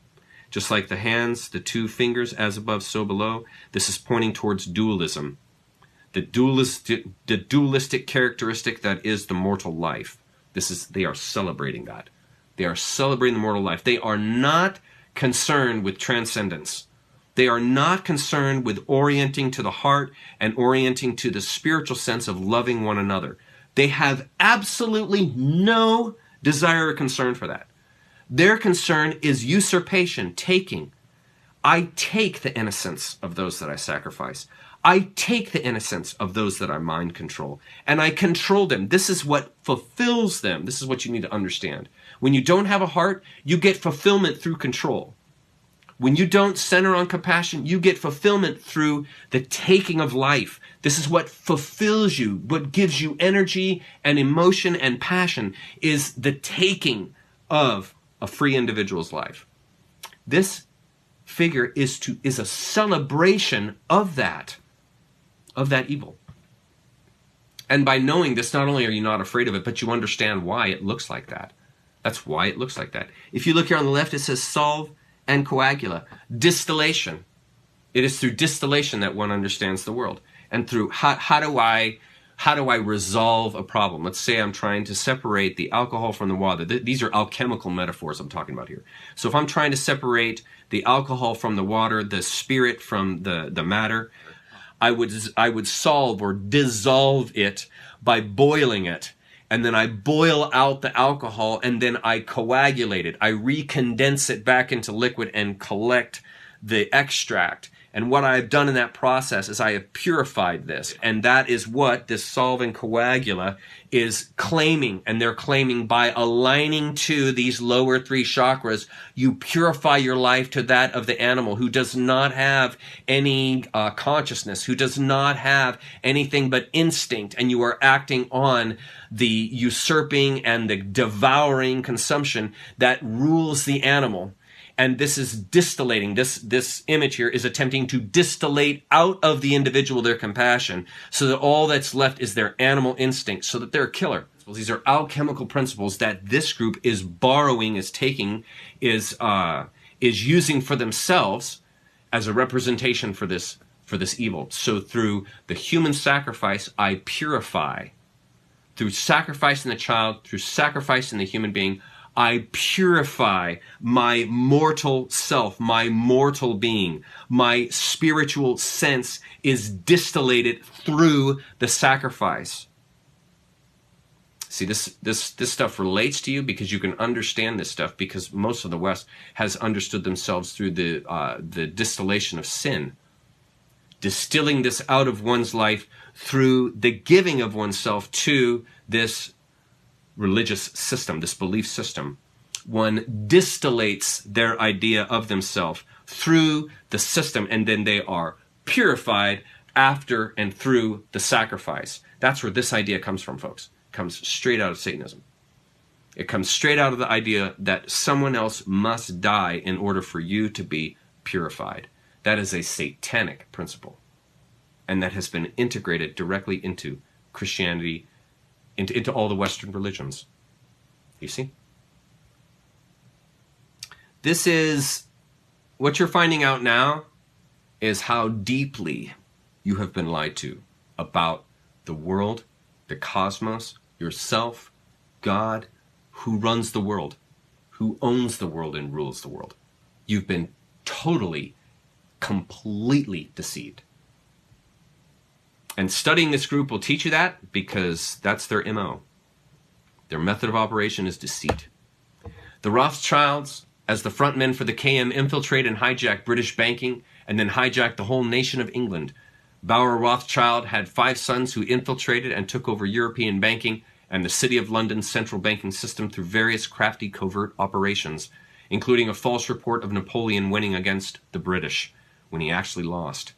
Just like the hands, the two fingers, as above, so below, this is pointing towards dualism. The dualistic characteristic that is the mortal life. They are celebrating that. They are celebrating the mortal life. They are not concerned with transcendence. They are not concerned with orienting to the heart and orienting to the spiritual sense of loving one another. They have absolutely no desire or concern for that. Their concern is usurpation, taking. I take the innocence of those that I sacrifice. I take the innocence of those that I mind control, and I control them. This is what fulfills them. This is what you need to understand. When you don't have a heart, you get fulfillment through control. When you don't center on compassion, you get fulfillment through the taking of life. This is what fulfills you, what gives you energy and emotion and passion, is the taking of a free individual's life. This figure is a celebration of that evil. And by knowing this, not only are you not afraid of it, but you understand why it looks like that. That's why it looks like that. If you look here on the left, it says solve and coagula. Distillation. It is through distillation that one understands the world. And through how do I resolve a problem? Let's say I'm trying to separate the alcohol from the water. These are alchemical metaphors I'm talking about here. So if I'm trying to separate the alcohol from the water, the spirit from the matter, I would solve or dissolve it by boiling it. And then I boil out the alcohol, and then I coagulate it. I recondense it back into liquid and collect the extract. And what I've done in that process is I have purified this. And that is what this solve and coagula is claiming. And they're claiming by aligning to these lower three chakras, you purify your life to that of the animal who does not have any consciousness, who does not have anything but instinct. And you are acting on the usurping and the devouring consumption that rules the animal. And this is distillating. This image here is attempting to distillate out of the individual their compassion so that all that's left is their animal instinct, so that they're a killer. These are alchemical principles that this group is borrowing, is taking, is using for themselves as a representation for this evil. So through the human sacrifice, I purify. Through sacrificing the child, through sacrificing the human being, I purify my mortal self, my mortal being. My spiritual sense is distillated through the sacrifice. See, this stuff relates to you because you can understand this stuff, because most of the West has understood themselves through the distillation of sin. Distilling this out of one's life through the giving of oneself to this religious system, this belief system. One distillates their idea of themselves through the system, and then they are purified after and through the sacrifice. That's where this idea comes from, folks. It comes straight out of Satanism. It comes straight out of the idea that someone else must die in order for you to be purified. That is a satanic principle, and that has been integrated directly into Christianity, into all the Western religions. You see? This is, what you're finding out now is how deeply you have been lied to about the world, the cosmos, yourself, God, who runs the world, who owns the world and rules the world. You've been totally, completely deceived. And studying this group will teach you that, because that's their MO. Their method of operation is deceit. The Rothschilds, as the front men for the KM, infiltrate and hijack British banking and then hijack the whole nation of England. Bauer Rothschild had 5 sons who infiltrated and took over European banking and the City of London's central banking system through various crafty covert operations. including a false report of Napoleon winning against the British when he actually lost.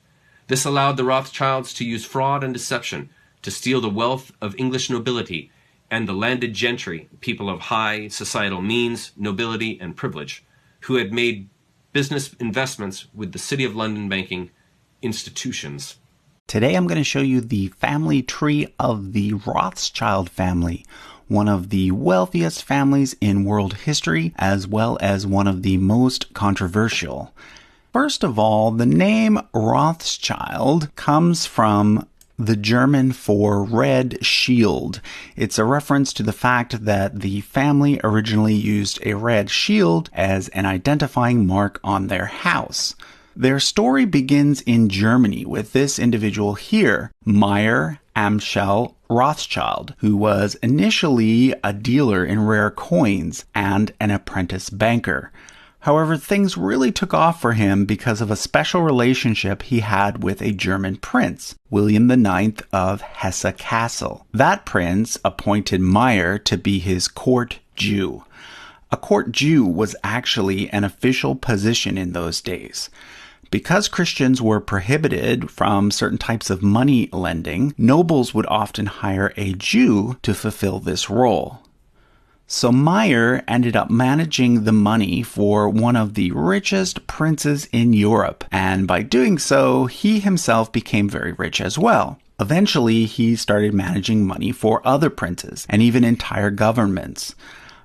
This allowed the Rothschilds to use fraud and deception to steal the wealth of English nobility and the landed gentry, people of high societal means, nobility, and privilege, who had made business investments with the City of London banking institutions. Today I'm going to show you the family tree of the Rothschild family, one of the wealthiest families in world history, as well as one of the most controversial. First of all, the name Rothschild comes from the German for red shield. It's a reference to the fact that the family originally used a red shield as an identifying mark on their house. Their story begins in Germany with this individual here, Meyer Amschel Rothschild, who was initially a dealer in rare coins and an apprentice banker. However, things really took off for him because of a special relationship he had with a German prince, William IX of Hesse-Kassel. That prince appointed Meyer to be his court Jew. A court Jew was actually an official position in those days. Because Christians were prohibited from certain types of money lending, nobles would often hire a Jew to fulfill this role. So Meyer ended up managing the money for one of the richest princes in Europe, and by doing so, he himself became very rich as well. Eventually, he started managing money for other princes, and even entire governments.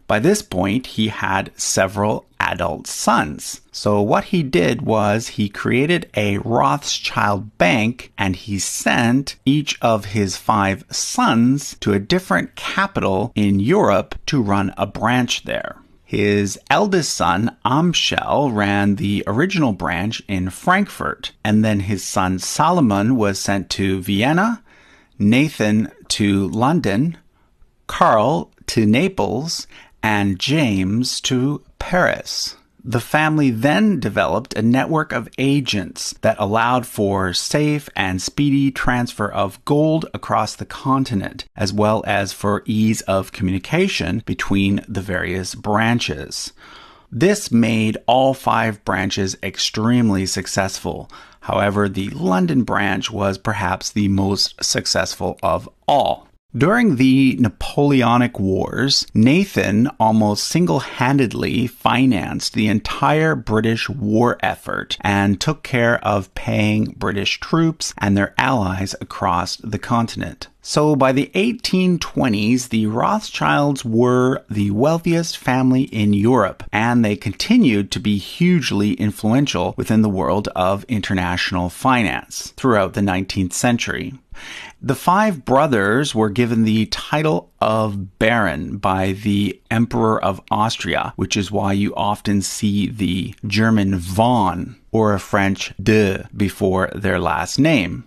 By this point, he had several adult sons. So what he did was he created a Rothschild bank, and he sent each of his 5 sons to a different capital in Europe to run a branch there. His eldest son, Amschel, ran the original branch in Frankfurt, and then his son Solomon was sent to Vienna, Nathan to London, Karl to Naples, and James to Paris. The family then developed a network of agents that allowed for safe and speedy transfer of gold across the continent, as well as for ease of communication between the various branches. This made all 5 branches extremely successful. However, the London branch was perhaps the most successful of all. During the Napoleonic Wars, Nathan almost single-handedly financed the entire British war effort and took care of paying British troops and their allies across the continent. So by the 1820s, the Rothschilds were the wealthiest family in Europe, and they continued to be hugely influential within the world of international finance throughout the 19th century. The 5 brothers were given the title of Baron by the Emperor of Austria, which is why you often see the German von or a French de before their last name.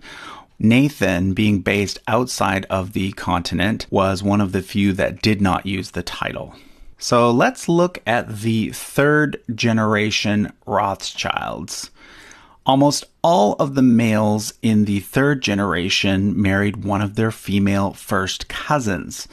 Nathan, being based outside of the continent, was one of the few that did not use the title. So let's look at the 3rd generation Rothschilds. Almost all of the males in the 3rd generation married one of their female first cousins.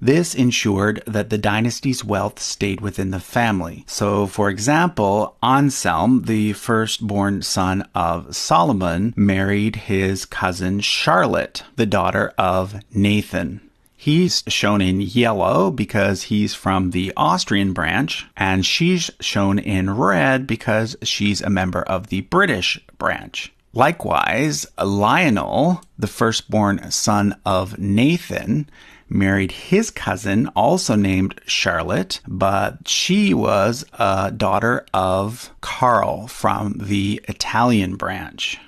This ensured that the dynasty's wealth stayed within the family. So, for example, Anselm, the firstborn son of Solomon, married his cousin Charlotte, the daughter of Nathan. He's shown in yellow because he's from the Austrian branch, and she's shown in red because she's a member of the British branch. Likewise, Lionel, the firstborn son of Nathan, married his cousin, also named Charlotte, but she was a daughter of Karl from the Italian branch.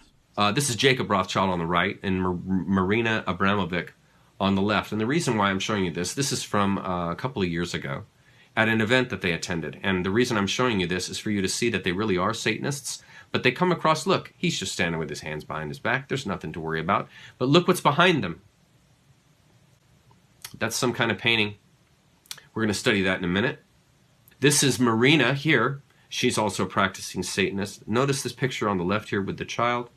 This is Jacob Rothschild on the right and Marina Abramovic on the left. And the reason why I'm showing you this is from a couple of years ago at an event that they attended. And the reason I'm showing you this is for you to see that they really are Satanists. But they come across, look, he's just standing with his hands behind his back. There's nothing to worry about. But look what's behind them. That's some kind of painting. We're going to study that in a minute. This is Marina here. She's also a practicing Satanist. Notice this picture on the left here with the child.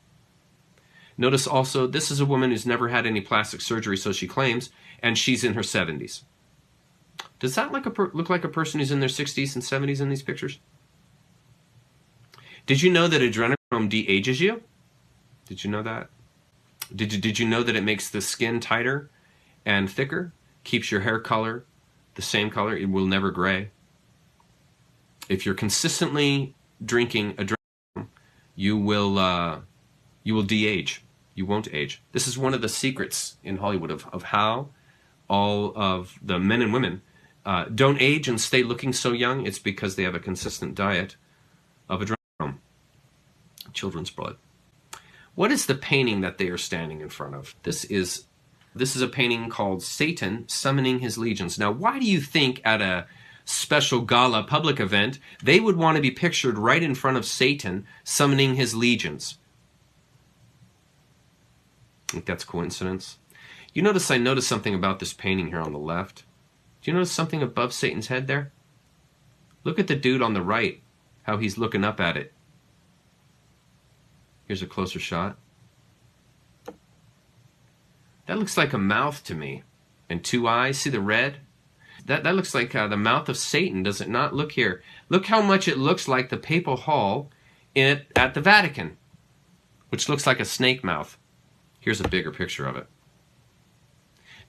Notice also, this is a woman who's never had any plastic surgery, so she claims, and she's in her 70s. Does that look like a person who's in their 60s and 70s in these pictures? Did you know that adrenochrome de-ages you? Did you know that? Did you know that it makes the skin tighter and thicker? Keeps your hair color the same color. It will never gray. If you're consistently drinking adrenochrome, you will de-age. You won't age. This is one of the secrets in Hollywood of how all of the men and women don't age and stay looking so young. It's because they have a consistent diet of adrenochrome, children's blood. What is the painting that they are standing in front of? This is a painting called Satan Summoning His Legions. Now, why do you think at a special gala public event they would want to be pictured right in front of Satan summoning his legions? Think that's coincidence? You notice I noticed something about this painting here on the left. Do you notice something above Satan's head there? Look at the dude on the right, how he's looking up at it. Here's a closer shot. That looks like a mouth to me. And two eyes. See the red? That looks like the mouth of Satan, does it not? Look here. Look how much it looks like the papal hall at the Vatican, which looks like a snake mouth. Here's a bigger picture of it.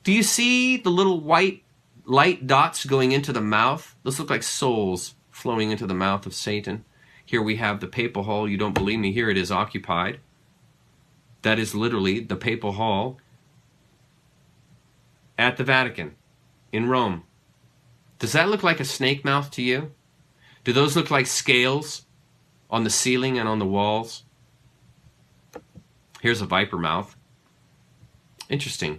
Do you see the little white light dots going into the mouth? Those look like souls flowing into the mouth of Satan. Here we have the papal hall. You don't believe me? Here it is occupied. That is literally the papal hall at the Vatican in Rome. Does that look like a snake mouth to you? Do those look like scales on the ceiling and on the walls? Here's a viper mouth. Interesting.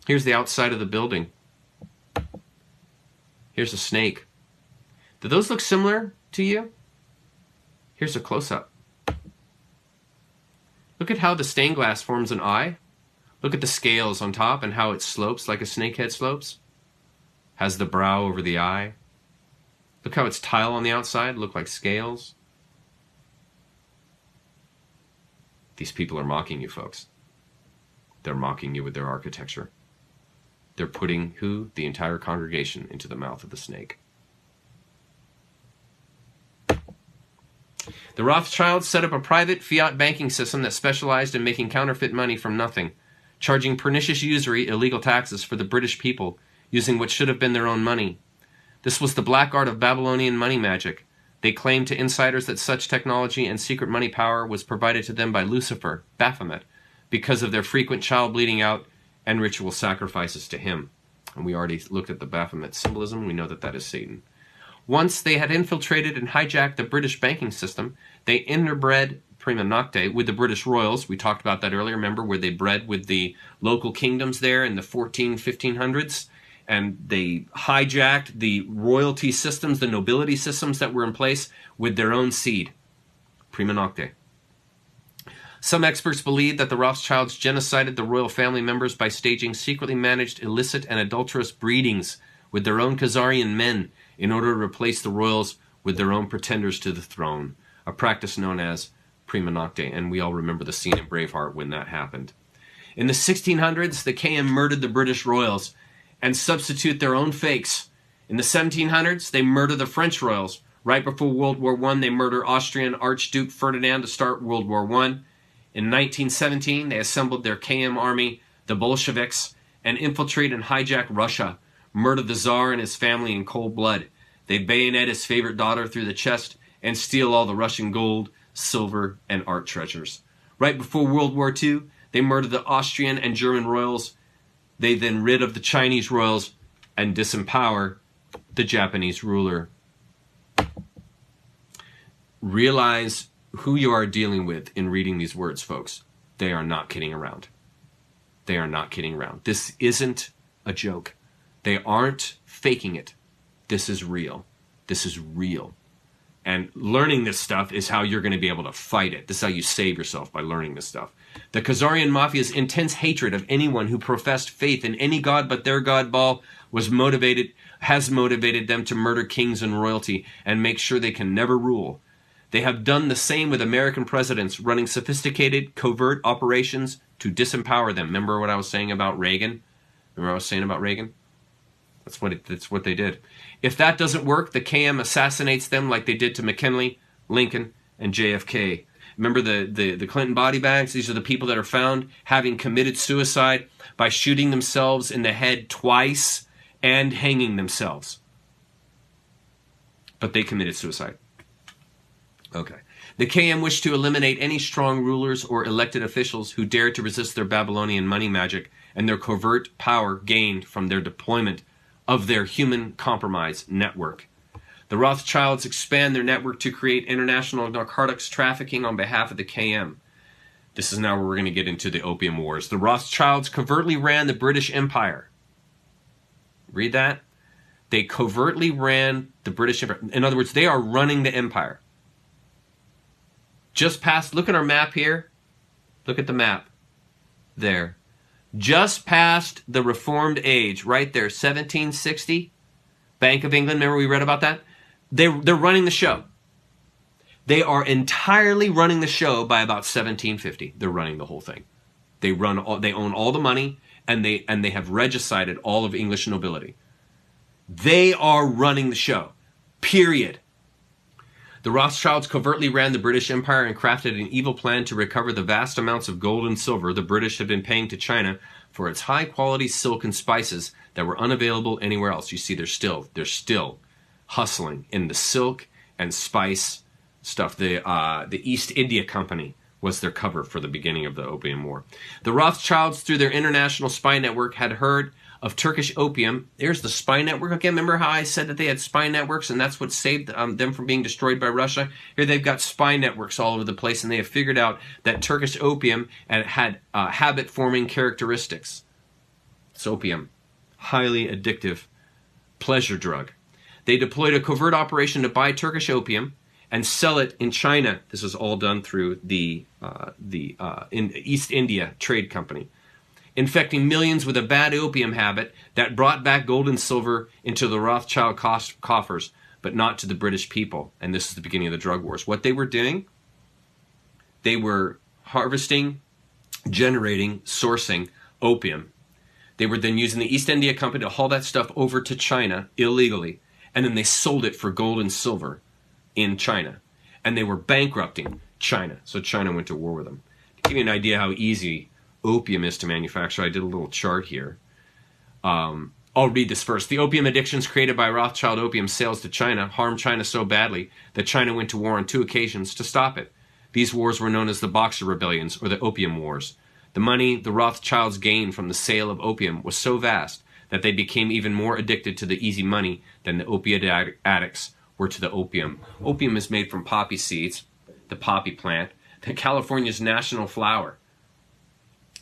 Here's the outside of the building. Here's a snake. Do those look similar to you? Here's a close-up. Look at how the stained glass forms an eye. Look at the scales on top and how it slopes like a snake head slopes. Has the brow over the eye. Look how its tile on the outside look like scales. These people are mocking you, folks. They're mocking you with their architecture. They're putting who? The entire congregation into the mouth of the snake. The Rothschilds set up a private fiat banking system that specialized in making counterfeit money from nothing, charging pernicious usury, illegal taxes for the British people, using what should have been their own money. This was the black art of Babylonian money magic. They claimed to insiders that such technology and secret money power was provided to them by Lucifer, Baphomet, because of their frequent child bleeding out and ritual sacrifices to him. And we already looked at the Baphomet symbolism. We know that that is Satan. Once they had infiltrated and hijacked the British banking system, they interbred prima nocte with the British royals. We talked about that earlier, remember, where they bred with the local kingdoms there in the 1500s, and they hijacked the royalty systems, the nobility systems that were in place with their own seed, prima nocte. Some experts believe that the Rothschilds genocided the royal family members by staging secretly managed illicit and adulterous breedings with their own Khazarian men in order to replace the royals with their own pretenders to the throne, a practice known as prima nocte, and we all remember the scene in Braveheart when that happened. In the 1600s, the KM murdered the British royals and substitute their own fakes. In the 1700s, they murder the French royals. Right before World War I, they murder Austrian Archduke Ferdinand to start World War I. In 1917, they assembled their KM army, the Bolsheviks, and infiltrate and hijack Russia, murder the Tsar and his family in cold blood. They bayonet his favorite daughter through the chest and steal all the Russian gold, silver, and art treasures. Right before World War II, they murder the Austrian and German royals. They then rid of the Chinese royals and disempower the Japanese ruler. Realize who you are dealing with in reading these words, folks. They are not kidding around. They are not kidding around. This isn't a joke. They aren't faking it. This is real. This is real. And learning this stuff is how you're going to be able to fight it. This is how you save yourself, by learning this stuff. The Khazarian Mafia's intense hatred of anyone who professed faith in any god but their god Baal has motivated them to murder kings and royalty and make sure they can never rule. They have done the same with American presidents, running sophisticated, covert operations to disempower them. Remember what I was saying about Reagan? That's what they did. If that doesn't work, the KM assassinates them like they did to McKinley, Lincoln, and JFK. Remember the Clinton body bags? These are the people that are found having committed suicide by shooting themselves in the head twice and hanging themselves. But they committed suicide. Okay. The KM wished to eliminate any strong rulers or elected officials who dared to resist their Babylonian money magic and their covert power gained from their deployment of their human compromise network. The Rothschilds expand their network to create international narcotics trafficking on behalf of the KM. This is now where we're going to get into the Opium Wars. The Rothschilds covertly ran the British Empire. Read that? They covertly ran the British Empire. In other words, they are running the empire. Just past, look at our map here. Look at the map. There. Just past the Reformed age, right there, 1760. Bank of England, remember we read about that? They're running the show. They are entirely running the show by about 1750. They're running the whole thing. They own all the money, and they have regicided all of English nobility. They are running the show. Period. The Rothschilds covertly ran the British Empire and crafted an evil plan to recover the vast amounts of gold and silver the British had been paying to China for its high-quality silk and spices that were unavailable anywhere else. You see, they're still hustling in the silk and spice stuff. The East India Company was their cover for the beginning of the Opium War. The Rothschilds, through their international spy network, had heard of Turkish opium. There's the spy network again. Remember how I said that they had spy networks and that's what saved them from being destroyed by Russia? Here they've got spy networks all over the place, and they have figured out that Turkish opium had habit-forming characteristics. It's opium. Highly addictive pleasure drug. They deployed a covert operation to buy Turkish opium and sell it in China. This is all done through the East India Trade Company, infecting millions with a bad opium habit that brought back gold and silver into the Rothschild coffers, but not to the British people. And this is the beginning of the drug wars. What they were doing, they were harvesting, generating, sourcing opium. They were then using the East India Company to haul that stuff over to China illegally, and then they sold it for gold and silver in China. And they were bankrupting China, so China went to war with them. To give you an idea how easy opium is to manufacture, I did a little chart here. I'll read this first. The opium addictions created by Rothschild opium sales to China harmed China so badly that China went to war on 2 occasions to stop it. These wars were known as the Boxer Rebellions or the Opium Wars. The money the Rothschilds gained from the sale of opium was so vast that they became even more addicted to the easy money than the opiate addicts were to the opium. Opium is made from poppy seeds, the poppy plant. California's national flower,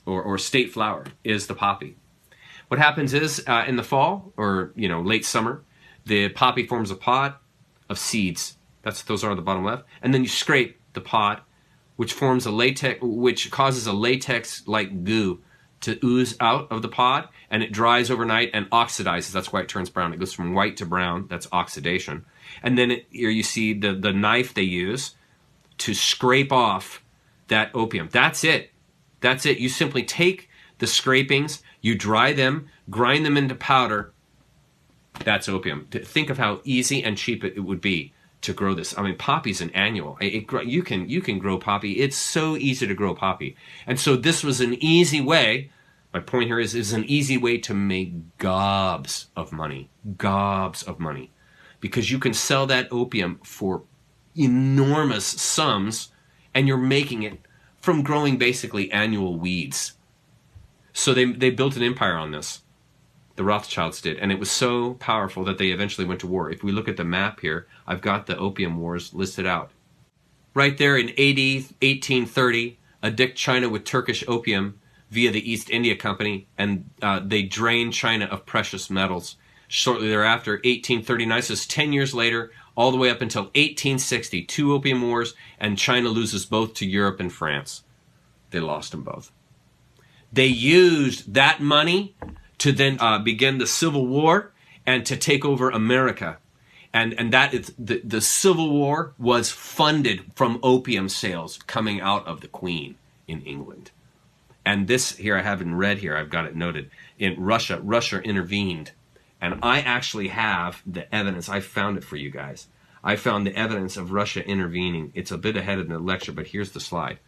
or state flower, is the poppy. What happens is, in the fall, or late summer, the poppy forms a pod of seeds. Those are on the bottom left. And then you scrape the pod, which causes a latex-like goo to ooze out of the pod, and it dries overnight and oxidizes. That's why it turns brown. It goes from white to brown. That's oxidation. And then here you see the knife they use to scrape off that opium. That's it. That's it. You simply take the scrapings, you dry them, grind them into powder. That's opium. Think of how easy and cheap it would be to grow this. I mean, poppy's an annual. You can grow poppy. It's so easy to grow poppy. And so this was an easy way. My point here is an easy way to make gobs of money. Gobs of money. Because you can sell that opium for enormous sums, and you're making it from growing basically annual weeds. So they built an empire on this. The Rothschilds did, and it was so powerful that they eventually went to war. If we look at the map here, I've got the Opium Wars listed out. Right there in AD 1830, addict China with Turkish opium via the East India Company, and they drained China of precious metals. Shortly thereafter, 1839, so it's 10 years later, all the way up until 1860, 2 opium wars, and China loses both to Europe and France. They lost them both. They used that money to then begin the Civil War and to take over America. And that is the Civil War was funded from opium sales coming out of the Queen in England. And this here I have in red here, I've got it noted. In Russia intervened And I actually have the evidence. I found it for you guys. I found the evidence of Russia intervening. It's a bit ahead of the lecture, but here's the slide.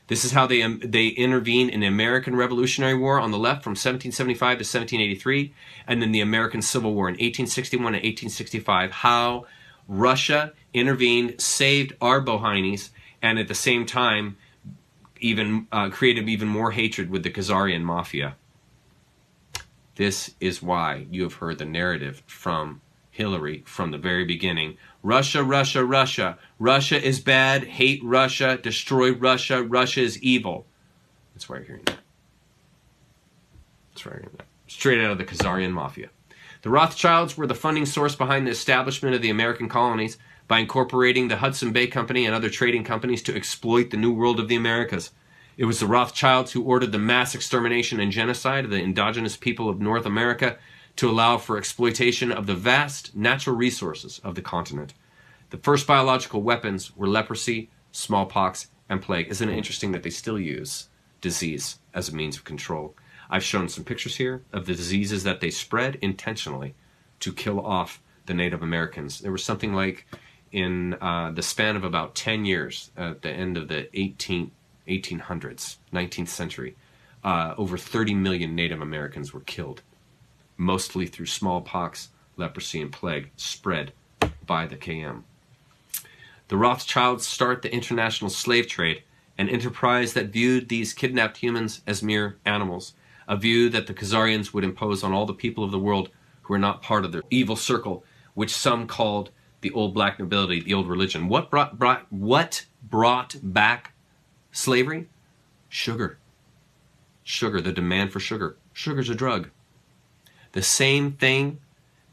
This is how they intervened in the American Revolutionary War on the left from 1775 to 1783, and then the American Civil War in 1861 and 1865, how Russia intervened, saved our bohinies, and at the same time even created even more hatred with the Khazarian Mafia. This is why you have heard the narrative from Hillary from the very beginning. Russia, Russia, Russia. Russia is bad. Hate Russia. Destroy Russia. Russia is evil. That's why you're hearing that. That's why you're hearing that. Straight out of the Khazarian Mafia. The Rothschilds were the funding source behind the establishment of the American colonies by incorporating the Hudson Bay Company and other trading companies to exploit the New World of the Americas. It was the Rothschilds who ordered the mass extermination and genocide of the indigenous people of North America to allow for exploitation of the vast natural resources of the continent. The first biological weapons were leprosy, smallpox, and plague. Isn't it interesting that they still use disease as a means of control? I've shown some pictures here of the diseases that they spread intentionally to kill off the Native Americans. There was something like, in the span of about 10 years, at the end of the 1800s, 19th century, over 30 million Native Americans were killed, mostly through smallpox, leprosy, and plague spread by the KM. The Rothschilds start the international slave trade, an enterprise that viewed these kidnapped humans as mere animals, a view that the Khazarians would impose on all the people of the world who were not part of their evil circle, which some called the old black nobility, the old religion. What brought back slavery? Sugar. Sugar, the demand for sugar. Sugar's a drug. The same thing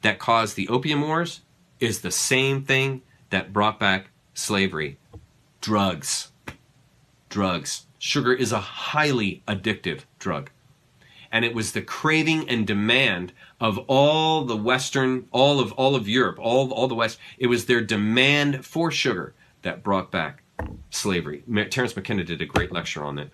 that caused the opium wars is the same thing that brought back slavery. Drugs. Drugs. Sugar is a highly addictive drug. And it was the craving and demand of all the Western, all of Europe, all the West. It was their demand for sugar that brought back slavery. Terence McKenna did a great lecture on it.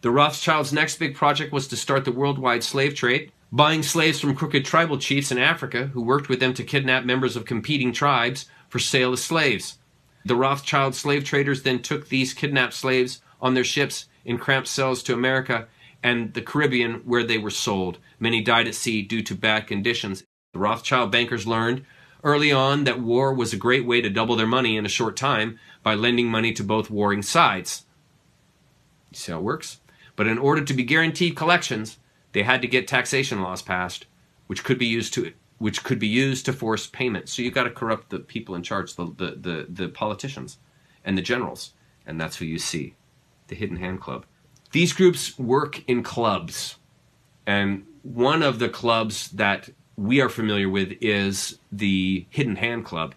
The Rothschilds' next big project was to start the worldwide slave trade, buying slaves from crooked tribal chiefs in Africa who worked with them to kidnap members of competing tribes for sale as slaves. The Rothschild slave traders then took these kidnapped slaves on their ships in cramped cells to America and the Caribbean, where they were sold. Many died at sea due to bad conditions. The Rothschild bankers learned early on that war was a great way to double their money in a short time by lending money to both warring sides. You see how it works? But in order to be guaranteed collections, they had to get taxation laws passed, which could be used to force payment. So you've got to corrupt the people in charge, the politicians and the generals, and that's who you see, the Hidden Hand Club. These groups work in clubs, and one of the clubs that we are familiar with is the Hidden Hand Club.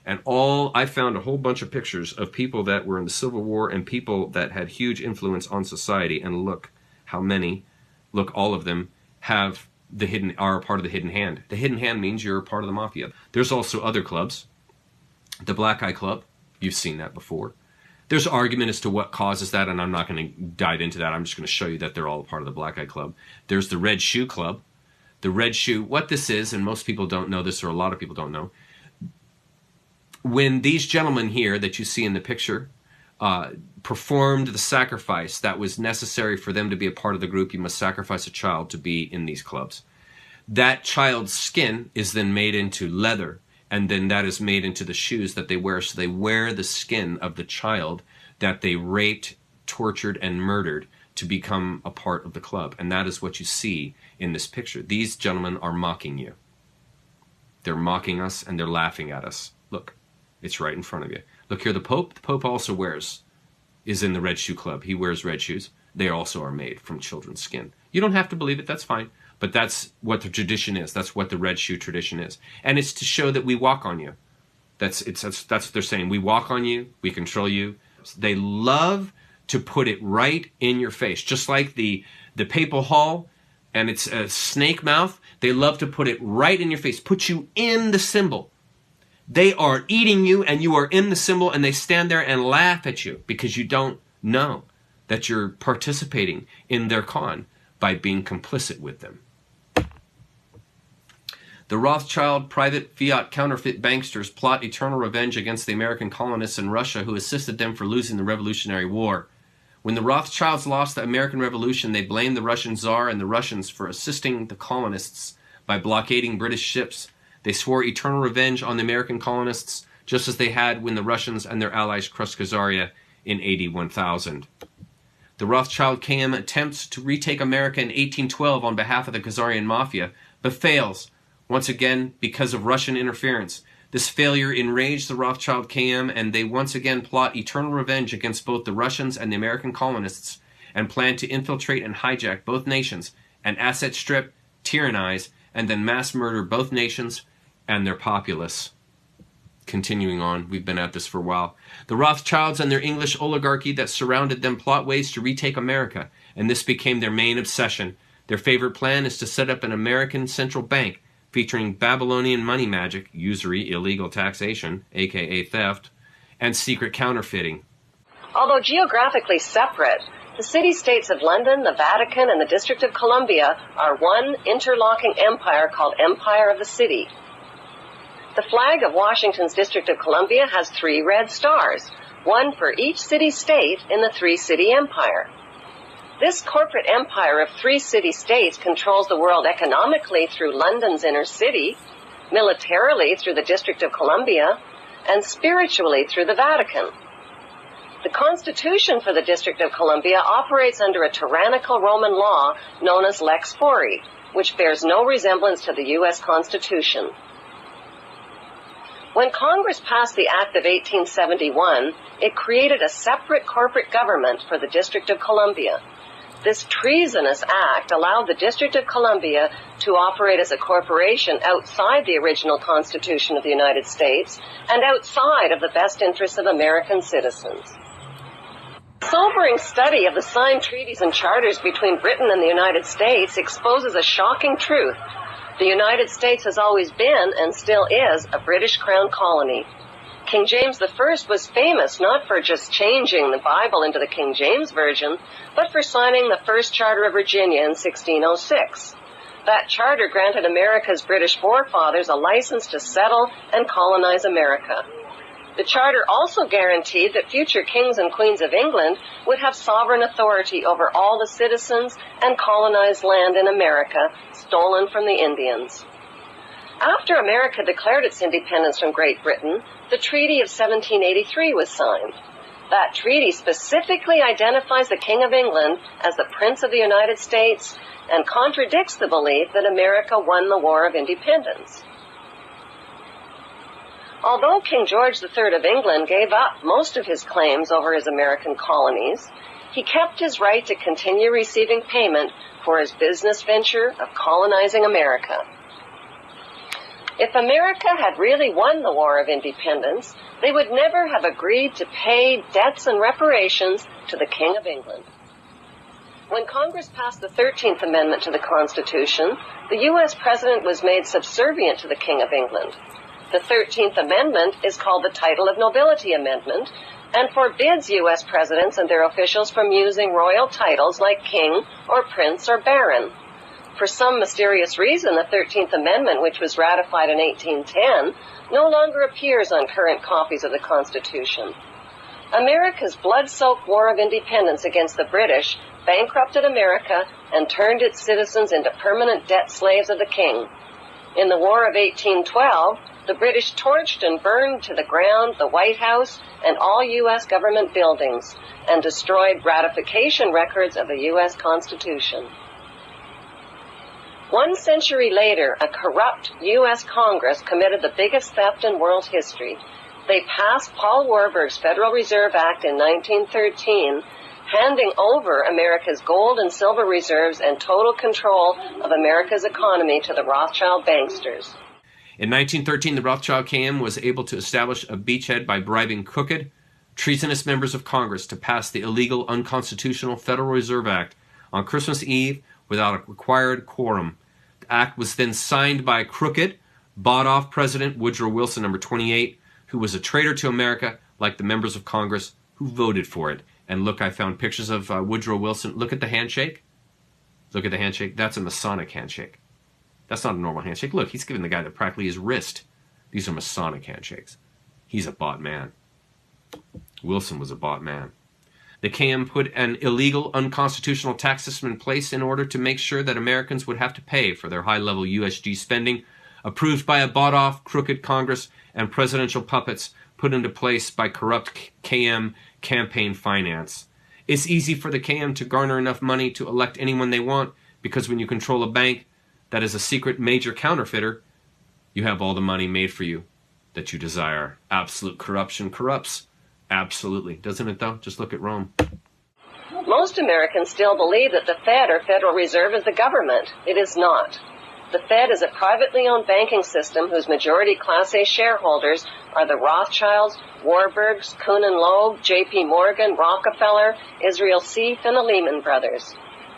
And I found a whole bunch of pictures of people that were in the Civil War and people that had huge influence on society, and look how many, look, all of them are a part of the Hidden Hand. The Hidden Hand means you're a part of the Mafia. There's also other clubs. The Black Eye Club, you've seen that before. There's argument as to what causes that, and I'm not going to dive into that. I'm just going to show you that they're all a part of the Black Eye Club. There's the Red Shoe Club. The Red Shoe, what this is, and most people don't know this, or a lot of people don't know, when these gentlemen here that you see in the picture performed the sacrifice that was necessary for them to be a part of the group, you must sacrifice a child to be in these clubs. That child's skin is then made into leather, and then that is made into the shoes that they wear. So they wear the skin of the child that they raped, tortured, and murdered to become a part of the club. And that is what you see in this picture. These gentlemen are mocking you. They're mocking us, and they're laughing at us. Look, it's right in front of you. Look here, the Pope. The Pope also is in the Red Shoe Club. He wears red shoes. They also are made from children's skin. You don't have to believe it, that's fine. But that's what the tradition is. That's what the red shoe tradition is. And it's to show that we walk on you. That's what they're saying. We walk on you. We control you. They love to put it right in your face. Just like the papal hall and it's a snake mouth. They love to put it right in your face. Put you in the symbol. They are eating you and you are in the symbol, and they stand there and laugh at you because you don't know that you're participating in their con by being complicit with them. The Rothschild private fiat counterfeit banksters plot eternal revenge against the American colonists in Russia who assisted them for losing the Revolutionary War. When the Rothschilds lost the American Revolution, they blamed the Russian Tsar and the Russians for assisting the colonists by blockading British ships. They swore eternal revenge on the American colonists, just as they had when the Russians and their allies crushed Khazaria in AD 1000. The Rothschild KM attempts to retake America in 1812 on behalf of the Khazarian Mafia, but fails, once again because of Russian interference. This failure enraged the Rothschild KM, and they once again plot eternal revenge against both the Russians and the American colonists, and plan to infiltrate and hijack both nations, and asset strip, tyrannize, and then mass murder both nations and their populace. Continuing on, we've been at this for a while. The Rothschilds and their English oligarchy that surrounded them plot ways to retake America, and this became their main obsession. Their favorite plan is to set up an American central bank featuring Babylonian money magic, usury, illegal taxation, aka theft, and secret counterfeiting. Although geographically separate, the city-states of London, the Vatican, and the District of Columbia are one interlocking empire called Empire of the City. The flag of Washington's District of Columbia has 3 red stars, one for each city-state in the 3-city empire. This corporate empire of 3 city-states controls the world economically through London's inner city, militarily through the District of Columbia, and spiritually through the Vatican. The Constitution for the District of Columbia operates under a tyrannical Roman law known as Lex Fori, which bears no resemblance to the U.S. Constitution. When Congress passed the Act of 1871, it created a separate corporate government for the District of Columbia. This treasonous act allowed the District of Columbia to operate as a corporation outside the original Constitution of the United States and outside of the best interests of American citizens. A sobering study of the signed treaties and charters between Britain and the United States exposes a shocking truth. The United States has always been, and still is, a British Crown colony. King James I was famous not for just changing the Bible into the King James Version, but for signing the First Charter of Virginia in 1606. That charter granted America's British forefathers a license to settle and colonize America. The charter also guaranteed that future kings and queens of England would have sovereign authority over all the citizens and colonized land in America stolen from the Indians. After America declared its independence from Great Britain, the Treaty of 1783 was signed. That treaty specifically identifies the King of England as the Prince of the United States and contradicts the belief that America won the War of Independence. Although King George III of England gave up most of his claims over his American colonies, he kept his right to continue receiving payment for his business venture of colonizing America. If America had really won the War of Independence, they would never have agreed to pay debts and reparations to the King of England. When Congress passed the 13th Amendment to the Constitution, the U.S. President was made subservient to the King of England. The 13th Amendment is called the Title of Nobility Amendment and forbids U.S. presidents and their officials from using royal titles like king or prince or baron. For some mysterious reason, the 13th Amendment, which was ratified in 1810, no longer appears on current copies of the Constitution. America's blood-soaked War of Independence against the British bankrupted America and turned its citizens into permanent debt slaves of the king. In the War of 1812, the British torched and burned to the ground the White House and all U.S. government buildings and destroyed ratification records of the U.S. Constitution. 1 century later, a corrupt U.S. Congress committed the biggest theft in world history. They passed Paul Warburg's Federal Reserve Act in 1913, handing over America's gold and silver reserves and total control of America's economy to the Rothschild banksters. In 1913, the Rothschild KM was able to establish a beachhead by bribing crooked, treasonous members of Congress to pass the illegal, unconstitutional Federal Reserve Act on Christmas Eve without a required quorum. The act was then signed by crooked, bought-off President Woodrow Wilson, number 28, who was a traitor to America, like the members of Congress who voted for it. And look, I found pictures of Woodrow Wilson. Look at the handshake. Look at the handshake. That's a Masonic handshake. That's not a normal handshake. Look, he's giving the guy practically his wrist. These are Masonic handshakes. He's a bought man. Wilson was a bought man. The KM put an illegal, unconstitutional tax system in place in order to make sure that Americans would have to pay for their high-level USG spending, approved by a bought-off, crooked Congress and presidential puppets put into place by corrupt KM campaign finance. It's easy for the KM to garner enough money to elect anyone they want, because when you control a bank that is a secret major counterfeiter, you have all the money made for you that you desire. Absolute corruption corrupts. Absolutely. Doesn't it, though? Just look at Rome. Most Americans still believe that the Fed, or Federal Reserve, is the government. It is not. The Fed is a privately owned banking system whose majority Class A shareholders are the Rothschilds, Warburgs, Kuhn and Loeb, J.P. Morgan, Rockefeller, Israel Seif, and the Lehman Brothers.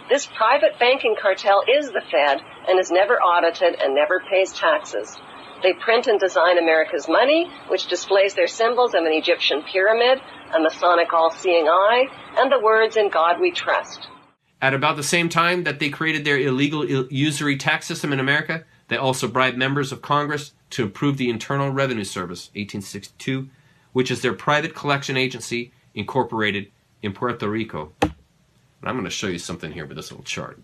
This private banking cartel is the Fed and is never audited and never pays taxes. They print and design America's money, which displays their symbols of an Egyptian pyramid, a Masonic all-seeing eye, and the words, "In God we trust." At about the same time that they created their illegal usury tax system in America, they also bribed members of Congress to approve the Internal Revenue Service, 1862, which is their private collection agency incorporated in Puerto Rico. And I'm going to show you something here with this little chart.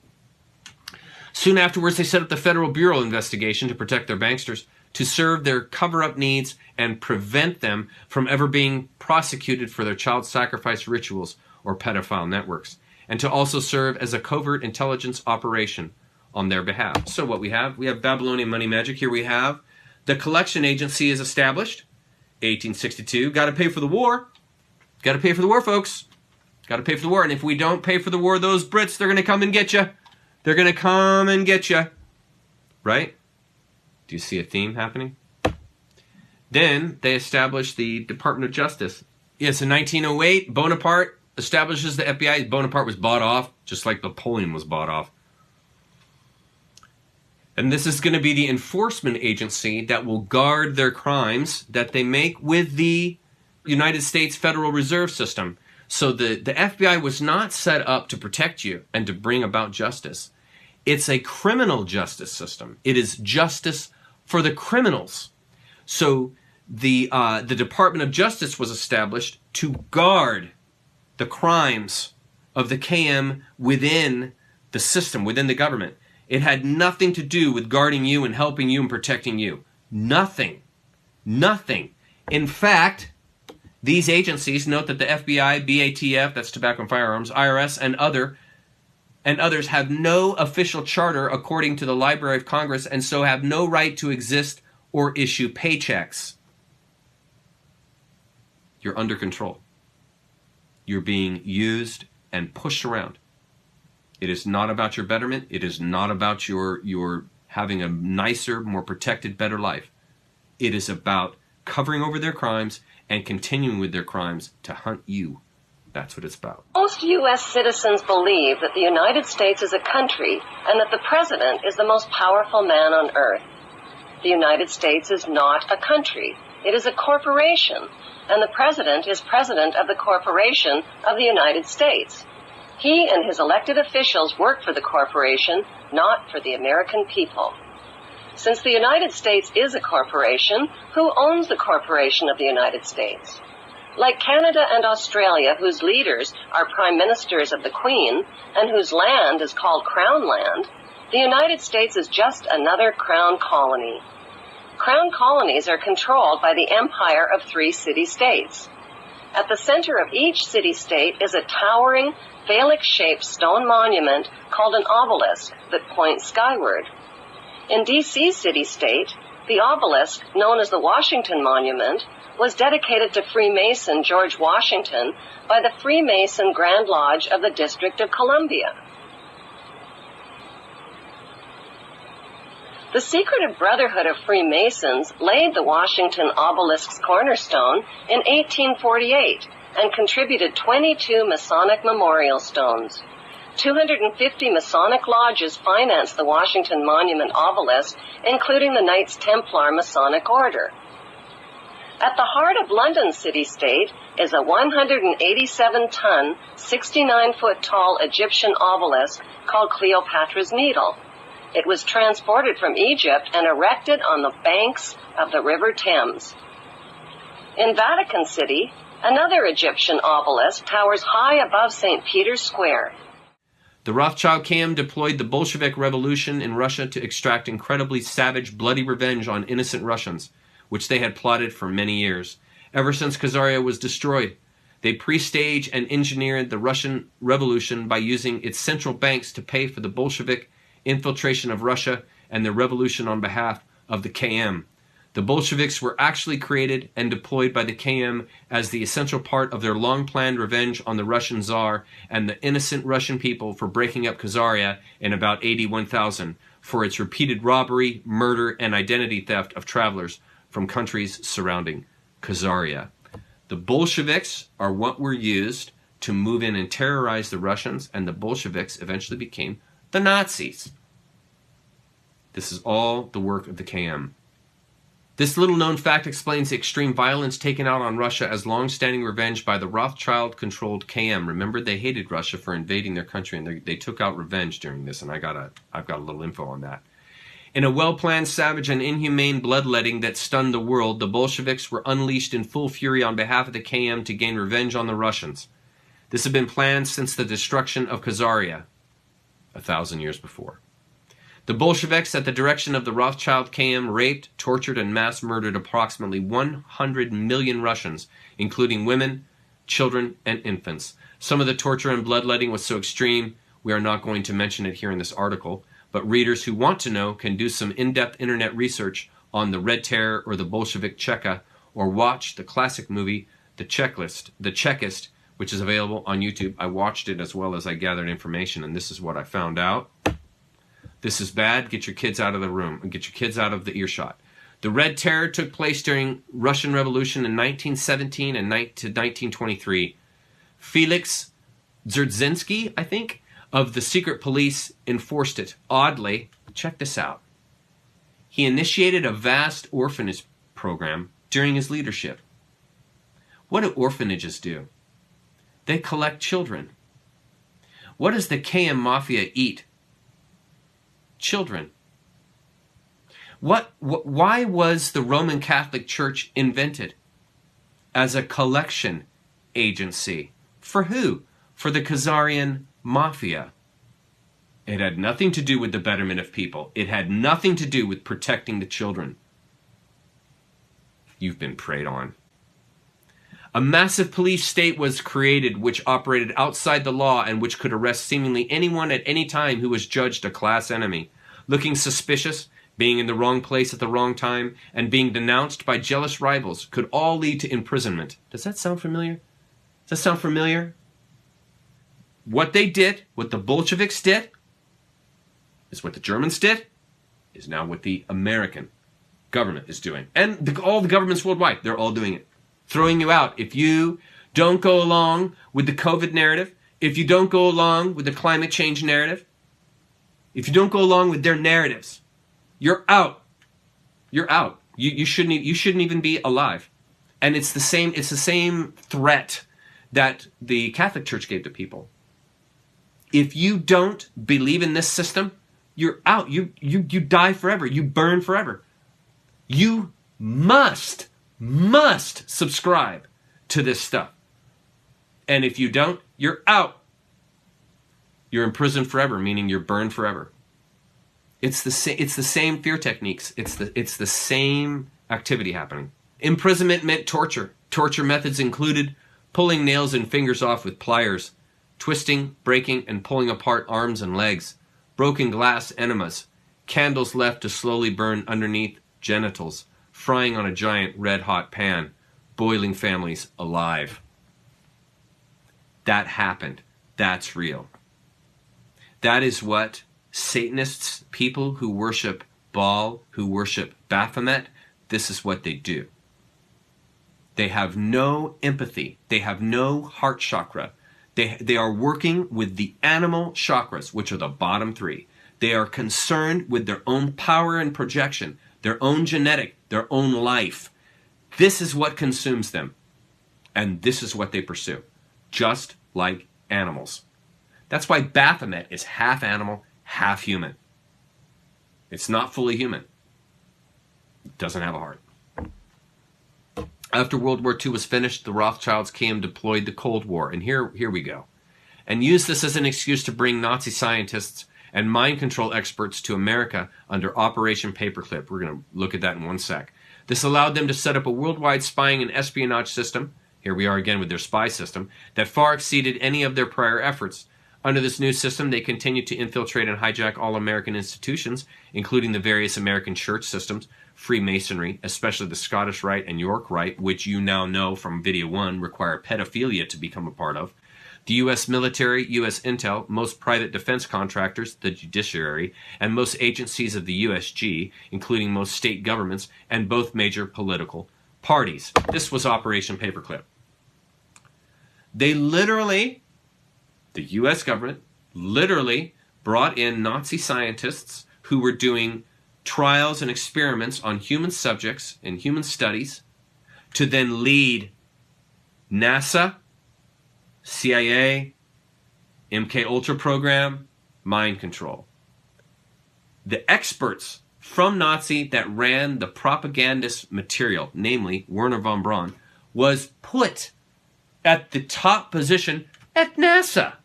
Soon afterwards, they set up the Federal Bureau of Investigation to protect their banksters, to serve their cover-up needs and prevent them from ever being prosecuted for their child sacrifice rituals or pedophile networks, and to also serve as a covert intelligence operation on their behalf. So what we have Babylonian money magic. Here we have the collection agency is established, 1862. Got to pay for the war. Got to pay for the war, folks. Got to pay for the war. And if we don't pay for the war, those Brits, they're going to come and get you. They're going to come and get you. Right? Do you see a theme happening? Then they established the Department of Justice. Yes, in 1908, Bonaparte establishes the FBI. Bonaparte was bought off, just like Napoleon was bought off. And this is going to be the enforcement agency that will guard their crimes that they make with the United States Federal Reserve System. So the FBI was not set up to protect you and to bring about justice. It's a criminal justice system. It is justice for the criminals. So the Department of Justice was established to guard the crimes of the KM within the system, within the government. It had nothing to do with guarding you and helping you and protecting you. Nothing. Nothing. In fact, these agencies, note that the FBI, BATF, that's Tobacco and Firearms, IRS, and others have no official charter according to the Library of Congress, and so have no right to exist or issue paychecks. You're under control. You're being used and pushed around. It is not about your betterment. It is not about your having a nicer, more protected, better life. It is about covering over their crimes and continuing with their crimes to hunt you. That's what it's about. Most U.S. citizens believe that the United States is a country and that the president is the most powerful man on earth. The United States is not a country. It is a corporation, and the president is president of the corporation of the United States. He and his elected officials work for the corporation, not for the American people. Since the United States is a corporation, who owns the corporation of the United States? Like Canada and Australia, whose leaders are prime ministers of the Queen, and whose land is called Crown Land, the United States is just another crown colony. Crown colonies are controlled by the empire of 3 city-states. At the center of each city-state is a towering, phallic-shaped stone monument called an obelisk that points skyward. In D.C. city-state, the obelisk, known as the Washington Monument, was dedicated to Freemason George Washington by the Freemason Grand Lodge of the District of Columbia. The secretive Brotherhood of Freemasons laid the Washington obelisk's cornerstone in 1848 and contributed 22 Masonic memorial stones. 250 Masonic lodges financed the Washington Monument obelisk, including the Knights Templar Masonic Order. At the heart of London city-state is a 187-ton, 69-foot-tall Egyptian obelisk called Cleopatra's Needle. It was transported from Egypt and erected on the banks of the River Thames. In Vatican City, another Egyptian obelisk towers high above St. Peter's Square. The Rothschild KM deployed the Bolshevik Revolution in Russia to extract incredibly savage, bloody revenge on innocent Russians, which they had plotted for many years. Ever since Khazaria was destroyed, they pre-stage and engineered the Russian Revolution by using its central banks to pay for the Bolshevik infiltration of Russia and the revolution on behalf of the KM. The Bolsheviks were actually created and deployed by the KM as the essential part of their long-planned revenge on the Russian Tsar and the innocent Russian people for breaking up Khazaria in about AD 1000 for its repeated robbery, murder, and identity theft of travelers from countries surrounding Khazaria. The Bolsheviks are what were used to move in and terrorize the Russians, and the Bolsheviks eventually became the Nazis. This is all the work of the KM. This little-known fact explains the extreme violence taken out on Russia as long-standing revenge by the Rothschild-controlled KM. Remember, they hated Russia for invading their country, and they took out revenge during this, and I've got a little info on that. In a well-planned, savage, and inhumane bloodletting that stunned the world, the Bolsheviks were unleashed in full fury on behalf of the KM to gain revenge on the Russians. This had been planned since the destruction of Khazaria 1,000 years before. The Bolsheviks, at the direction of the Rothschild KM, raped, tortured, and mass murdered approximately 100 million Russians, including women, children, and infants. Some of the torture and bloodletting was so extreme, we are not going to mention it here in this article, but readers who want to know can do some in-depth internet research on the Red Terror or the Bolshevik Cheka, or watch the classic movie, The Chekist, which is available on YouTube. I watched it as well as I gathered information, and this is what I found out. This is bad. Get your kids out of the room. Get your kids out of the earshot. The Red Terror took place during Russian Revolution in 1917 and to 1923. Felix Dzerzhinsky, I think, of the secret police enforced it. Oddly, check this out. He initiated a vast orphanage program during his leadership. What do orphanages do? They collect children. What does the KM Mafia eat? Children. Why was the Roman Catholic Church invented? As a collection agency. For who? For the Khazarian Mafia. It had nothing to do with the betterment of people. It had nothing to do with protecting the children. You've been preyed on. A massive police state was created which operated outside the law and which could arrest seemingly anyone at any time who was judged a class enemy. Looking suspicious, being in the wrong place at the wrong time, and being denounced by jealous rivals could all lead to imprisonment. Does that sound familiar? Does that sound familiar? What they did, what the Bolsheviks did, is what the Germans did, is now what the American government is doing. And all the governments worldwide, they're all doing it. Throwing you out. If you don't go along with the COVID narrative, if you don't go along with the climate change narrative, if you don't go along with their narratives, you're out. You're out. You shouldn't even be alive. And it's the same threat that the Catholic Church gave to people. If you don't believe in this system, you're out. You die forever. You burn forever. You must subscribe to this stuff. And if you don't, you're out. You're in prison forever, meaning you're burned forever. It's the same fear techniques. It's the same activity happening. Imprisonment meant torture. Torture methods included pulling nails and fingers off with pliers, twisting, breaking, and pulling apart arms and legs, broken glass enemas, candles left to slowly burn underneath genitals, frying on a giant red-hot pan, boiling families alive. That happened. That's real. That is what Satanists, people who worship Baal, who worship Baphomet, this is what they do. They have no empathy. They have no heart chakra. They are working with the animal chakras, which are the bottom three. They are concerned with their own power and projection, their own genetic, their own life. This is what consumes them. And this is what they pursue. Just like animals. That's why Baphomet is half animal, half human. It's not fully human. It doesn't have a heart. After World War II was finished, the Rothschilds came, deployed the Cold War, and here we go, and used this as an excuse to bring Nazi scientists and mind control experts to America under Operation Paperclip. We're going to look at that in one sec. This allowed them to set up a worldwide spying and espionage system, here we are again with their spy system, that far exceeded any of their prior efforts. Under this new system, they continued to infiltrate and hijack all American institutions, including the various American church systems, Freemasonry, especially the Scottish Rite and York Rite, which you now know from Video 1 require pedophilia to become a part of, the U.S. military, U.S. intel, most private defense contractors, the judiciary, and most agencies of the USG, including most state governments, and both major political parties. This was Operation Paperclip. They literally, the U.S. government, literally brought in Nazi scientists who were doing trials and experiments on human subjects in human studies to then lead NASA, CIA, MK Ultra program, mind control. The experts from Nazi that ran the propagandist material, namely Werner von Braun, was put at the top position at NASA.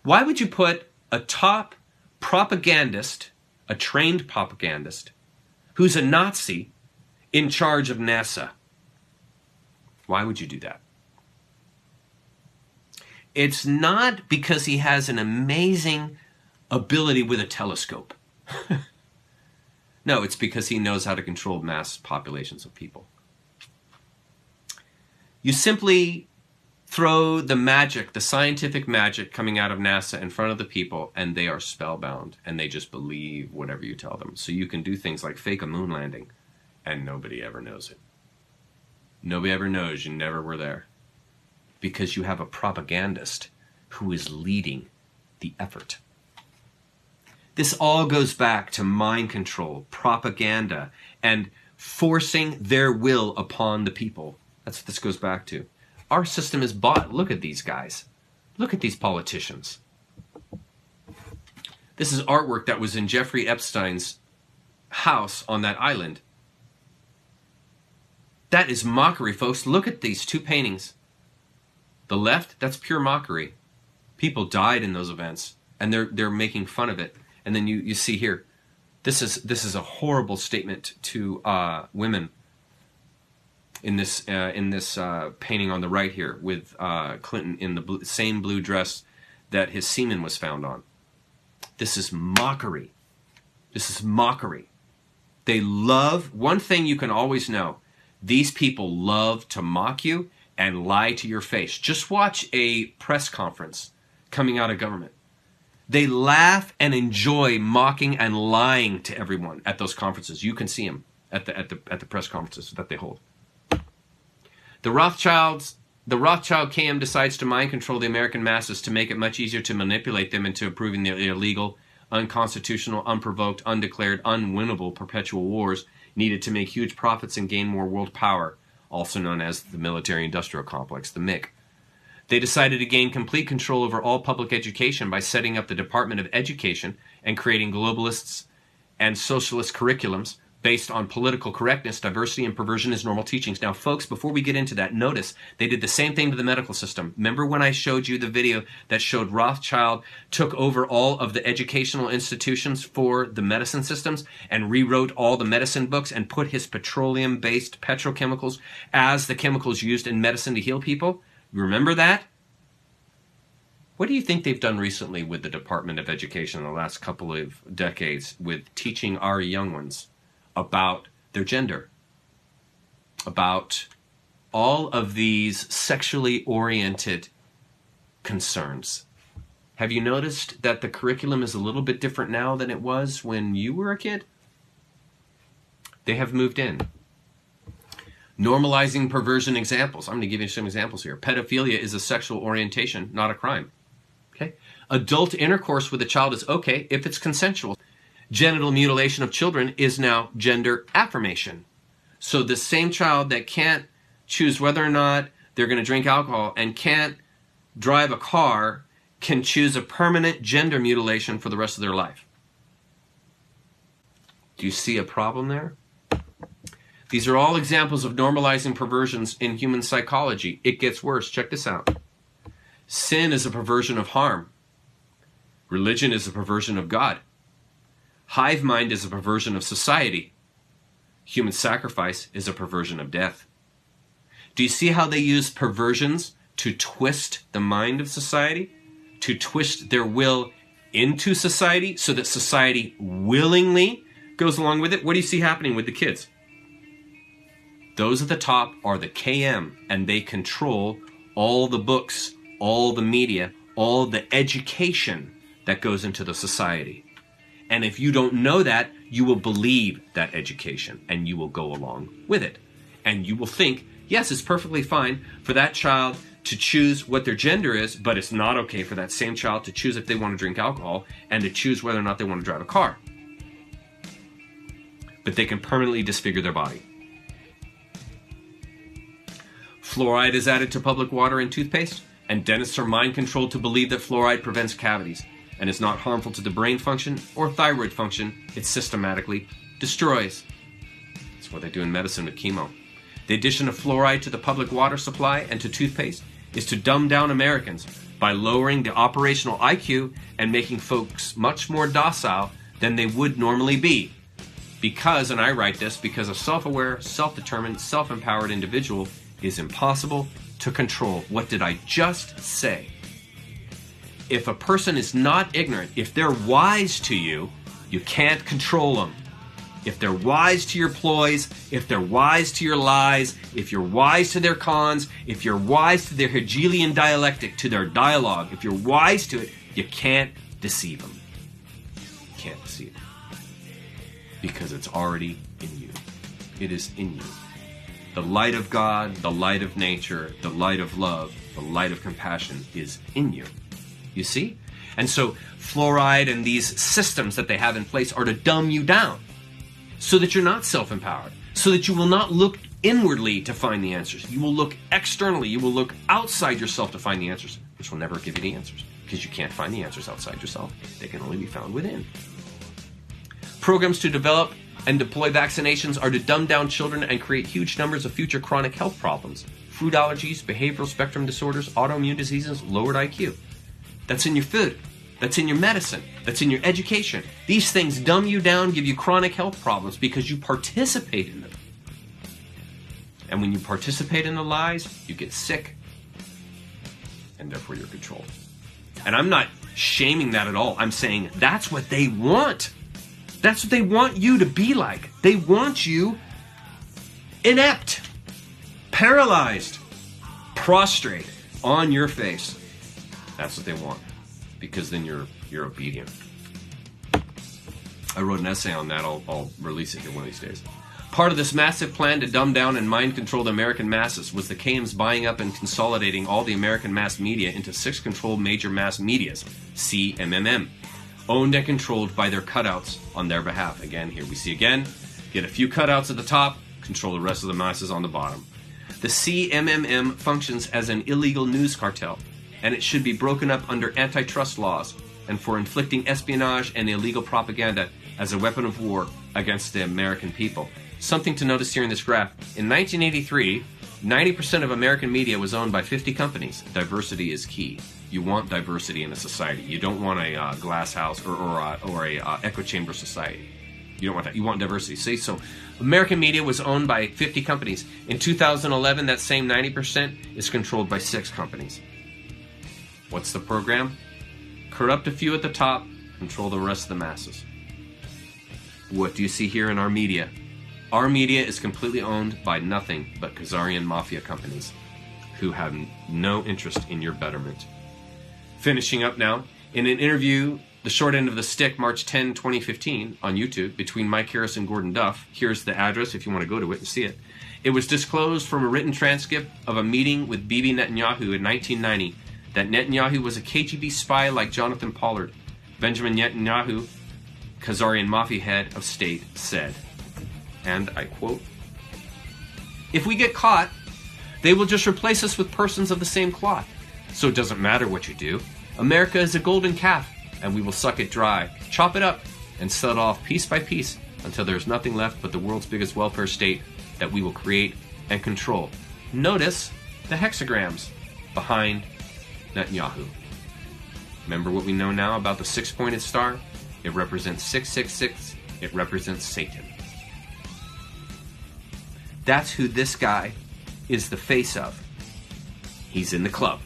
Why would you put a top propagandist, a trained propagandist, who's a Nazi, in charge of NASA? Why would you do that? It's not because he has an amazing ability with a telescope. No, it's because he knows how to control mass populations of people. You simply throw the magic, the scientific magic coming out of NASA in front of the people, and they are spellbound, and they just believe whatever you tell them. So you can do things like fake a moon landing, and nobody ever knows it. Nobody ever knows you never were there, because you have a propagandist who is leading the effort. This all goes back to mind control, propaganda, and forcing their will upon the people. That's what this goes back to. Our system is bought. Look at these guys. Look at these politicians. This is artwork that was in Jeffrey Epstein's house on that island. That is mockery, folks. Look at these two paintings. The left, that's pure mockery. People died in those events, and they're making fun of it. And then you see here, this is a horrible statement to women. In this painting on the right here, with Clinton in the same blue dress that his semen was found on. This is mockery. This is mockery. They love, one thing you can always know, these people love to mock you and lie to your face. Just watch a press conference coming out of government. They laugh and enjoy mocking and lying to everyone at those conferences. You can see them at the press conferences that they hold. The Rothschild KM decides to mind control the American masses to make it much easier to manipulate them into approving their illegal, unconstitutional, unprovoked, undeclared, unwinnable perpetual wars needed to make huge profits and gain more world power, also known as the military-industrial complex, the MIC. They decided to gain complete control over all public education by setting up the Department of Education and creating globalists and socialist curriculums based on political correctness, diversity, and perversion as normal teachings. Now, folks, before we get into that, notice they did the same thing to the medical system. Remember when I showed you the video that showed Rothschild took over all of the educational institutions for the medicine systems and rewrote all the medicine books and put his petroleum-based petrochemicals as the chemicals used in medicine to heal people? Remember that? What do you think they've done recently with the Department of Education in the last couple of decades with teaching our young ones about their gender, about all of these sexually oriented concerns? Have you noticed that the curriculum is a little bit different now than it was when you were a kid? They have moved in. Normalizing perversion examples. I'm going to give you some examples here. Pedophilia is a sexual orientation, not a crime. Okay? Adult intercourse with a child is okay if it's consensual. Genital mutilation of children is now gender affirmation. So the same child that can't choose whether or not they're going to drink alcohol and can't drive a car can choose a permanent gender mutilation for the rest of their life. Do you see a problem there? These are all examples of normalizing perversions in human psychology. It gets worse. Check this out. Sin is a perversion of harm. Religion is a perversion of God. Hive mind is a perversion of society. Human sacrifice is a perversion of death. Do you see how they use perversions to twist the mind of society? To twist their will into society so that society willingly goes along with it? What do you see happening with the kids? Those at the top are the KM, and they control all the books, all the media, all the education that goes into the society. And if you don't know that, you will believe that education, and you will go along with it. And you will think, yes, it's perfectly fine for that child to choose what their gender is, but it's not okay for that same child to choose if they want to drink alcohol and to choose whether or not they want to drive a car. But they can permanently disfigure their body. Fluoride is added to public water and toothpaste, and dentists are mind-controlled to believe that fluoride prevents cavities and is not harmful to the brain function or thyroid function. It systematically destroys. That's what they do in medicine with chemo. The addition of fluoride to the public water supply and to toothpaste is to dumb down Americans by lowering the operational IQ and making folks much more docile than they would normally be. Because, and I write this, because a self-aware, self-determined, self-empowered individual is impossible to control. What did I just say? If a person is not ignorant, if they're wise to you, you can't control them. If they're wise to your ploys, if they're wise to your lies, if you're wise to their cons, if you're wise to their Hegelian dialectic, to their dialogue, if you're wise to it, you can't deceive them. You can't deceive them. Because it's already in you. It is in you. The light of God, the light of nature, the light of love, the light of compassion is in you. You see? And so fluoride and these systems that they have in place are to dumb you down so that you're not self-empowered, so that you will not look inwardly to find the answers. You will look externally. You will look outside yourself to find the answers, which will never give you the answers because you can't find the answers outside yourself. They can only be found within. Programs to develop and deploy vaccinations are to dumb down children and create huge numbers of future chronic health problems. Food allergies, behavioral spectrum disorders, autoimmune diseases, lowered IQ. That's in your food. That's in your medicine. That's in your education. These things dumb you down, give you chronic health problems because you participate in them. And when you participate in the lies, you get sick. And therefore you're controlled. And I'm not shaming that at all. I'm saying that's what they want. That's what they want you to be like. They want you inept, paralyzed, prostrate on your face. That's what they want, because then you're obedient. I wrote an essay on that. I'll release it here one of these days. Part of this massive plan to dumb down and mind control the American masses was the KM's buying up and consolidating all the American mass media into 6 controlled major mass medias, CMMM, owned and controlled by their cutouts on their behalf. Again, here we see again, get a few cutouts at the top, control the rest of the masses on the bottom. The CMMM functions as an illegal news cartel, and it should be broken up under antitrust laws and for inflicting espionage and illegal propaganda as a weapon of war against the American people. Something to notice here in this graph. In 1983, 90% of American media was owned by 50 companies. Diversity is key. You want diversity in a society. You don't want a glass house or a echo chamber society. You don't want that. You want diversity. See, so American media was owned by 50 companies. In 2011, that same 90% is controlled by 6 companies. What's the program? Corrupt a few at the top, control the rest of the masses. What do you see here in our media? Our media is completely owned by nothing but Khazarian Mafia companies who have no interest in your betterment. Finishing up now, in an interview, The Short End of the Stick, March 10, 2015, on YouTube, between Mike Harris and Gordon Duff. Here's the address if you want to go to it and see it. It was disclosed from a written transcript of a meeting with Bibi Netanyahu in 1990 that Netanyahu was a KGB spy like Jonathan Pollard. Benjamin Netanyahu, Khazarian Mafia head of state, said, and I quote, "If we get caught, they will just replace us with persons of the same cloth. So it doesn't matter what you do. America is a golden calf, and we will suck it dry, chop it up, and sell it off piece by piece until there's nothing left but the world's biggest welfare state that we will create and control. Notice the hexagrams behind Netanyahu. Remember what we know now about the six-pointed star? It represents 666. It represents Satan. That's who this guy is the face of. He's in the club.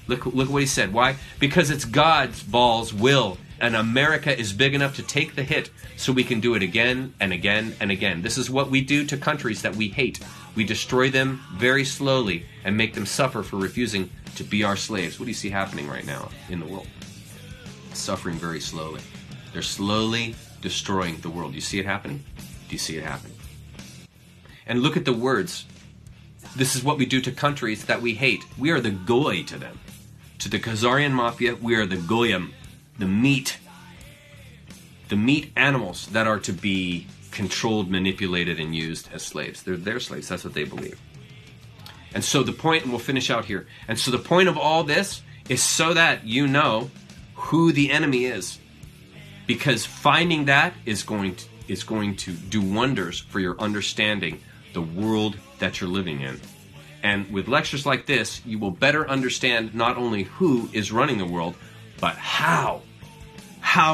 Look what he said. Why? Because it's God's balls will, and America is big enough to take the hit so we can do it again and again and again. This is what we do to countries that we hate. We destroy them very slowly and make them suffer for refusing to be our slaves. What do you see happening right now in the world? Suffering very slowly. They're slowly destroying the world. Do you see it happening? Do you see it happening? And look at the words. This is what we do to countries that we hate. We are the goy to them. To the Khazarian Mafia, we are the goyim, the meat animals that are to be controlled, manipulated, and used as slaves. They're their slaves. That's what they believe. And so the point, and we'll finish out here, and so the point of all this is so that you know who the enemy is. Because finding that is going to do wonders for your understanding the world that you're living in. And with lectures like this, you will better understand not only who is running the world, but how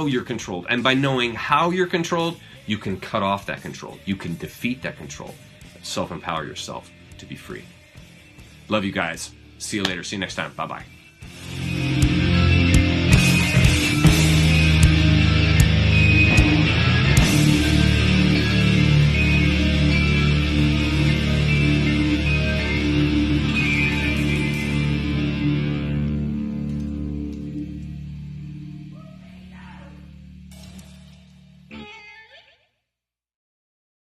you're controlled. And by knowing how you're controlled, you can cut off that control. You can defeat that control. Self-empower yourself to be free. Love you guys. See you later. See you next time. Bye-bye.